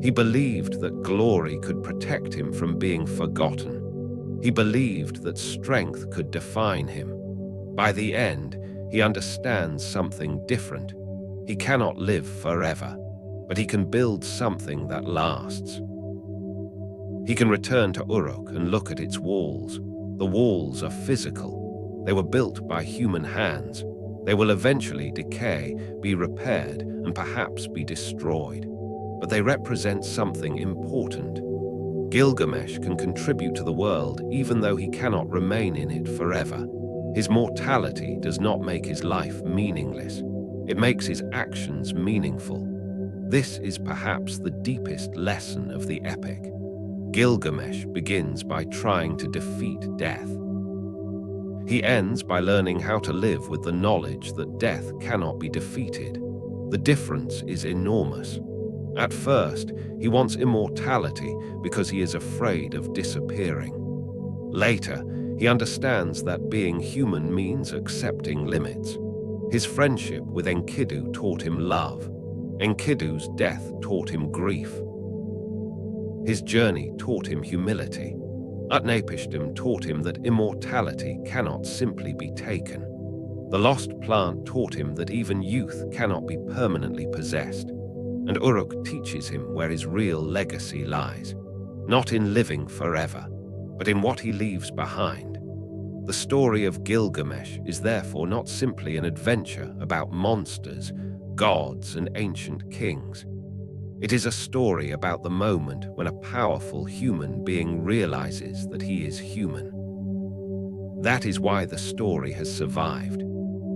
He believed that glory could protect him from being forgotten. He believed that strength could define him. By the end, he understands something different. He cannot live forever, but he can build something that lasts. He can return to Uruk and look at its walls. The walls are physical. They were built by human hands. They will eventually decay, be repaired, and perhaps be destroyed. But they represent something important. Gilgamesh can contribute to the world even though he cannot remain in it forever. His mortality does not make his life meaningless. It makes his actions meaningful. This is perhaps the deepest lesson of the epic. Gilgamesh begins by trying to defeat death. He ends by learning how to live with the knowledge that death cannot be defeated. The difference is enormous. At first, he wants immortality because he is afraid of disappearing. Later, he understands that being human means accepting limits. His friendship with Enkidu taught him love. Enkidu's death taught him grief. His journey taught him humility. Utnapishtim taught him that immortality cannot simply be taken. The lost plant taught him that even youth cannot be permanently possessed. And Uruk teaches him where his real legacy lies, not in living forever, but in what he leaves behind. The story of Gilgamesh is therefore not simply an adventure about monsters, gods, and ancient kings. It is a story about the moment when a powerful human being realizes that he is human. That is why the story has survived.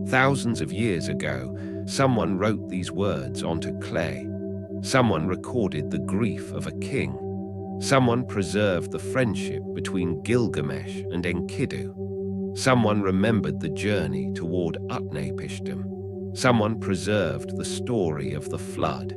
Thousands of years ago, someone wrote these words onto clay. Someone recorded the grief of a king. Someone preserved the friendship between Gilgamesh and Enkidu. Someone remembered the journey toward Utnapishtim. Someone preserved the story of the flood.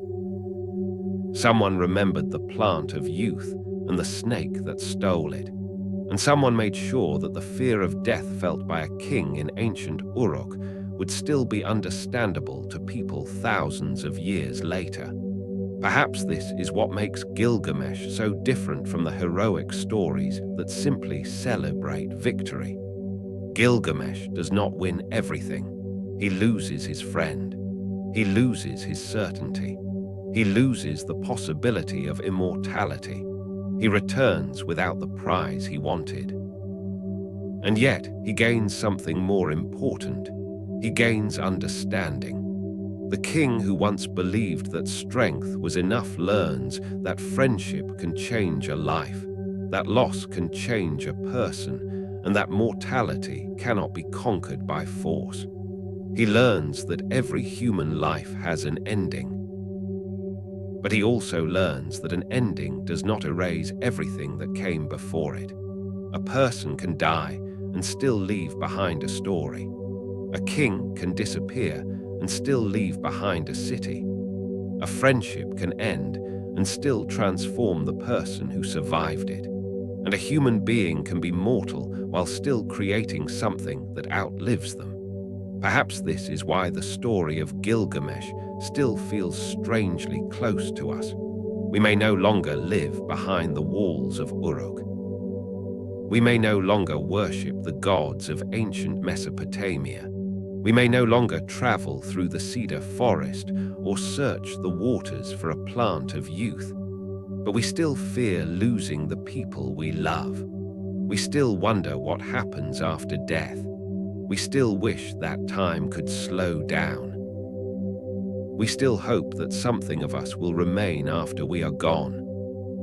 Someone remembered the plant of youth and the snake that stole it. And someone made sure that the fear of death felt by a king in ancient Uruk would still be understandable to people thousands of years later. Perhaps this is what makes Gilgamesh so different from the heroic stories that simply celebrate victory. Gilgamesh does not win everything. He loses his friend. He loses his certainty. He loses the possibility of immortality. He returns without the prize he wanted. And yet, he gains something more important. He gains understanding. The king who once believed that strength was enough learns that friendship can change a life, that loss can change a person, and that mortality cannot be conquered by force. He learns that every human life has an ending. But he also learns that an ending does not erase everything that came before it. A person can die and still leave behind a story. A king can disappear and still leave behind a city. A friendship can end and still transform the person who survived it. And a human being can be mortal while still creating something that outlives them. Perhaps this is why the story of Gilgamesh still feels strangely close to us. We may no longer live behind the walls of Uruk. We may no longer worship the gods of ancient Mesopotamia. We may no longer travel through the cedar forest or search the waters for a plant of youth. But we still fear losing the people we love. We still wonder what happens after death. We still wish that time could slow down. We still hope that something of us will remain after we are gone.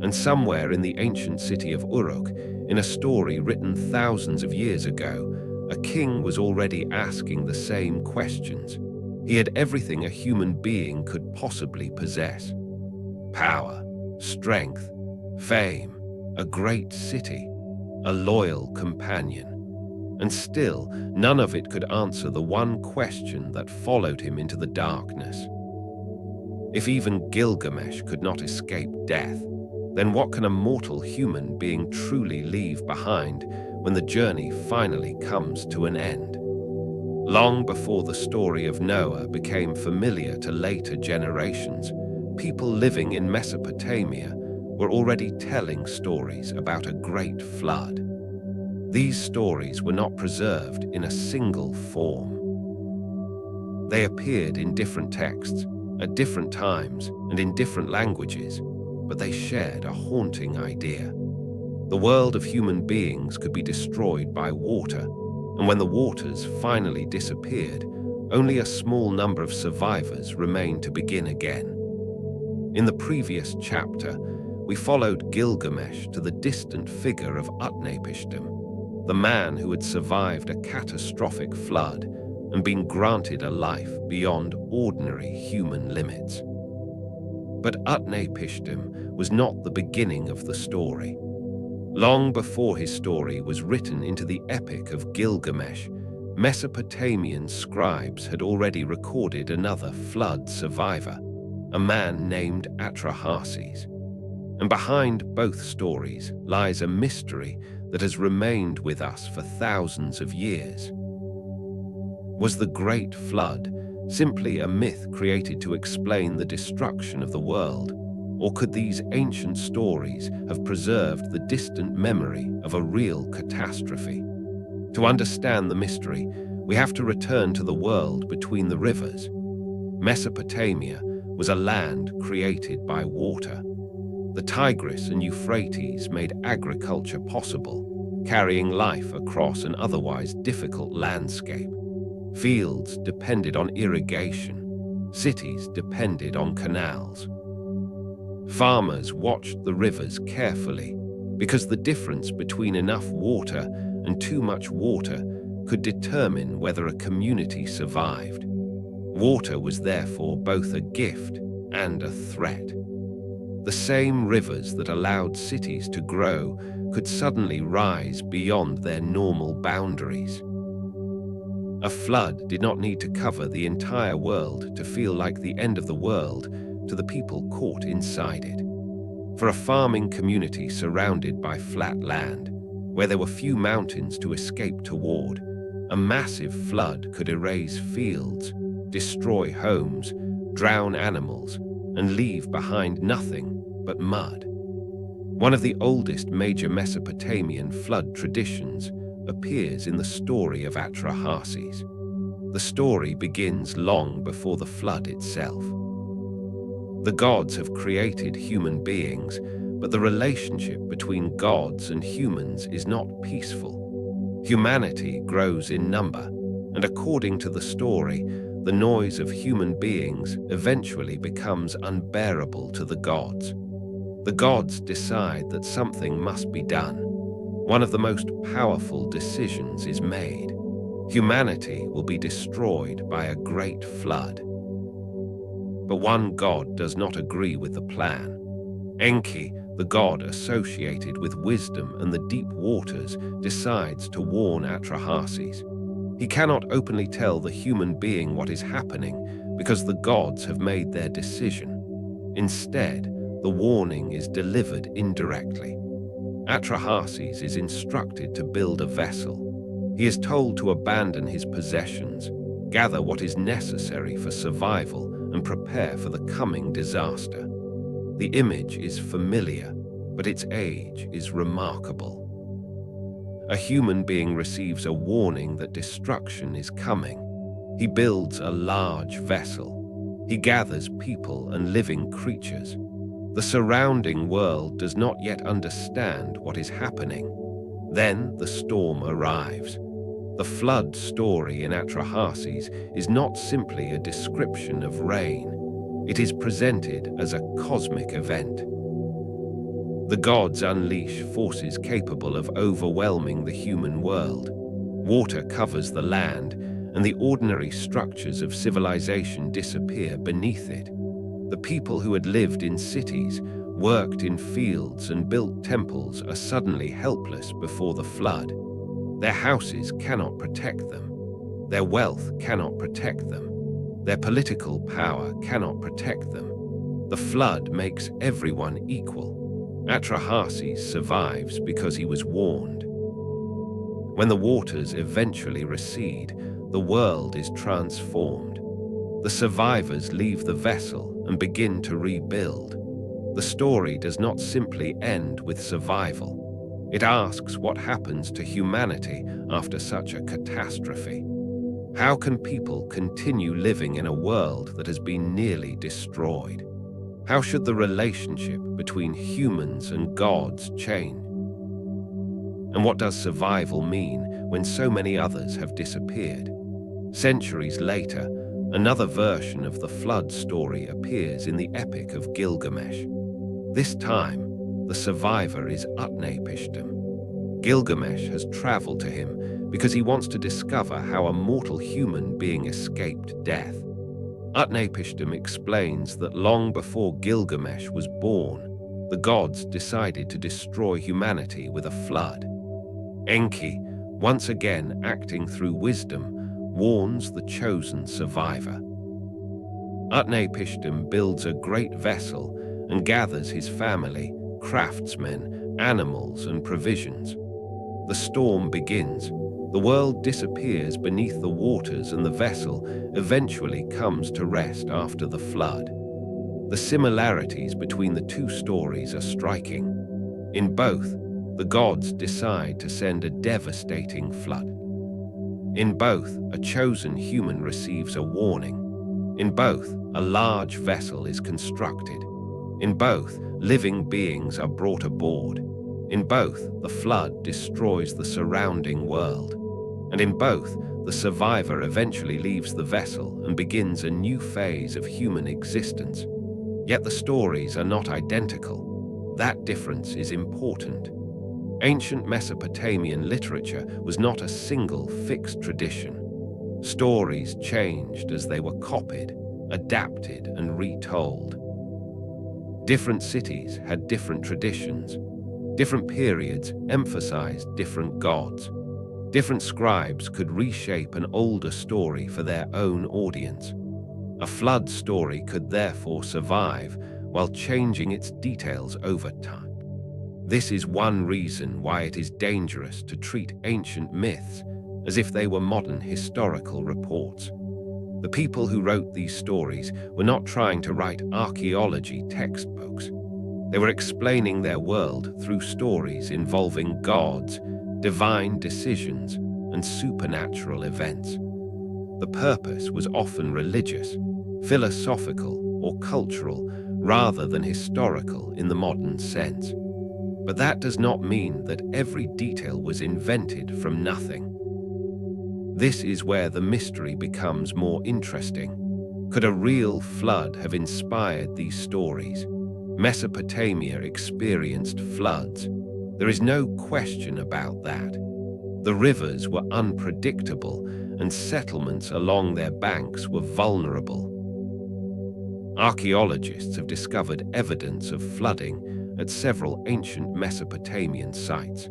And somewhere in the ancient city of Uruk, in a story written thousands of years ago, a king was already asking the same questions. He had everything a human being could possibly possess: power, strength, fame, a great city, a loyal companion. And still, none of it could answer the one question that followed him into the darkness. If even Gilgamesh could not escape death, then what can a mortal human being truly leave behind when the journey finally comes to an end? Long before the story of Noah became familiar to later generations, people living in Mesopotamia were already telling stories about a great flood. These stories were not preserved in a single form. They appeared in different texts, at different times, and in different languages, but they shared a haunting idea. The world of human beings could be destroyed by water, and when the waters finally disappeared, only a small number of survivors remained to begin again. In the previous chapter, we followed Gilgamesh to the distant figure of Utnapishtim, the man who had survived a catastrophic flood and been granted a life beyond ordinary human limits. But Utnapishtim was not the beginning of the story. Long before his story was written into the epic of Gilgamesh, Mesopotamian scribes had already recorded another flood survivor, a man named Atrahasis. And behind both stories lies a mystery that has remained with us for thousands of years. Was the Great Flood simply a myth created to explain the destruction of the world, or could these ancient stories have preserved the distant memory of a real catastrophe? To understand the mystery, we have to return to the world between the rivers. Mesopotamia was a land created by water. The Tigris and Euphrates made agriculture possible, carrying life across an otherwise difficult landscape. Fields depended on irrigation. Cities depended on canals. Farmers watched the rivers carefully because the difference between enough water and too much water could determine whether a community survived. Water was therefore both a gift and a threat. The same rivers that allowed cities to grow could suddenly rise beyond their normal boundaries. A flood did not need to cover the entire world to feel like the end of the world to the people caught inside it. For a farming community surrounded by flat land, where there were few mountains to escape toward, a massive flood could erase fields, destroy homes, drown animals, and leave behind nothing but mud. One of the oldest major Mesopotamian flood traditions appears in the story of Atrahasis. The story begins long before the flood itself. The gods have created human beings, but the relationship between gods and humans is not peaceful. Humanity grows in number, and according to the story, the noise of human beings eventually becomes unbearable to the gods. The gods decide that something must be done. One of the most powerful decisions is made. Humanity will be destroyed by a great flood. But one god does not agree with the plan. Enki, the god associated with wisdom and the deep waters, decides to warn Atrahasis. He cannot openly tell the human being what is happening because the gods have made their decision. Instead, the warning is delivered indirectly. Atrahasis is instructed to build a vessel. He is told to abandon his possessions, gather what is necessary for survival, and prepare for the coming disaster. The image is familiar, but its age is remarkable. A human being receives a warning that destruction is coming. He builds a large vessel. He gathers people and living creatures. The surrounding world does not yet understand what is happening. Then the storm arrives. The flood story in Atrahasis is not simply a description of rain. It is presented as a cosmic event. The gods unleash forces capable of overwhelming the human world. Water covers the land, and the ordinary structures of civilization disappear beneath it. The people who had lived in cities, worked in fields, and built temples are suddenly helpless before the flood. Their houses cannot protect them. Their wealth cannot protect them. Their political power cannot protect them. The flood makes everyone equal. Atrahasis survives because he was warned. When the waters eventually recede, the world is transformed. The survivors leave the vessel and begin to rebuild. The story does not simply end with survival. It asks what happens to humanity after such a catastrophe. How can people continue living in a world that has been nearly destroyed? How should the relationship between humans and gods change? And what does survival mean when so many others have disappeared? Centuries later, another version of the flood story appears in the Epic of Gilgamesh. This time, the survivor is Utnapishtim. Gilgamesh has traveled to him because he wants to discover how a mortal human being escaped death. Utnapishtim explains that long before Gilgamesh was born, the gods decided to destroy humanity with a flood. Enki, once again acting through wisdom, warns the chosen survivor. Utnapishtim builds a great vessel and gathers his family, craftsmen, animals, and provisions. The storm begins. The world disappears beneath the waters, and the vessel eventually comes to rest after the flood. The similarities between the two stories are striking. In both, the gods decide to send a devastating flood. In both, a chosen human receives a warning. In both, a large vessel is constructed. In both, living beings are brought aboard. In both, the flood destroys the surrounding world. And in both, the survivor eventually leaves the vessel and begins a new phase of human existence. Yet the stories are not identical. That difference is important. Ancient Mesopotamian literature was not a single fixed tradition. Stories changed as they were copied, adapted, and retold. Different cities had different traditions. Different periods emphasized different gods. Different scribes could reshape an older story for their own audience. A flood story could therefore survive while changing its details over time. This is one reason why it is dangerous to treat ancient myths as if they were modern historical reports. The people who wrote these stories were not trying to write archaeology textbooks. They were explaining their world through stories involving gods, divine decisions, and supernatural events. The purpose was often religious, philosophical, or cultural, rather than historical in the modern sense. But that does not mean that every detail was invented from nothing. This is where the mystery becomes more interesting. Could a real flood have inspired these stories? Mesopotamia experienced floods. There is no question about that. The rivers were unpredictable, and settlements along their banks were vulnerable. Archaeologists have discovered evidence of flooding at several ancient Mesopotamian sites.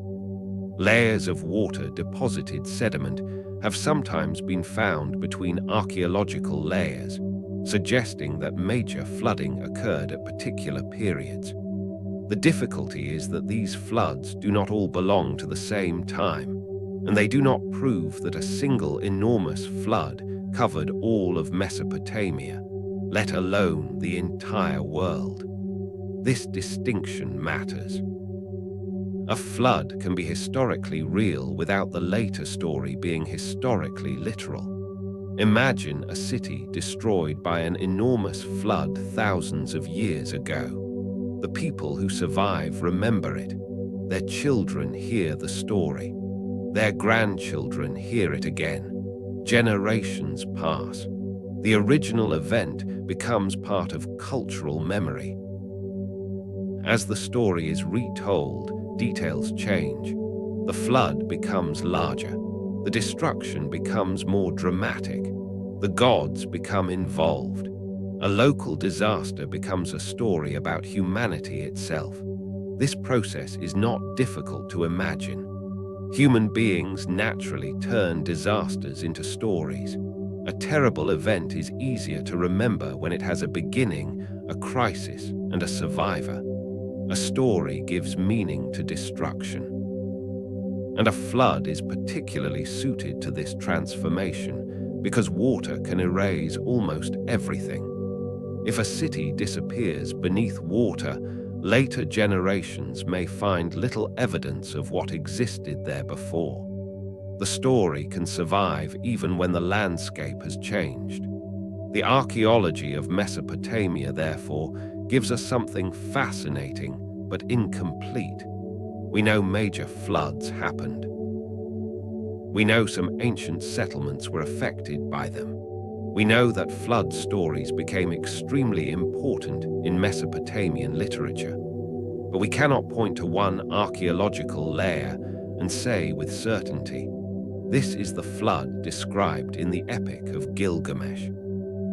Layers of water-deposited sediment have sometimes been found between archaeological layers, suggesting that major flooding occurred at particular periods. The difficulty is that these floods do not all belong to the same time, and they do not prove that a single enormous flood covered all of Mesopotamia, let alone the entire world. This distinction matters. A flood can be historically real without the later story being historically literal. Imagine a city destroyed by an enormous flood thousands of years ago. The people who survive remember it. Their children hear the story. Their grandchildren hear it again. Generations pass. The original event becomes part of cultural memory. As the story is retold, details change. The flood becomes larger. The destruction becomes more dramatic. The gods become involved. A local disaster becomes a story about humanity itself. This process is not difficult to imagine. Human beings naturally turn disasters into stories. A terrible event is easier to remember when it has a beginning, a crisis, and a survivor. A story gives meaning to destruction. And a flood is particularly suited to this transformation because water can erase almost everything. If a city disappears beneath water, later generations may find little evidence of what existed there before. The story can survive even when the landscape has changed. The archaeology of Mesopotamia, therefore, gives us something fascinating but incomplete. We know major floods happened. We know some ancient settlements were affected by them. We know that flood stories became extremely important in Mesopotamian literature. But we cannot point to one archaeological layer and say with certainty, this is the flood described in the Epic of Gilgamesh.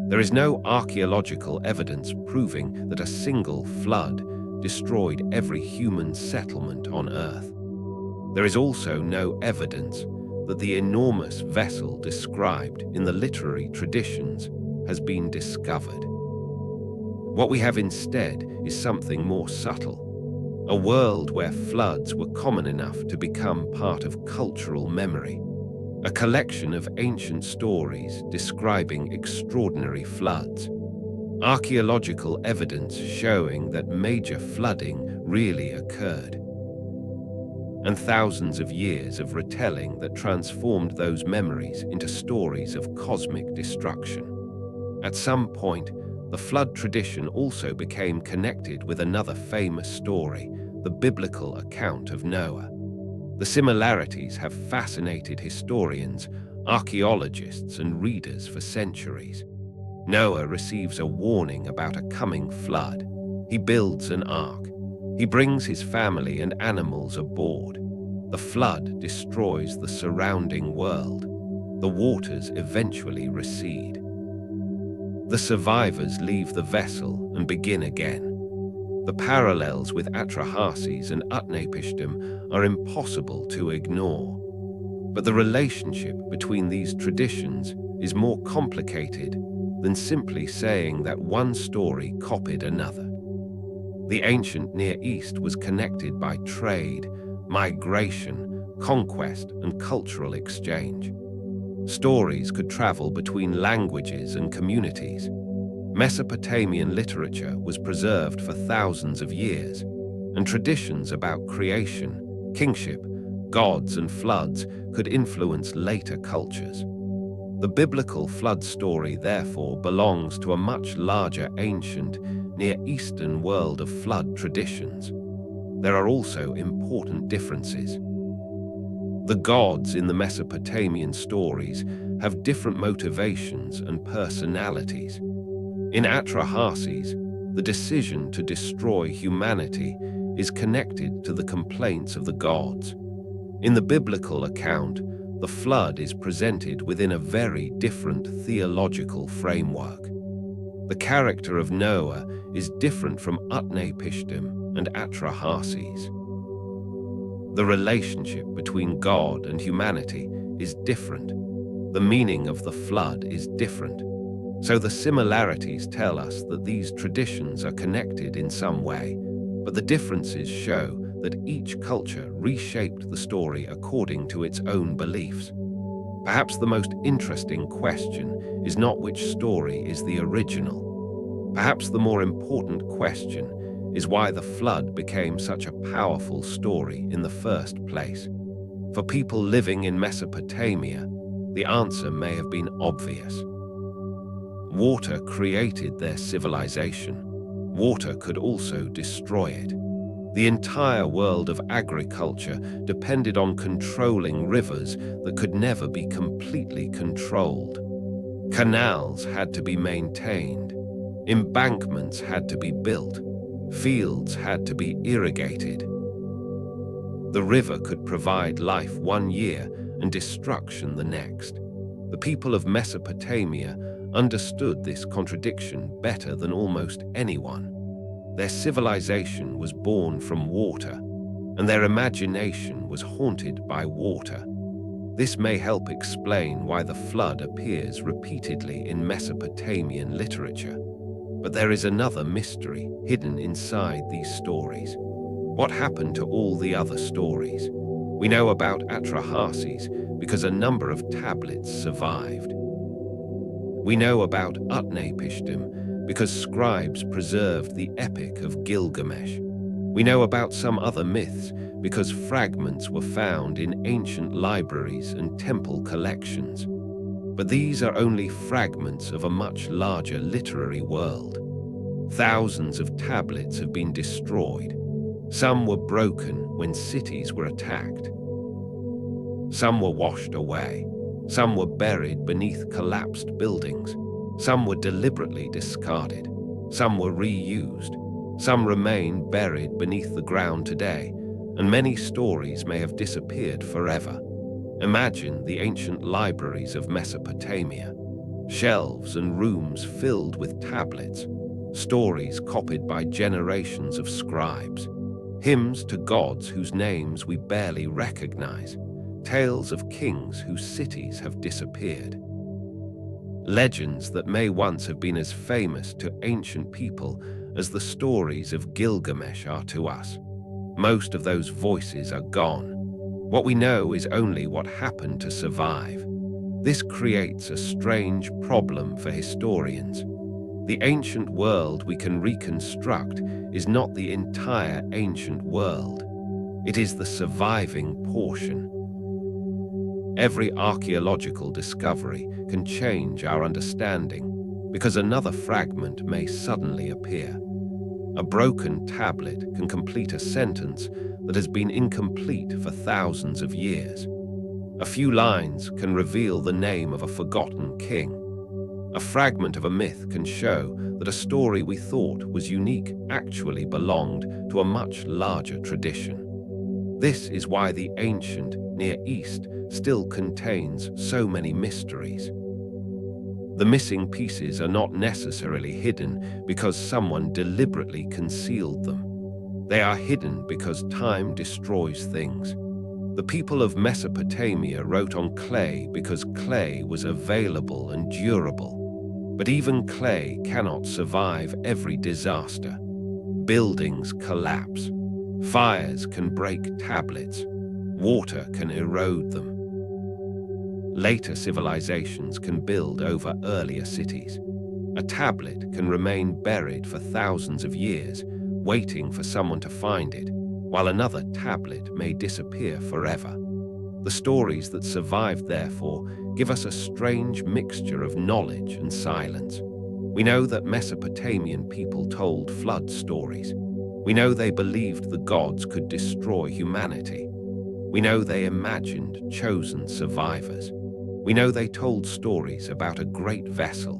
There is no archaeological evidence proving that a single flood destroyed every human settlement on Earth. There is also no evidence that the enormous vessel described in the literary traditions has been discovered. What we have instead is something more subtle, a world where floods were common enough to become part of cultural memory, a collection of ancient stories describing extraordinary floods, archaeological evidence showing that major flooding really occurred, and thousands of years of retelling that transformed those memories into stories of cosmic destruction. At some point, the flood tradition also became connected with another famous story, the biblical account of Noah. The similarities have fascinated historians, archaeologists, and readers for centuries. Noah receives a warning about a coming flood. He builds an ark. He brings his family and animals aboard. The flood destroys the surrounding world. The waters eventually recede. The survivors leave the vessel and begin again. The parallels with Atrahasis and Utnapishtim are impossible to ignore. But the relationship between these traditions is more complicated than simply saying that one story copied another. The ancient Near East was connected by trade, migration, conquest, and cultural exchange. Stories could travel between languages and communities. Mesopotamian literature was preserved for thousands of years, and traditions about creation, kingship, gods, and floods could influence later cultures. The biblical flood story, therefore, belongs to a much larger ancient, Near Eastern world of flood traditions. There are also important differences. The gods in the Mesopotamian stories have different motivations and personalities. In Atrahasis, the decision to destroy humanity is connected to the complaints of the gods. In the biblical account, the flood is presented within a very different theological framework. The character of Noah is different from Utnapishtim and Atrahasis. The relationship between God and humanity is different. The meaning of the flood is different. So the similarities tell us that these traditions are connected in some way, but the differences show that each culture reshaped the story according to its own beliefs. Perhaps the most interesting question is not which story is the original. Perhaps the more important question is why the flood became such a powerful story in the first place. For people living in Mesopotamia, the answer may have been obvious. Water created their civilization. Water could also destroy it. The entire world of agriculture depended on controlling rivers that could never be completely controlled. Canals had to be maintained. Embankments had to be built. Fields had to be irrigated. The river could provide life one year and destruction the next. The people of Mesopotamia understood this contradiction better than almost anyone. Their civilization was born from water, and their imagination was haunted by water. This may help explain why the flood appears repeatedly in Mesopotamian literature. But there is another mystery hidden inside these stories. What happened to all the other stories? We know about Atrahasis because a number of tablets survived. We know about Utnapishtim because scribes preserved the Epic of Gilgamesh. We know about some other myths because fragments were found in ancient libraries and temple collections. But these are only fragments of a much larger literary world. Thousands of tablets have been destroyed. Some were broken when cities were attacked. Some were washed away. Some were buried beneath collapsed buildings. Some were deliberately discarded. Some were reused. Some remain buried beneath the ground today, and many stories may have disappeared forever. Imagine the ancient libraries of Mesopotamia, shelves and rooms filled with tablets, stories copied by generations of scribes, hymns to gods whose names we barely recognize, tales of kings whose cities have disappeared. Legends that may once have been as famous to ancient people as the stories of Gilgamesh are to us. Most of those voices are gone. What we know is only what happened to survive. This creates a strange problem for historians. The ancient world we can reconstruct is not the entire ancient world. It is the surviving portion. Every archaeological discovery can change our understanding because another fragment may suddenly appear. A broken tablet can complete a sentence that has been incomplete for thousands of years. A few lines can reveal the name of a forgotten king. A fragment of a myth can show that a story we thought was unique actually belonged to a much larger tradition. This is why the ancient Near East still contains so many mysteries. The missing pieces are not necessarily hidden because someone deliberately concealed them. They are hidden because time destroys things. The people of Mesopotamia wrote on clay because clay was available and durable. But even clay cannot survive every disaster. Buildings collapse. Fires can break tablets. Water can erode them. Later civilizations can build over earlier cities. A tablet can remain buried for thousands of years, waiting for someone to find it, while another tablet may disappear forever. The stories that survived, therefore, give us a strange mixture of knowledge and silence. We know that Mesopotamian people told flood stories. We know they believed the gods could destroy humanity. We know they imagined chosen survivors. We know they told stories about a great vessel.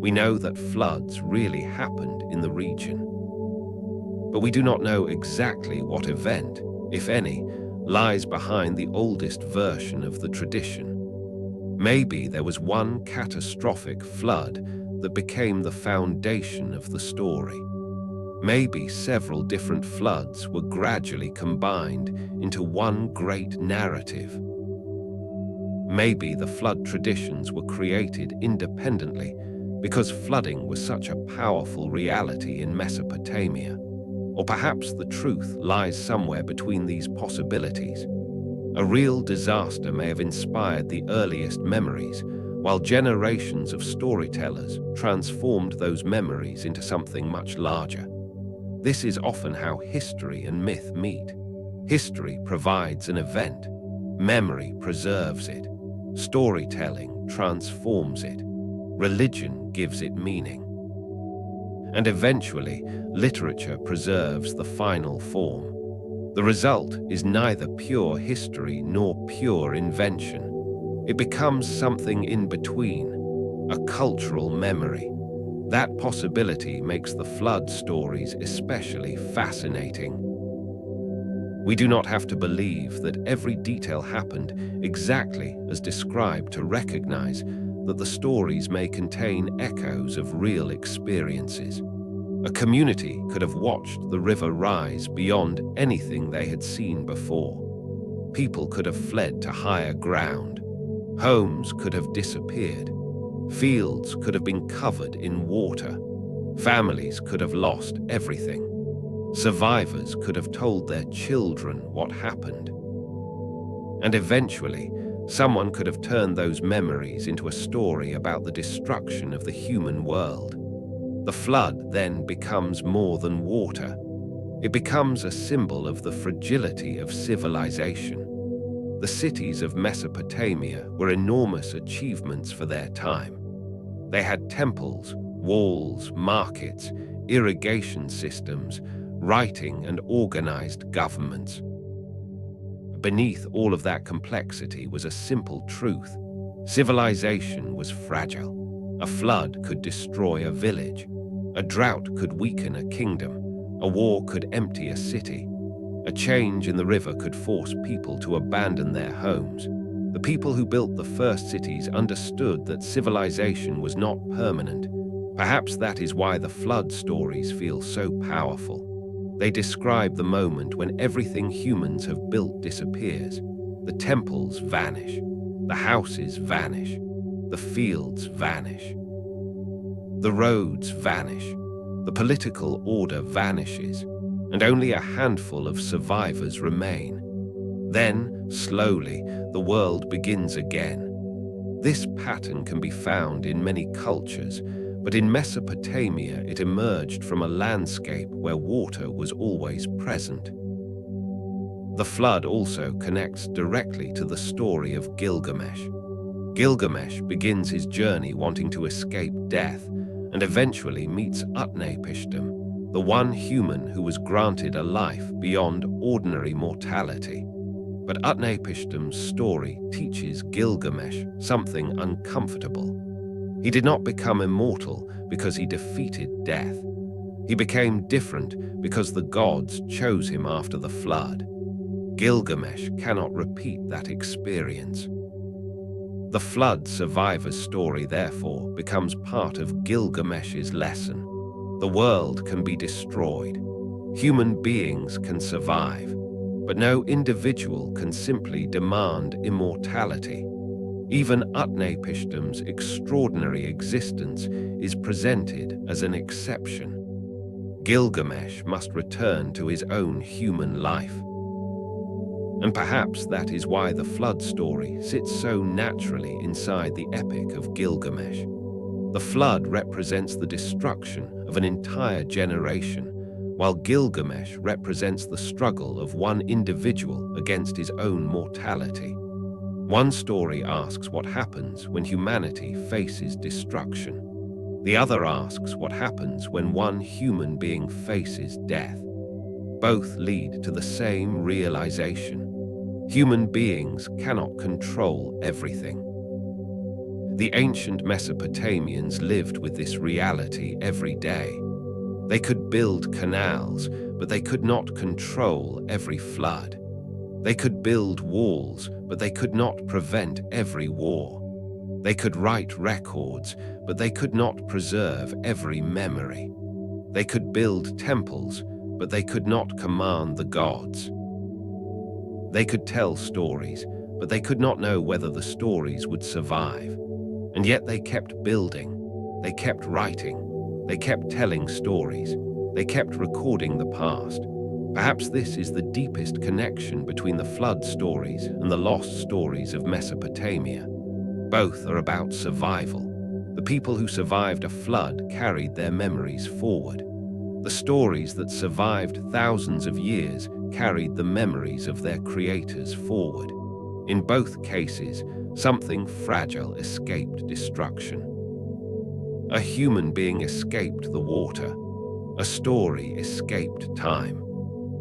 We know that floods really happened in the region. But we do not know exactly what event, if any, lies behind the oldest version of the tradition. Maybe there was one catastrophic flood that became the foundation of the story. Maybe several different floods were gradually combined into one great narrative. Maybe the flood traditions were created independently because flooding was such a powerful reality in Mesopotamia. Or perhaps the truth lies somewhere between these possibilities. A real disaster may have inspired the earliest memories, while generations of storytellers transformed those memories into something much larger. This is often how history and myth meet. History provides an event. Memory preserves it. Storytelling transforms it. Religion gives it meaning. And eventually, literature preserves the final form. The result is neither pure history nor pure invention. It becomes something in between, a cultural memory. That possibility makes the flood stories especially fascinating. We do not have to believe that every detail happened exactly as described to recognize that the stories may contain echoes of real experiences. A community could have watched the river rise beyond anything they had seen before. People could have fled to higher ground. Homes could have disappeared. Fields could have been covered in water. Families could have lost everything. Survivors could have told their children what happened. And eventually, someone could have turned those memories into a story about the destruction of the human world. The flood then becomes more than water. It becomes a symbol of the fragility of civilization. The cities of Mesopotamia were enormous achievements for their time. They had temples, walls, markets, irrigation systems, writing and organized governments. Beneath all of that complexity was a simple truth. Civilization was fragile. A flood could destroy a village. A drought could weaken a kingdom. A war could empty a city. A change in the river could force people to abandon their homes. The people who built the first cities understood that civilization was not permanent. Perhaps that is why the flood stories feel so powerful. They describe the moment when everything humans have built disappears. The temples vanish. The houses vanish. The fields vanish. The roads vanish. The political order vanishes, and only a handful of survivors remain. Then, slowly, the world begins again. This pattern can be found in many cultures, but in Mesopotamia it emerged from a landscape where water was always present. The flood also connects directly to the story of Gilgamesh. Gilgamesh begins his journey wanting to escape death and eventually meets Utnapishtim, the one human who was granted a life beyond ordinary mortality. But Utnapishtim's story teaches Gilgamesh something uncomfortable. He did not become immortal because he defeated death. He became different because the gods chose him after the flood. Gilgamesh cannot repeat that experience. The flood survivor's story, therefore, becomes part of Gilgamesh's lesson. The world can be destroyed. Human beings can survive, but no individual can simply demand immortality. Even Utnapishtim's extraordinary existence is presented as an exception. Gilgamesh must return to his own human life. And perhaps that is why the flood story sits so naturally inside the epic of Gilgamesh. The flood represents the destruction of an entire generation, while Gilgamesh represents the struggle of one individual against his own mortality. One story asks what happens when humanity faces destruction. The other asks what happens when one human being faces death. Both lead to the same realization. Human beings cannot control everything. The ancient Mesopotamians lived with this reality every day. They could build canals, but they could not control every flood. They could build walls, but they could not prevent every war. They could write records, but they could not preserve every memory. They could build temples, but they could not command the gods. They could tell stories, but they could not know whether the stories would survive. And yet they kept building, they kept writing, they kept telling stories, they kept recording the past. Perhaps this is the deepest connection between the flood stories and the lost stories of Mesopotamia. Both are about survival. The people who survived a flood carried their memories forward. The stories that survived thousands of years carried the memories of their creators forward. In both cases, something fragile escaped destruction. A human being escaped the water. A story escaped time.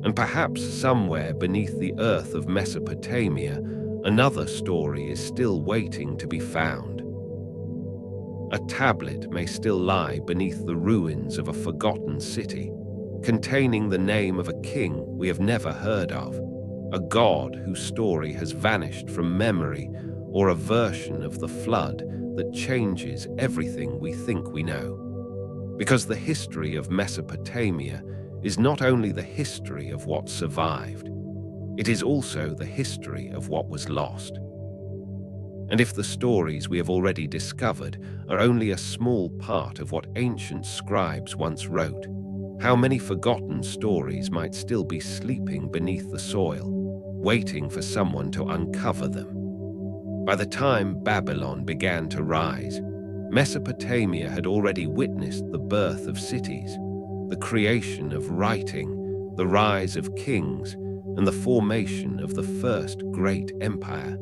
And perhaps somewhere beneath the earth of Mesopotamia, another story is still waiting to be found. A tablet may still lie beneath the ruins of a forgotten city, containing the name of a king we have never heard of, a god whose story has vanished from memory, or a version of the flood that changes everything we think we know. Because the history of Mesopotamia is not only the history of what survived, it is also the history of what was lost. And if the stories we have already discovered are only a small part of what ancient scribes once wrote, how many forgotten stories might still be sleeping beneath the soil, waiting for someone to uncover them? By the time Babylon began to rise, Mesopotamia had already witnessed the birth of cities, the creation of writing, the rise of kings, and the formation of the first great empire.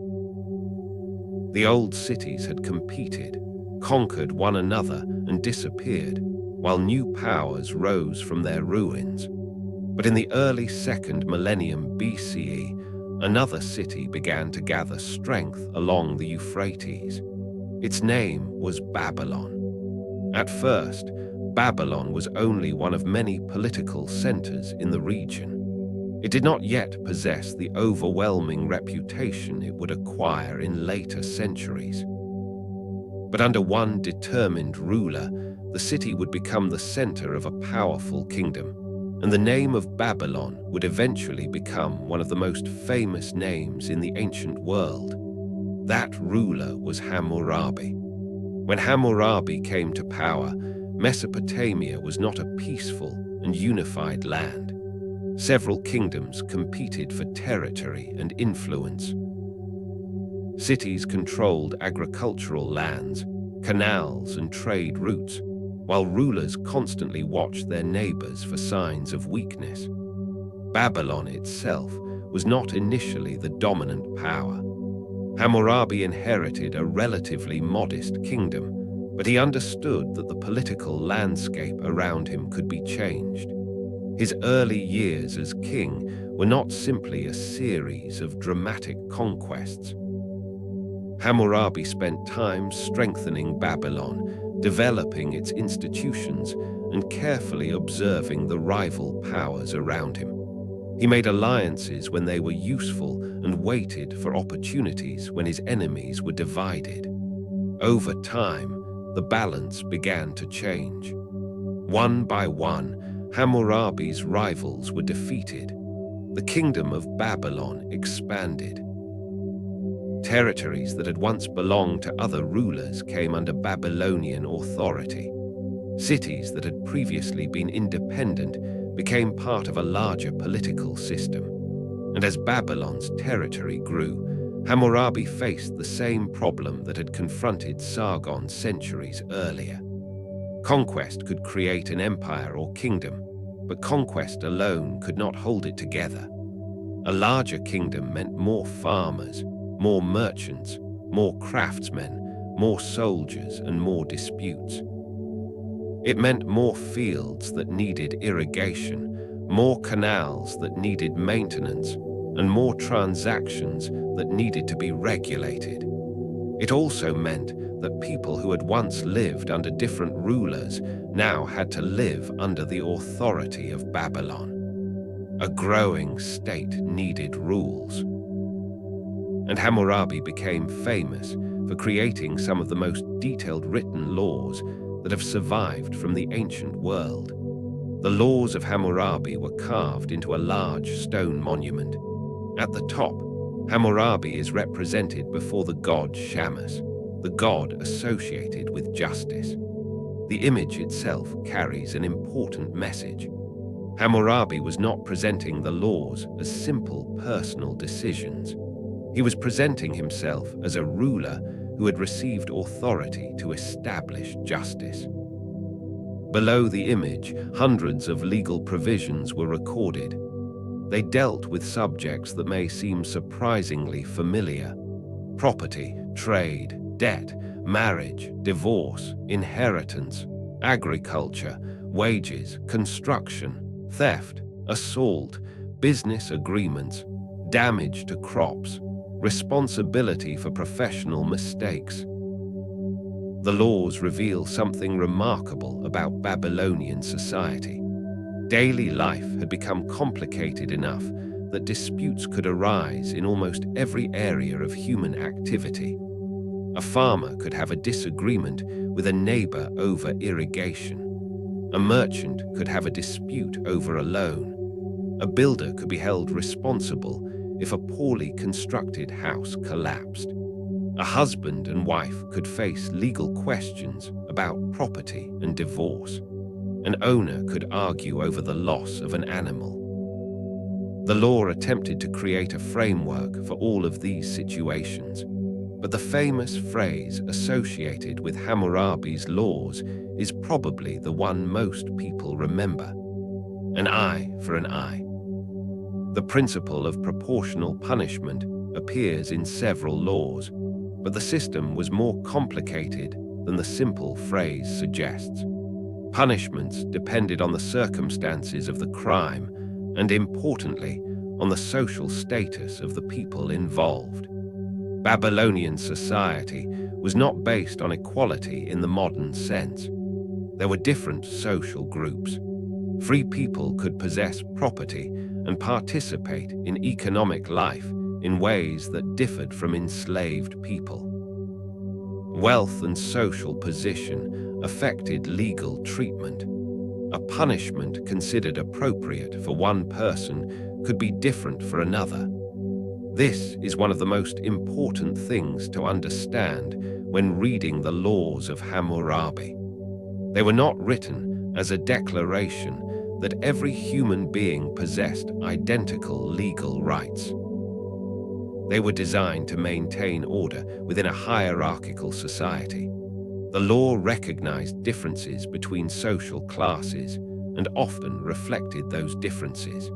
The old cities had competed, conquered one another, and disappeared, while new powers rose from their ruins. But in the early second millennium BCE, another city began to gather strength along the Euphrates. Its name was Babylon. At first, Babylon was only one of many political centers in the region. It did not yet possess the overwhelming reputation it would acquire in later centuries. But under one determined ruler, the city would become the center of a powerful kingdom, and the name of Babylon would eventually become one of the most famous names in the ancient world. That ruler was Hammurabi. When Hammurabi came to power, Mesopotamia was not a peaceful and unified land. Several kingdoms competed for territory and influence. Cities controlled agricultural lands, canals, and trade routes, while rulers constantly watched their neighbors for signs of weakness. Babylon itself was not initially the dominant power. Hammurabi inherited a relatively modest kingdom, but he understood that the political landscape around him could be changed. His early years as king were not simply a series of dramatic conquests. Hammurabi spent time strengthening Babylon, developing its institutions, and carefully observing the rival powers around him. He made alliances when they were useful and waited for opportunities when his enemies were divided. Over time, the balance began to change. One by one, Hammurabi's rivals were defeated. The kingdom of Babylon expanded. Territories that had once belonged to other rulers came under Babylonian authority. Cities that had previously been independent became part of a larger political system. And as Babylon's territory grew, Hammurabi faced the same problem that had confronted Sargon centuries earlier. Conquest could create an empire or kingdom, but conquest alone could not hold it together. A larger kingdom meant more farmers, more merchants, more craftsmen, more soldiers, and more disputes. It meant more fields that needed irrigation, more canals that needed maintenance, and more transactions that needed to be regulated. It also meant that people who had once lived under different rulers now had to live under the authority of Babylon. A growing state needed rules. And Hammurabi became famous for creating some of the most detailed written laws that have survived from the ancient world. The laws of Hammurabi were carved into a large stone monument. At the top, Hammurabi is represented before the god Shamash, the god associated with justice. The image itself carries an important message. Hammurabi was not presenting the laws as simple personal decisions. He was presenting himself as a ruler who had received authority to establish justice. Below the image, hundreds of legal provisions were recorded. They dealt with subjects that may seem surprisingly familiar: property, trade, debt, marriage, divorce, inheritance, agriculture, wages, construction, theft, assault, business agreements, damage to crops, responsibility for professional mistakes. The laws reveal something remarkable about Babylonian society. Daily life had become complicated enough that disputes could arise in almost every area of human activity. A farmer could have a disagreement with a neighbor over irrigation. A merchant could have a dispute over a loan. A builder could be held responsible if a poorly constructed house collapsed. A husband and wife could face legal questions about property and divorce. An owner could argue over the loss of an animal. The law attempted to create a framework for all of these situations, but the famous phrase associated with Hammurabi's laws is probably the one most people remember: an eye for an eye. The principle of proportional punishment appears in several laws, but the system was more complicated than the simple phrase suggests. Punishments depended on the circumstances of the crime and, importantly, on the social status of the people involved. Babylonian society was not based on equality in the modern sense. There were different social groups. Free people could possess property and participate in economic life in ways that differed from enslaved people. Wealth and social position affected legal treatment. A punishment considered appropriate for one person could be different for another. This is one of the most important things to understand when reading the laws of Hammurabi. They were not written as a declaration that every human being possessed identical legal rights. They were designed to maintain order within a hierarchical society. The law recognized differences between social classes and often reflected those differences.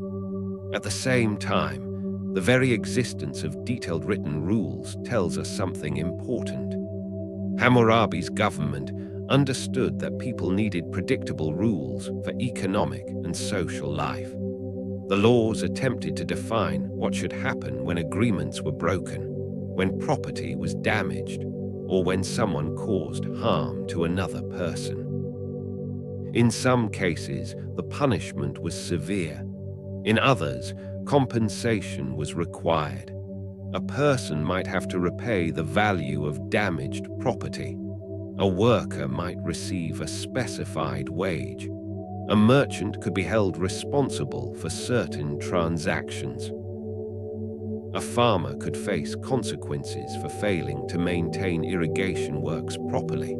At the same time, the very existence of detailed written rules tells us something important. Hammurabi's government understood that people needed predictable rules for economic and social life. The laws attempted to define what should happen when agreements were broken, when property was damaged, or when someone caused harm to another person. In some cases, the punishment was severe. In others, compensation was required. A person might have to repay the value of damaged property. A worker might receive a specified wage. A merchant could be held responsible for certain transactions. A farmer could face consequences for failing to maintain irrigation works properly.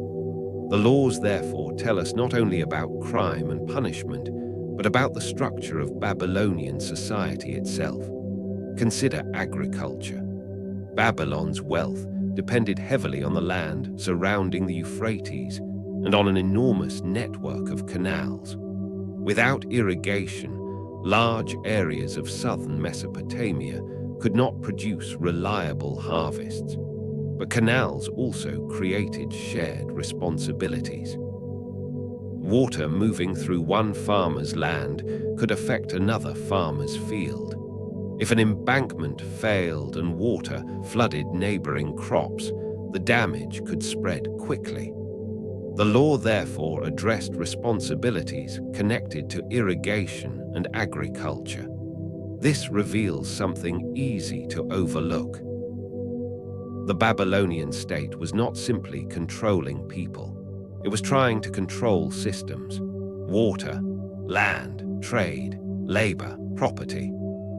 The laws, therefore, tell us not only about crime and punishment, but about the structure of Babylonian society itself. Consider agriculture. Babylon's wealth depended heavily on the land surrounding the Euphrates and on an enormous network of canals. Without irrigation, large areas of southern Mesopotamia could not produce reliable harvests. But canals also created shared responsibilities. Water moving through one farmer's land could affect another farmer's field. If an embankment failed and water flooded neighboring crops, the damage could spread quickly. The law therefore addressed responsibilities connected to irrigation and agriculture. This reveals something easy to overlook. The Babylonian state was not simply controlling people. It was trying to control systems: water, land, trade, labor, property.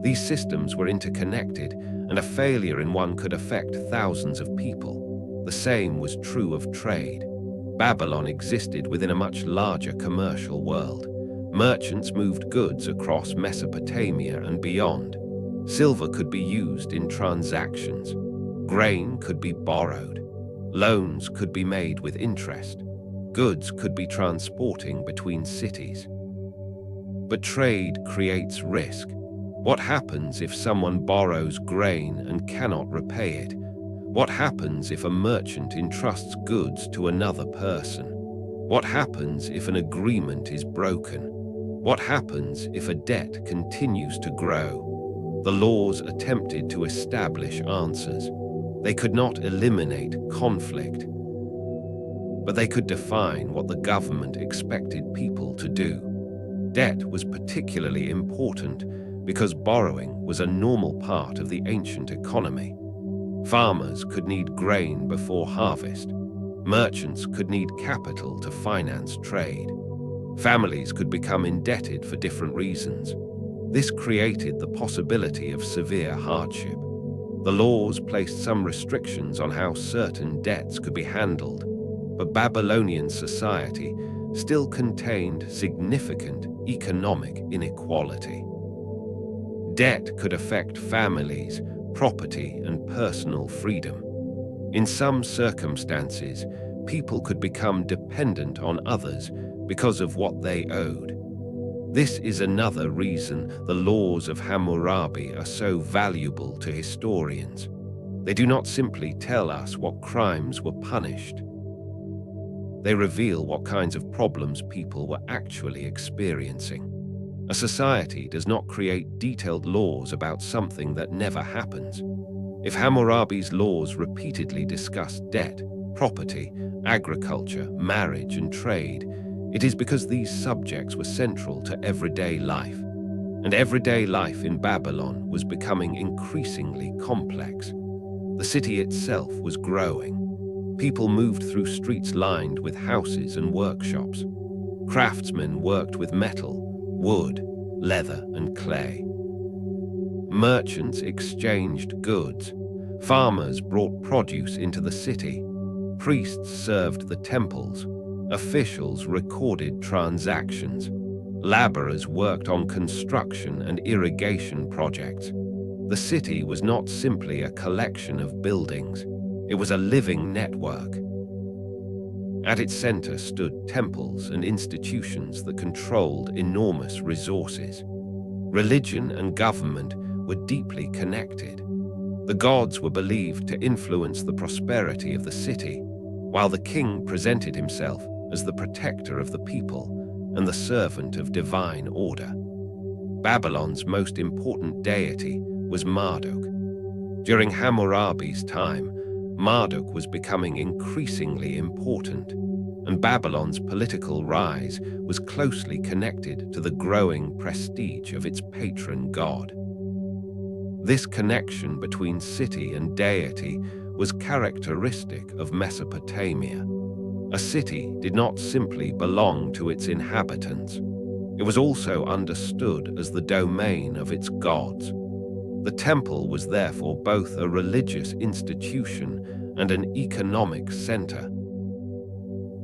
These systems were interconnected, and a failure in one could affect thousands of people. The same was true of trade. Babylon existed within a much larger commercial world. Merchants moved goods across Mesopotamia and beyond. Silver could be used in transactions. Grain could be borrowed. Loans could be made with interest. Goods could be transporting between cities. But trade creates risk. What happens if someone borrows grain and cannot repay it? What happens if a merchant entrusts goods to another person? What happens if an agreement is broken? What happens if a debt continues to grow? The laws attempted to establish answers. They could not eliminate conflict, but they could define what the government expected people to do. Debt was particularly important because borrowing was a normal part of the ancient economy. Farmers could need grain before harvest. Merchants could need capital to finance trade. Families could become indebted for different reasons. This created the possibility of severe hardship. The laws placed some restrictions on how certain debts could be handled, but Babylonian society still contained significant economic inequality. Debt could affect families, property, and personal freedom. In some circumstances, people could become dependent on others because of what they owed. This is another reason the laws of Hammurabi are so valuable to historians. They do not simply tell us what crimes were punished. They reveal what kinds of problems people were actually experiencing. A society does not create detailed laws about something that never happens. If Hammurabi's laws repeatedly discuss debt, property, agriculture, marriage, and trade, it is because these subjects were central to everyday life. And everyday life in Babylon was becoming increasingly complex. The city itself was growing. People moved through streets lined with houses and workshops. Craftsmen worked with metal, wood, leather, and clay. Merchants exchanged goods. Farmers brought produce into the city. Priests served the temples. Officials recorded transactions. Laborers worked on construction and irrigation projects. The city was not simply a collection of buildings. It was a living network. At its center stood temples and institutions that controlled enormous resources. Religion and government were deeply connected. The gods were believed to influence the prosperity of the city, while the king presented himself as the protector of the people and the servant of divine order. Babylon's most important deity was Marduk. During Hammurabi's time, Marduk was becoming increasingly important, and Babylon's political rise was closely connected to the growing prestige of its patron god. This connection between city and deity was characteristic of Mesopotamia. A city did not simply belong to its inhabitants. It was also understood as the domain of its gods. The temple was therefore both a religious institution and an economic center.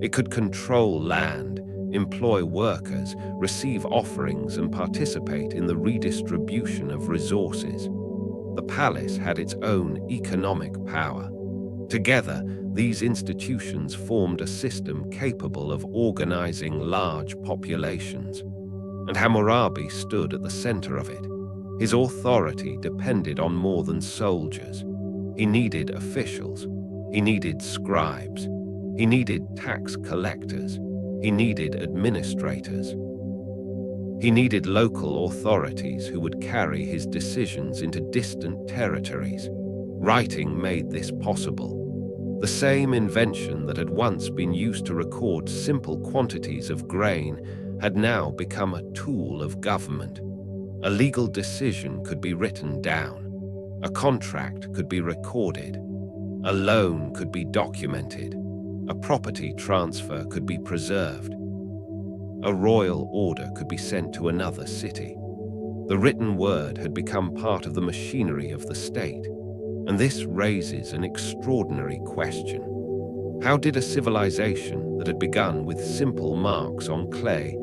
It could control land, employ workers, receive offerings, and participate in the redistribution of resources. The palace had its own economic power. Together, these institutions formed a system capable of organizing large populations, and Hammurabi stood at the center of it. His authority depended on more than soldiers. He needed officials. He needed scribes. He needed tax collectors. He needed administrators. He needed local authorities who would carry his decisions into distant territories. Writing made this possible. The same invention that had once been used to record simple quantities of grain had now become a tool of government. A legal decision could be written down. A contract could be recorded. A loan could be documented. A property transfer could be preserved. A royal order could be sent to another city. The written word had become part of the machinery of the state, and this raises an extraordinary question. How did a civilization that had begun with simple marks on clay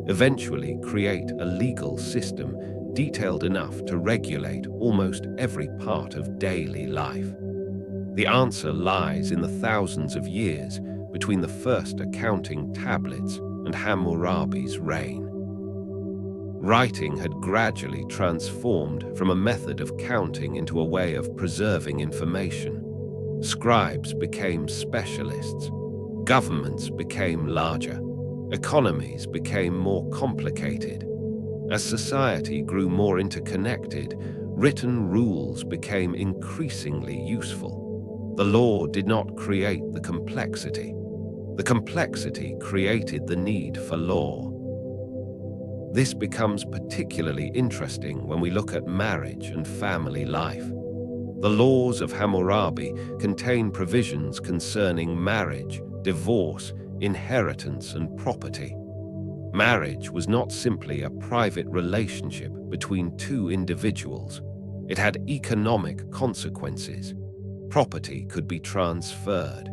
eventually create a legal system detailed enough to regulate almost every part of daily life? The answer lies in the thousands of years between the first accounting tablets and Hammurabi's reign. Writing had gradually transformed from a method of counting into a way of preserving information. Scribes became specialists. Governments became larger. Economies became more complicated. As society grew more interconnected, written rules became increasingly useful. The law did not create the complexity. The complexity created the need for law. This becomes particularly interesting when we look at marriage and family life. The laws of Hammurabi contain provisions concerning marriage, divorce, inheritance, and property. Marriage was not simply a private relationship between two individuals. It had economic consequences. Property could be transferred.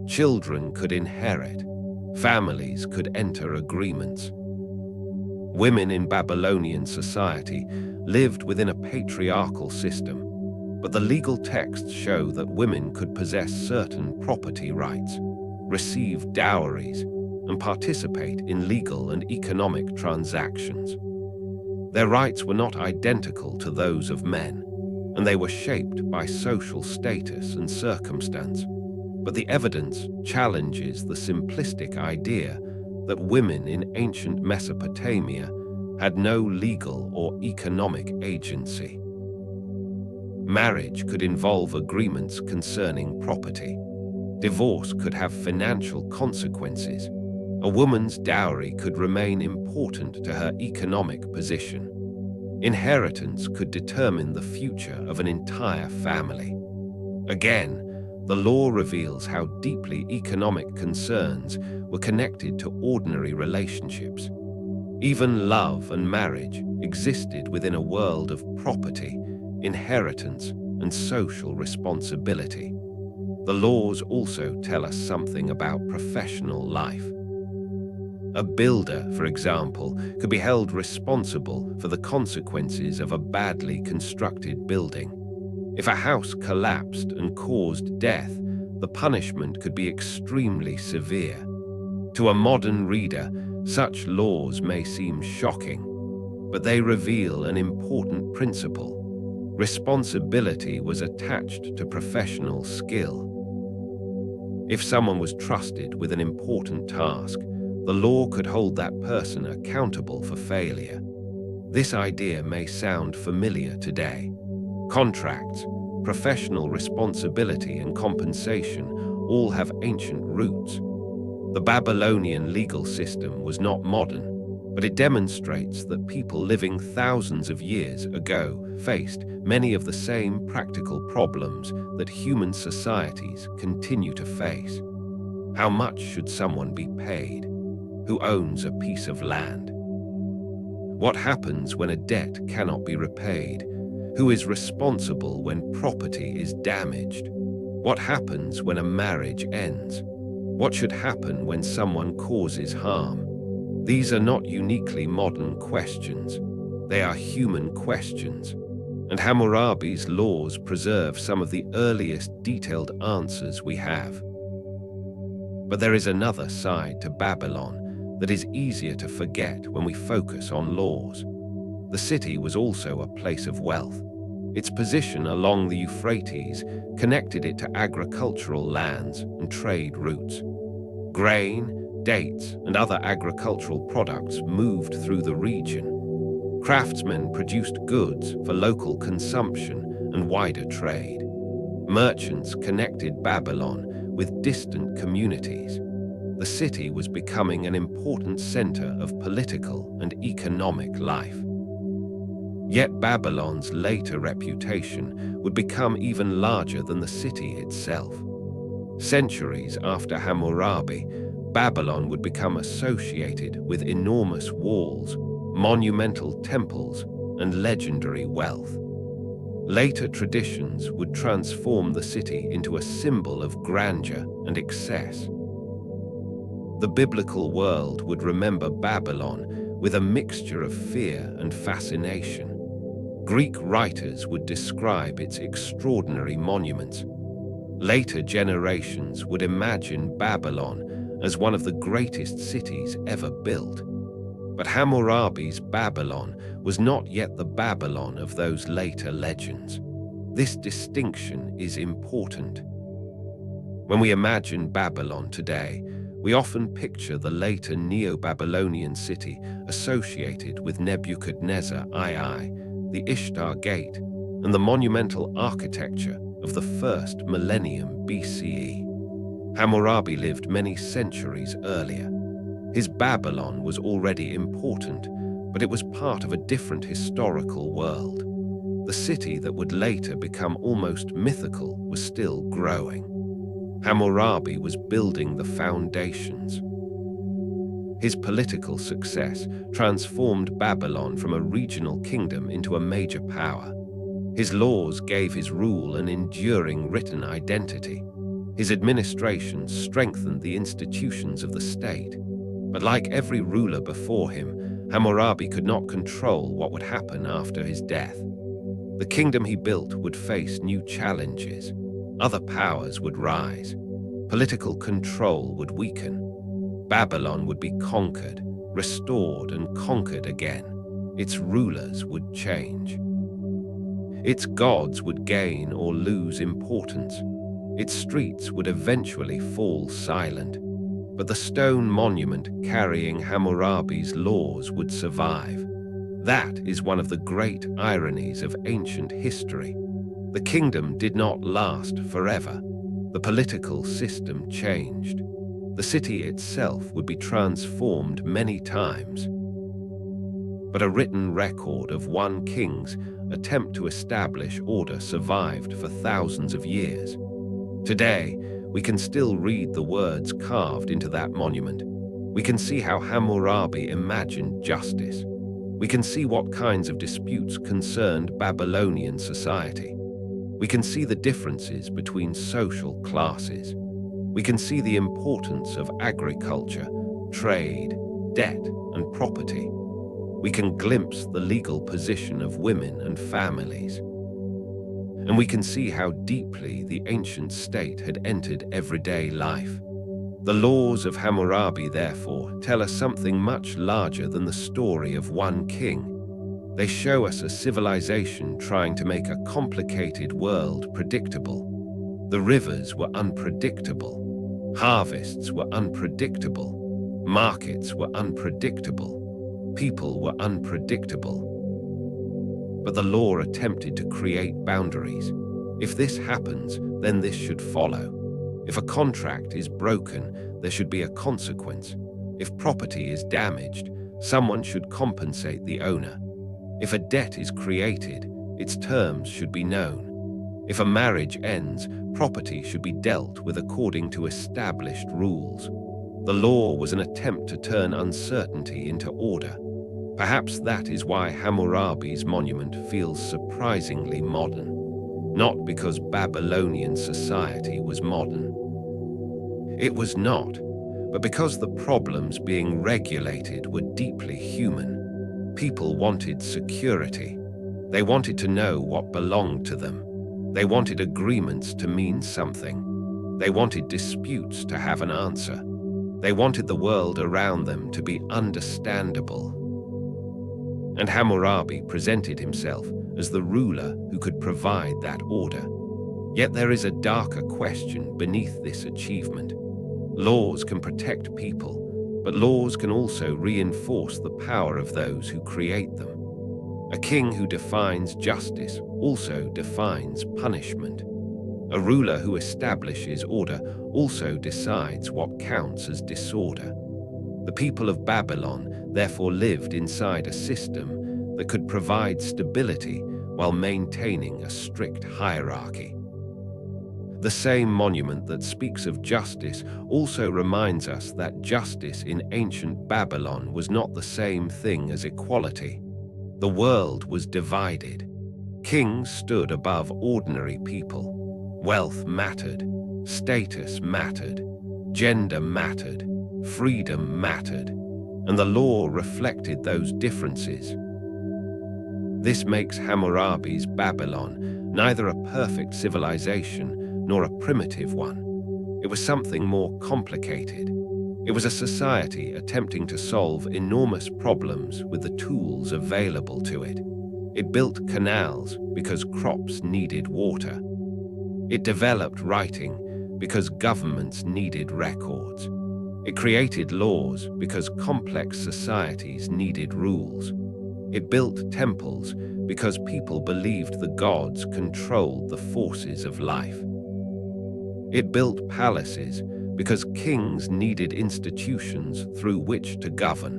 Children could inherit. Families could enter agreements. Women in Babylonian society lived within a patriarchal system, but the legal texts show that women could possess certain property rights, receive dowries, and participate in legal and economic transactions. Their rights were not identical to those of men, and they were shaped by social status and circumstance. But the evidence challenges the simplistic idea that women in ancient Mesopotamia had no legal or economic agency. Marriage could involve agreements concerning property. Divorce could have financial consequences. A woman's dowry could remain important to her economic position. Inheritance could determine the future of an entire family. Again, the law reveals how deeply economic concerns were connected to ordinary relationships. Even love and marriage existed within a world of property, inheritance, and social responsibility. The laws also tell us something about professional life. A builder, for example, could be held responsible for the consequences of a badly constructed building. If a house collapsed and caused death, the punishment could be extremely severe. To a modern reader, such laws may seem shocking, but they reveal an important principle. Responsibility was attached to professional skill. If someone was trusted with an important task, the law could hold that person accountable for failure. This idea may sound familiar today. Contracts, professional responsibility, and compensation all have ancient roots. The Babylonian legal system was not modern, but it demonstrates that people living thousands of years ago faced many of the same practical problems that human societies continue to face. How much should someone be paid? Who owns a piece of land? What happens when a debt cannot be repaid? Who is responsible when property is damaged? What happens when a marriage ends? What should happen when someone causes harm? These are not uniquely modern questions. They are human questions. And Hammurabi's laws preserve some of the earliest detailed answers we have. But there is another side to Babylon that is easier to forget when we focus on laws. The city was also a place of wealth. Its position along the Euphrates connected it to agricultural lands and trade routes. Grain, Dates and other agricultural products moved through the region. Craftsmen produced goods for local consumption and wider trade. Merchants connected Babylon with distant communities. The city was becoming an important center of political and economic life. Yet Babylon's later reputation would become even larger than the city itself. Centuries after Hammurabi, Babylon would become associated with enormous walls, monumental temples, and legendary wealth. Later traditions would transform the city into a symbol of grandeur and excess. The biblical world would remember Babylon with a mixture of fear and fascination. Greek writers would describe its extraordinary monuments. Later generations would imagine Babylon as one of the greatest cities ever built. But Hammurabi's Babylon was not yet the Babylon of those later legends. This distinction is important. When we imagine Babylon today, we often picture the later Neo-Babylonian city associated with Nebuchadnezzar II, the Ishtar Gate, and the monumental architecture of the first millennium BCE. Hammurabi lived many centuries earlier. His Babylon was already important, but it was part of a different historical world. The city that would later become almost mythical was still growing. Hammurabi was building the foundations. His political success transformed Babylon from a regional kingdom into a major power. His laws gave his rule an enduring written identity. His administration strengthened the institutions of the state. But like every ruler before him, Hammurabi could not control what would happen after his death. The kingdom he built would face new challenges. Other powers would rise. Political control would weaken. Babylon would be conquered, restored, and conquered again. Its rulers would change. Its gods would gain or lose importance. Its streets would eventually fall silent. But the stone monument carrying Hammurabi's laws would survive. That is one of the great ironies of ancient history. The kingdom did not last forever. The political system changed. The city itself would be transformed many times. But a written record of one king's attempt to establish order survived for thousands of years. Today, we can still read the words carved into that monument. We can see how Hammurabi imagined justice. We can see what kinds of disputes concerned Babylonian society. We can see the differences between social classes. We can see the importance of agriculture, trade, debt, and property. We can glimpse the legal position of women and families. And we can see how deeply the ancient state had entered everyday life. The laws of Hammurabi, therefore, tell us something much larger than the story of one king. They show us a civilization trying to make a complicated world predictable. The rivers were unpredictable. Harvests were unpredictable. Markets were unpredictable. People were unpredictable. But the law attempted to create boundaries. If this happens, then this should follow. If a contract is broken, there should be a consequence. If property is damaged, someone should compensate the owner. If a debt is created, its terms should be known. If a marriage ends, property should be dealt with according to established rules. The law was an attempt to turn uncertainty into order. Perhaps that is why Hammurabi's monument feels surprisingly modern. Not because Babylonian society was modern. It was not, but because the problems being regulated were deeply human. People wanted security. They wanted to know what belonged to them. They wanted agreements to mean something. They wanted disputes to have an answer. They wanted the world around them to be understandable. And Hammurabi presented himself as the ruler who could provide that order. Yet there is a darker question beneath this achievement. Laws can protect people, But laws can also reinforce the power of those who create them. A king who defines justice also defines punishment. A ruler who establishes order also decides what counts as disorder. The people of Babylon therefore lived inside a system that could provide stability while maintaining a strict hierarchy. The same monument that speaks of justice also reminds us that justice in ancient Babylon was not the same thing as equality. The world was divided. Kings stood above ordinary people. Wealth mattered, status mattered, gender mattered, freedom mattered, and the law reflected those differences. This makes Hammurabi's Babylon neither a perfect civilization nor a primitive one. It was something more complicated. It was a society attempting to solve enormous problems with the tools available to it. It built canals because crops needed water. It developed writing because governments needed records. It created laws because complex societies needed rules. It built temples because people believed the gods controlled the forces of life. It built palaces because kings needed institutions through which to govern.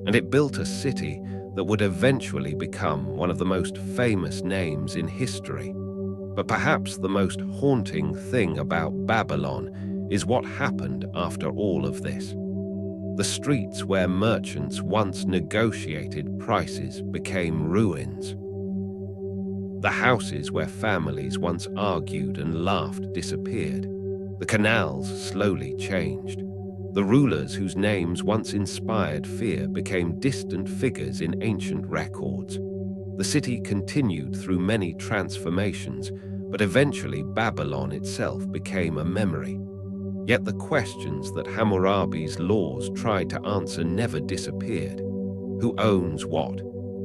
And it built a city that would eventually become one of the most famous names in history. But perhaps the most haunting thing about Babylon is what happened after all of this. The streets where merchants once negotiated prices became ruins. The houses where families once argued and laughed disappeared. The canals slowly changed. The rulers whose names once inspired fear became distant figures in ancient records. The city continued through many transformations, but eventually Babylon itself became a memory. Yet the questions that Hammurabi's laws tried to answer never disappeared. Who owns what?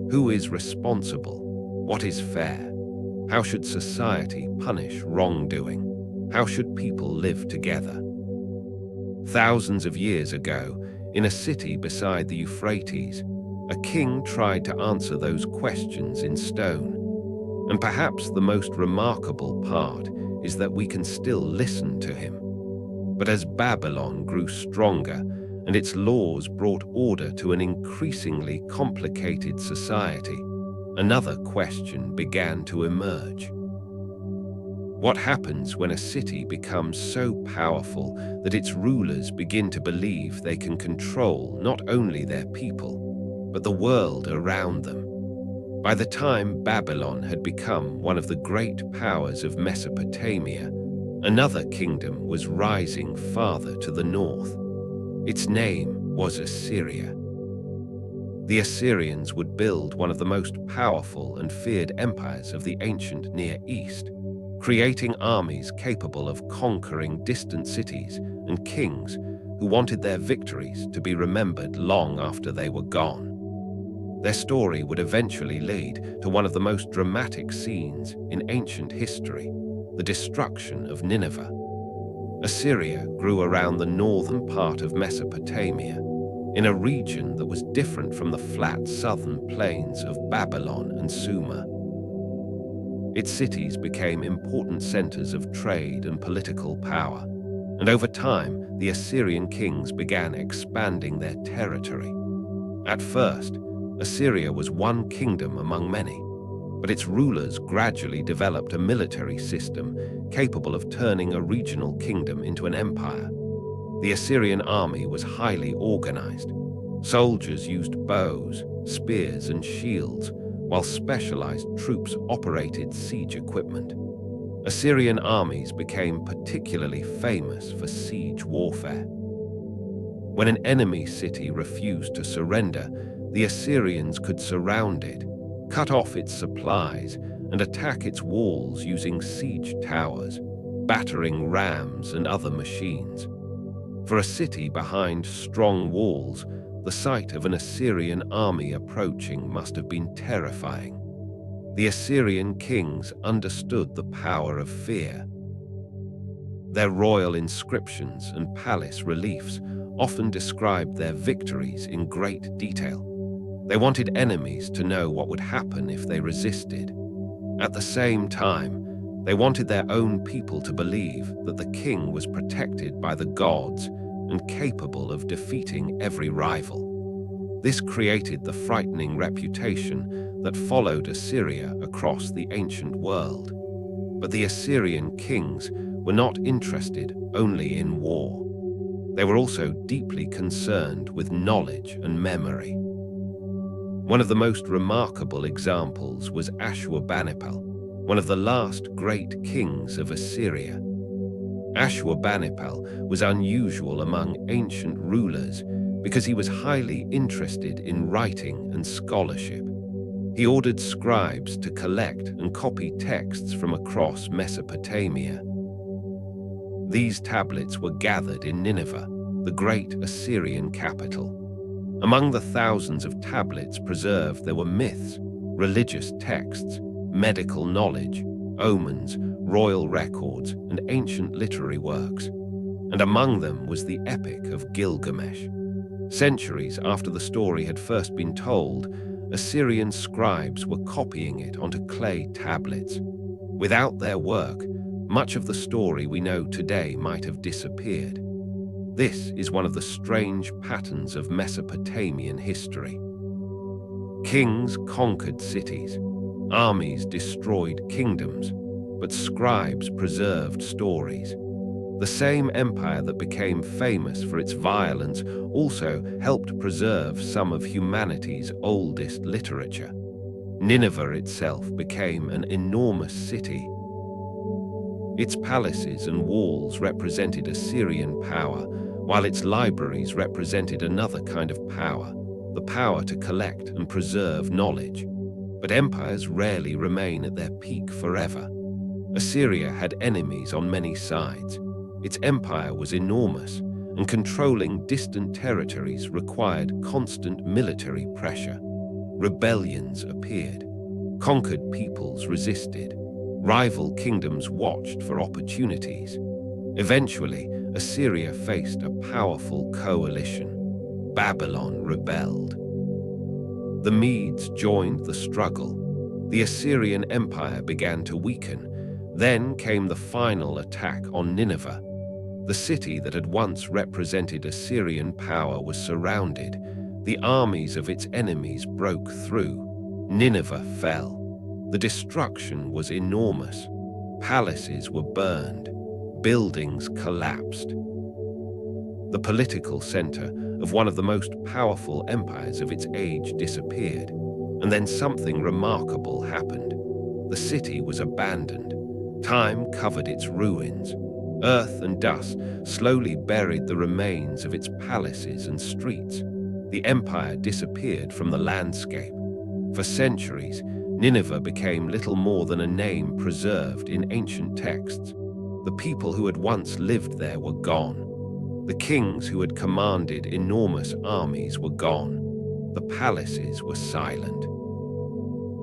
Who is responsible? What is fair? How should society punish wrongdoing? How should people live together? Thousands of years ago, in a city beside the Euphrates, a king tried to answer those questions in stone. And perhaps the most remarkable part is that we can still listen to him. But as Babylon grew stronger and its laws brought order to an increasingly complicated society, another question began to emerge. What happens when a city becomes so powerful that its rulers begin to believe they can control not only their people, but the world around them? By the time Babylon had become one of the great powers of Mesopotamia, another kingdom was rising farther to the north. Its name was Assyria. The Assyrians would build one of the most powerful and feared empires of the ancient Near East, creating armies capable of conquering distant cities and kings who wanted their victories to be remembered long after they were gone. Their story would eventually lead to one of the most dramatic scenes in ancient history, the destruction of Nineveh. Assyria grew around the northern part of Mesopotamia, in a region that was different from the flat southern plains of Babylon and Sumer. Its cities became important centers of trade and political power, and over time, the Assyrian kings began expanding their territory. At first, Assyria was one kingdom among many, but its rulers gradually developed a military system capable of turning a regional kingdom into an empire. The Assyrian army was highly organized. Soldiers used bows, spears, and shields, while specialized troops operated siege equipment. Assyrian armies became particularly famous for siege warfare. When an enemy city refused to surrender, the Assyrians could surround it, cut off its supplies, and attack its walls using siege towers, battering rams and other machines. For a city behind strong walls, the sight of an Assyrian army approaching must have been terrifying. The Assyrian kings understood the power of fear. Their royal inscriptions and palace reliefs often described their victories in great detail. They wanted enemies to know what would happen if they resisted. At the same time, they wanted their own people to believe that the king was protected by the gods and capable of defeating every rival. This created the frightening reputation that followed Assyria across the ancient world. But the Assyrian kings were not interested only in war. They were also deeply concerned with knowledge and memory. One of the most remarkable examples was Ashurbanipal, one of the last great kings of Assyria. Ashurbanipal was unusual among ancient rulers because he was highly interested in writing and scholarship. He ordered scribes to collect and copy texts from across Mesopotamia. These tablets were gathered in Nineveh, the great Assyrian capital. Among the thousands of tablets preserved, there were myths, religious texts, medical knowledge, omens, royal records, and ancient literary works. And among them was the Epic of Gilgamesh. Centuries after the story had first been told, Assyrian scribes were copying it onto clay tablets. Without their work, much of the story we know today might have disappeared. This is one of the strange patterns of Mesopotamian history. Kings conquered cities, armies destroyed kingdoms, but scribes preserved stories. The same empire that became famous for its violence also helped preserve some of humanity's oldest literature. Nineveh itself became an enormous city. Its palaces and walls represented Assyrian power, while its libraries represented another kind of power, the power to collect and preserve knowledge. But empires rarely remain at their peak forever. Assyria had enemies on many sides. Its empire was enormous, and controlling distant territories required constant military pressure. Rebellions appeared. Conquered peoples resisted. Rival kingdoms watched for opportunities. Eventually, Assyria faced a powerful coalition. Babylon rebelled. The Medes joined the struggle. The Assyrian Empire began to weaken. Then came the final attack on Nineveh. The city that had once represented Assyrian power was surrounded. The armies of its enemies broke through. Nineveh fell. The destruction was enormous. Palaces were burned. Buildings collapsed. The political center of one of the most powerful empires of its age disappeared. And then something remarkable happened. The city was abandoned. Time covered its ruins. Earth and dust slowly buried the remains of its palaces and streets. The empire disappeared from the landscape. For centuries, Nineveh became little more than a name preserved in ancient texts. The people who had once lived there were gone. The kings who had commanded enormous armies were gone. The palaces were silent.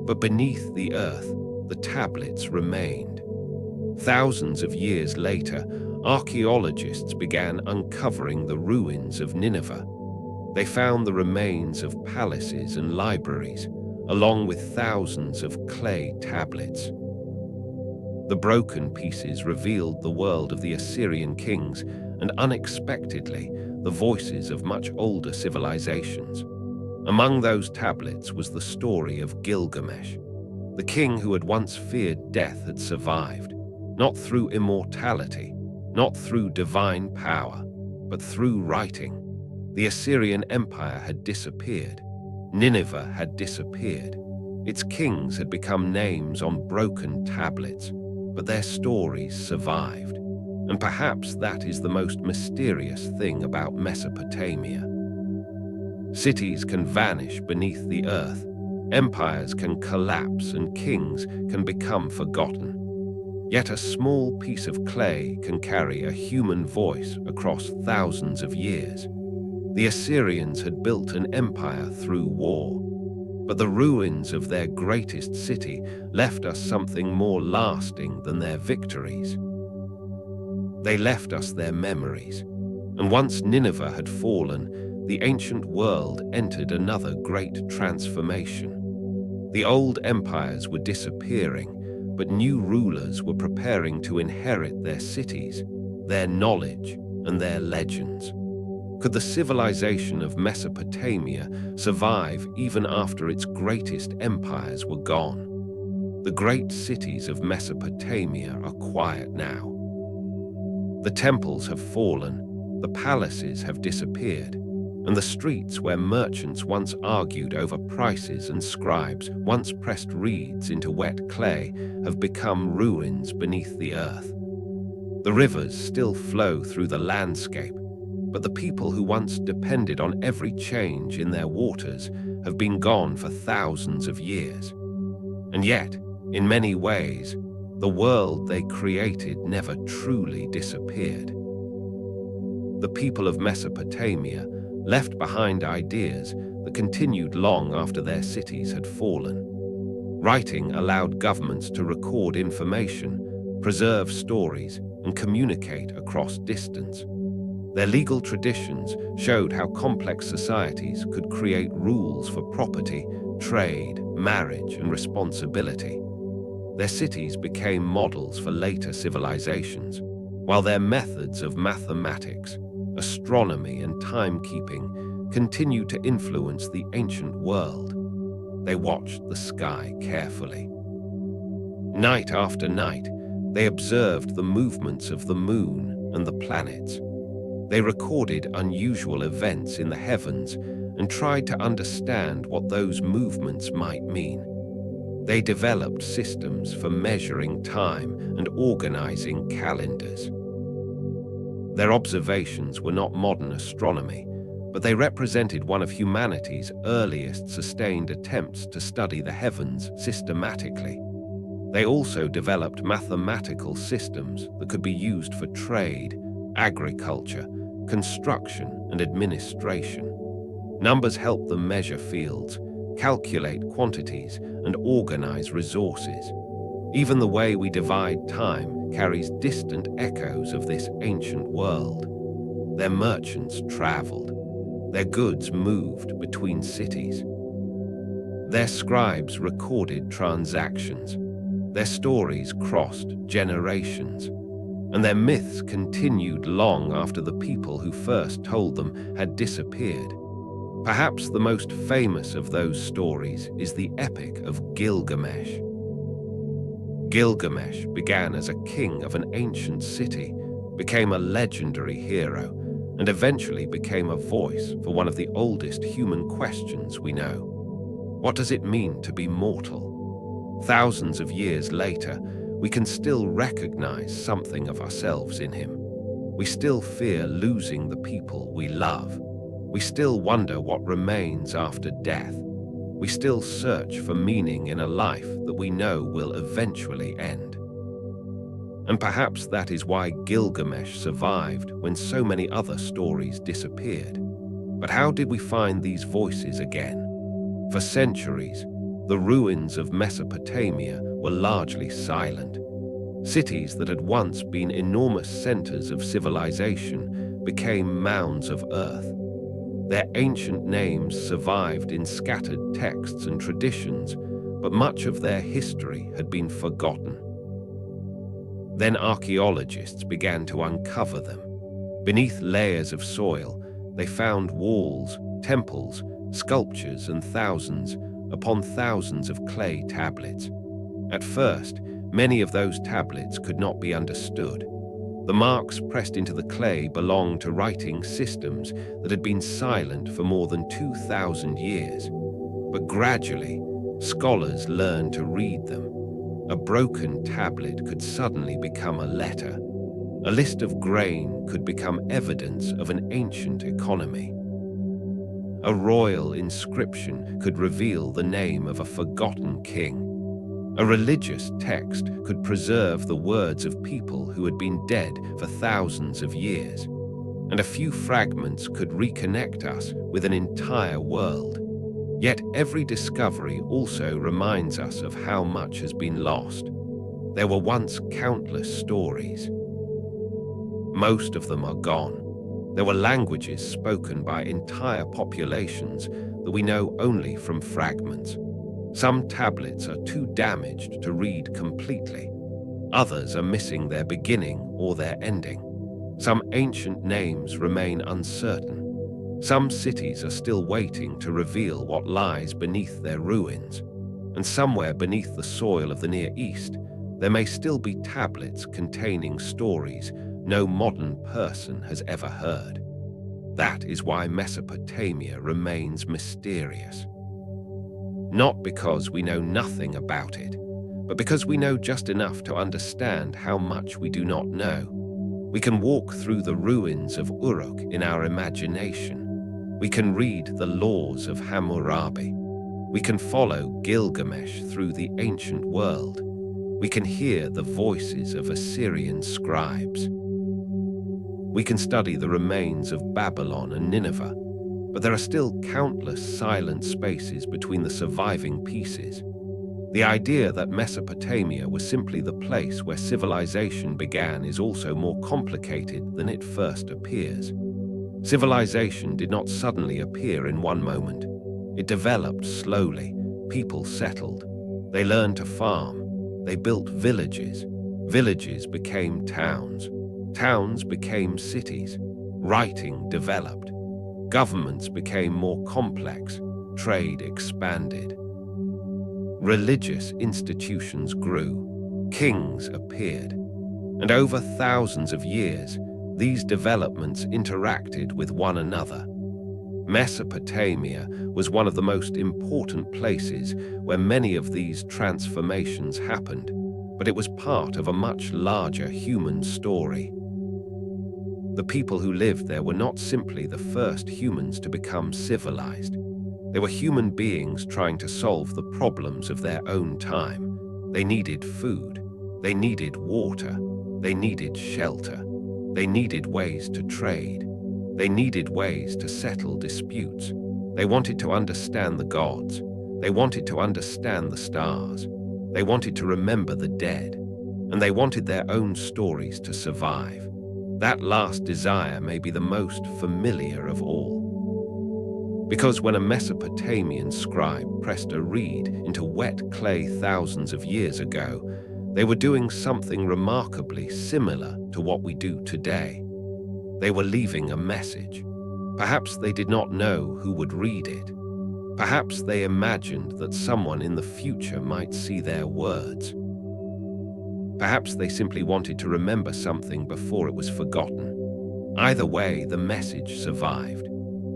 But beneath the earth, the tablets remained. Thousands of years later, archaeologists began uncovering the ruins of Nineveh. They found the remains of palaces and libraries, along with thousands of clay tablets. The broken pieces revealed the world of the Assyrian kings and, unexpectedly, the voices of much older civilizations. Among those tablets was the story of Gilgamesh. The king who had once feared death had survived, not through immortality, not through divine power, but through writing. The Assyrian Empire had disappeared. Nineveh had disappeared. Its kings had become names on broken tablets, but their stories survived. And perhaps that is the most mysterious thing about Mesopotamia. Cities can vanish beneath the earth, empires can collapse, and kings can become forgotten. Yet a small piece of clay can carry a human voice across thousands of years. The Assyrians had built an empire through war, but the ruins of their greatest city left us something more lasting than their victories. They left us their memories, And once Nineveh had fallen, the ancient world entered another great transformation. The old empires were disappearing, but new rulers were preparing to inherit their cities, their knowledge, and their legends. Could the civilization of Mesopotamia survive even after its greatest empires were gone? The great cities of Mesopotamia are quiet now. The temples have fallen, the palaces have disappeared, and the streets where merchants once argued over prices and scribes once pressed reeds into wet clay have become ruins beneath the earth. The rivers still flow through the landscape, but the people who once depended on every change in their waters have been gone for thousands of years. And yet, in many ways, the world they created never truly disappeared. The people of Mesopotamia left behind ideas that continued long after their cities had fallen. Writing allowed governments to record information, preserve stories, and communicate across distance. Their legal traditions showed how complex societies could create rules for property, trade, marriage, and responsibility. Their cities became models for later civilizations, while their methods of mathematics, astronomy, and timekeeping continued to influence the ancient world. They watched the sky carefully. Night after night, they observed the movements of the moon and the planets. They recorded unusual events in the heavens and tried to understand what those movements might mean. They developed systems for measuring time and organizing calendars. Their observations were not modern astronomy, but they represented one of humanity's earliest sustained attempts to study the heavens systematically. They also developed mathematical systems that could be used for trade, agriculture, construction, and administration. Numbers helped them measure fields, calculate quantities, and organize resources. Even the way we divide time carries distant echoes of this ancient world. Their merchants traveled. Their goods moved between cities. Their scribes recorded transactions. Their stories crossed generations. And their myths continued long after the people who first told them had disappeared. Perhaps the most famous of those stories is the epic of Gilgamesh. Gilgamesh began as a king of an ancient city, became a legendary hero, and eventually became a voice for one of the oldest human questions we know. What does it mean to be mortal? Thousands of years later, we can still recognize something of ourselves in him. We still fear losing the people we love. We still wonder what remains after death. We still search for meaning in a life that we know will eventually end. And perhaps that is why Gilgamesh survived when so many other stories disappeared. But how did we find these voices again? For centuries, the ruins of Mesopotamia were largely silent. Cities that had once been enormous centers of civilization became mounds of earth. Their ancient names survived in scattered texts and traditions, but much of their history had been forgotten. Then archaeologists began to uncover them. Beneath layers of soil, they found walls, temples, sculptures, and thousands upon thousands of clay tablets. At first, many of those tablets could not be understood. The marks pressed into the clay belonged to writing systems that had been silent for more than 2,000 years. But gradually, scholars learned to read them. A broken tablet could suddenly become a letter. A list of grain could become evidence of an ancient economy. A royal inscription could reveal the name of a forgotten king. A religious text could preserve the words of people who had been dead for thousands of years. And a few fragments could reconnect us with an entire world. Yet every discovery also reminds us of how much has been lost. There were once countless stories. Most of them are gone. There were languages spoken by entire populations that we know only from fragments. Some tablets are too damaged to read completely. Others are missing their beginning or their ending. Some ancient names remain uncertain. Some cities are still waiting to reveal what lies beneath their ruins. And somewhere beneath the soil of the Near East, there may still be tablets containing stories no modern person has ever heard. That is why Mesopotamia remains mysterious. Not because we know nothing about it, but because we know just enough to understand how much we do not know. We can walk through the ruins of Uruk in our imagination. We can read the laws of Hammurabi. We can follow Gilgamesh through the ancient world. We can hear the voices of Assyrian scribes. We can study the remains of Babylon and Nineveh, but there are still countless silent spaces between the surviving pieces. The idea that Mesopotamia was simply the place where civilization began is also more complicated than it first appears. Civilization did not suddenly appear in one moment. It developed slowly. People settled. They learned to farm. They built villages. Villages became towns. Towns became cities. Writing developed. Governments became more complex. Trade expanded. Religious institutions grew. Kings appeared. And over thousands of years, these developments interacted with one another. Mesopotamia was one of the most important places where many of these transformations happened, but it was part of a much larger human story. The people who lived there were not simply the first humans to become civilized. They were human beings trying to solve the problems of their own time. They needed food. They needed water. They needed shelter. They needed ways to trade. They needed ways to settle disputes. They wanted to understand the gods. They wanted to understand the stars. They wanted to remember the dead. And they wanted their own stories to survive. That last desire may be the most familiar of all. Because when a Mesopotamian scribe pressed a reed into wet clay thousands of years ago, they were doing something remarkably similar to what we do today. They were leaving a message. Perhaps they did not know who would read it. Perhaps they imagined that someone in the future might see their words. Perhaps they simply wanted to remember something before it was forgotten. Either way, the message survived.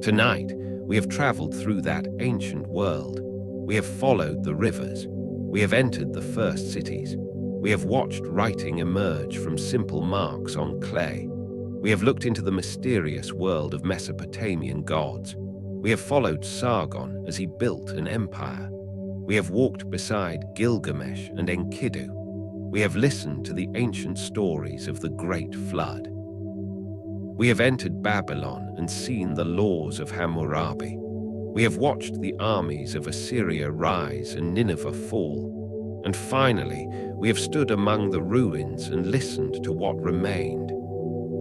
Tonight, we have traveled through that ancient world. We have followed the rivers. We have entered the first cities. We have watched writing emerge from simple marks on clay. We have looked into the mysterious world of Mesopotamian gods. We have followed Sargon as he built an empire. We have walked beside Gilgamesh and Enkidu. We have listened to the ancient stories of the Great Flood. We have entered Babylon and seen the laws of Hammurabi. We have watched the armies of Assyria rise and Nineveh fall. And finally, we have stood among the ruins and listened to what remained.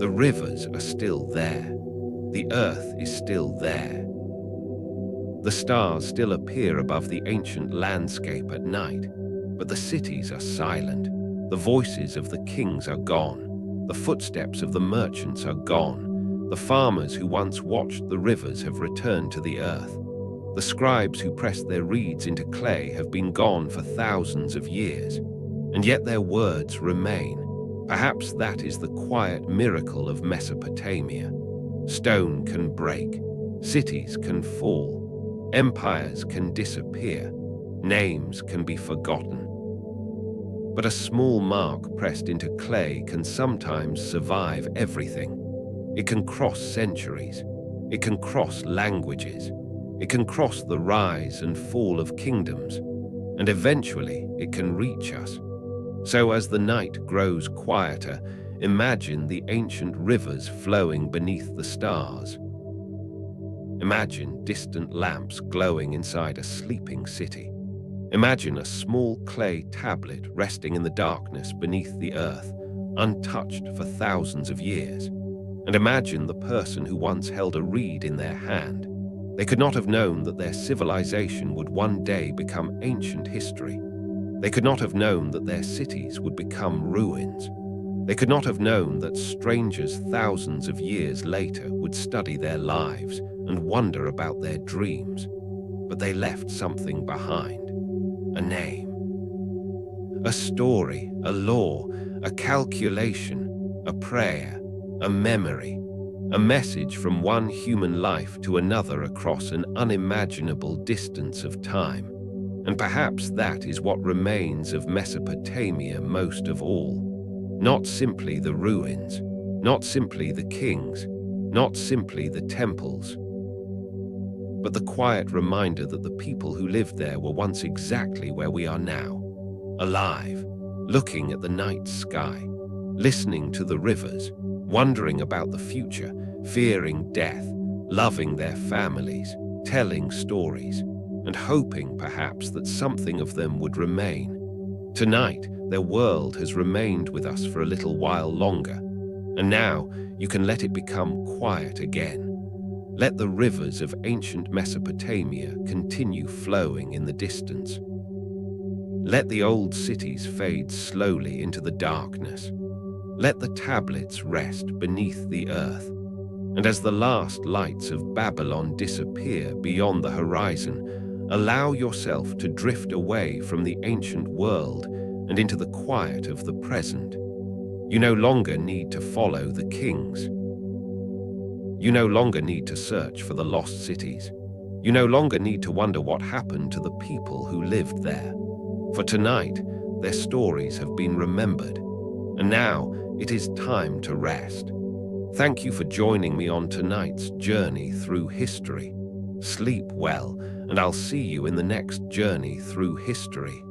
The rivers are still there. The earth is still there. The stars still appear above the ancient landscape at night, but the cities are silent. The voices of the kings are gone. The footsteps of the merchants are gone. The farmers who once watched the rivers have returned to the earth. The scribes who pressed their reeds into clay have been gone for thousands of years, and yet their words remain. Perhaps that is the quiet miracle of Mesopotamia. Stone can break, cities can fall, empires can disappear, names can be forgotten. But a small mark pressed into clay can sometimes survive everything. It can cross centuries. It can cross languages. It can cross the rise and fall of kingdoms. And eventually it can reach us. So as the night grows quieter, imagine the ancient rivers flowing beneath the stars. Imagine distant lamps glowing inside a sleeping city. Imagine a small clay tablet resting in the darkness beneath the earth, untouched for thousands of years. And imagine the person who once held a reed in their hand. They could not have known that their civilization would one day become ancient history. They could not have known that their cities would become ruins. They could not have known that strangers thousands of years later would study their lives and wonder about their dreams. But they left something behind. A name. A story, a law, a calculation, a prayer, a memory, a message from one human life to another across an unimaginable distance of time. And perhaps that is what remains of Mesopotamia most of all. Not simply the ruins, not simply the kings, not simply the temples, but the quiet reminder that the people who lived there were once exactly where we are now, alive, looking at the night sky, listening to the rivers, wondering about the future, fearing death, loving their families, telling stories, and hoping perhaps that something of them would remain. Tonight, their world has remained with us for a little while longer, and now you can let it become quiet again. Let the rivers of ancient Mesopotamia continue flowing in the distance. Let the old cities fade slowly into the darkness. Let the tablets rest beneath the earth. And as the last lights of Babylon disappear beyond the horizon, allow yourself to drift away from the ancient world and into the quiet of the present. You no longer need to follow the kings. You no longer need to search for the lost cities. You no longer need to wonder what happened to the people who lived there. For tonight, their stories have been remembered, and now it is time to rest. Thank you for joining me on tonight's journey through history. Sleep well, and I'll see you in the next journey through history.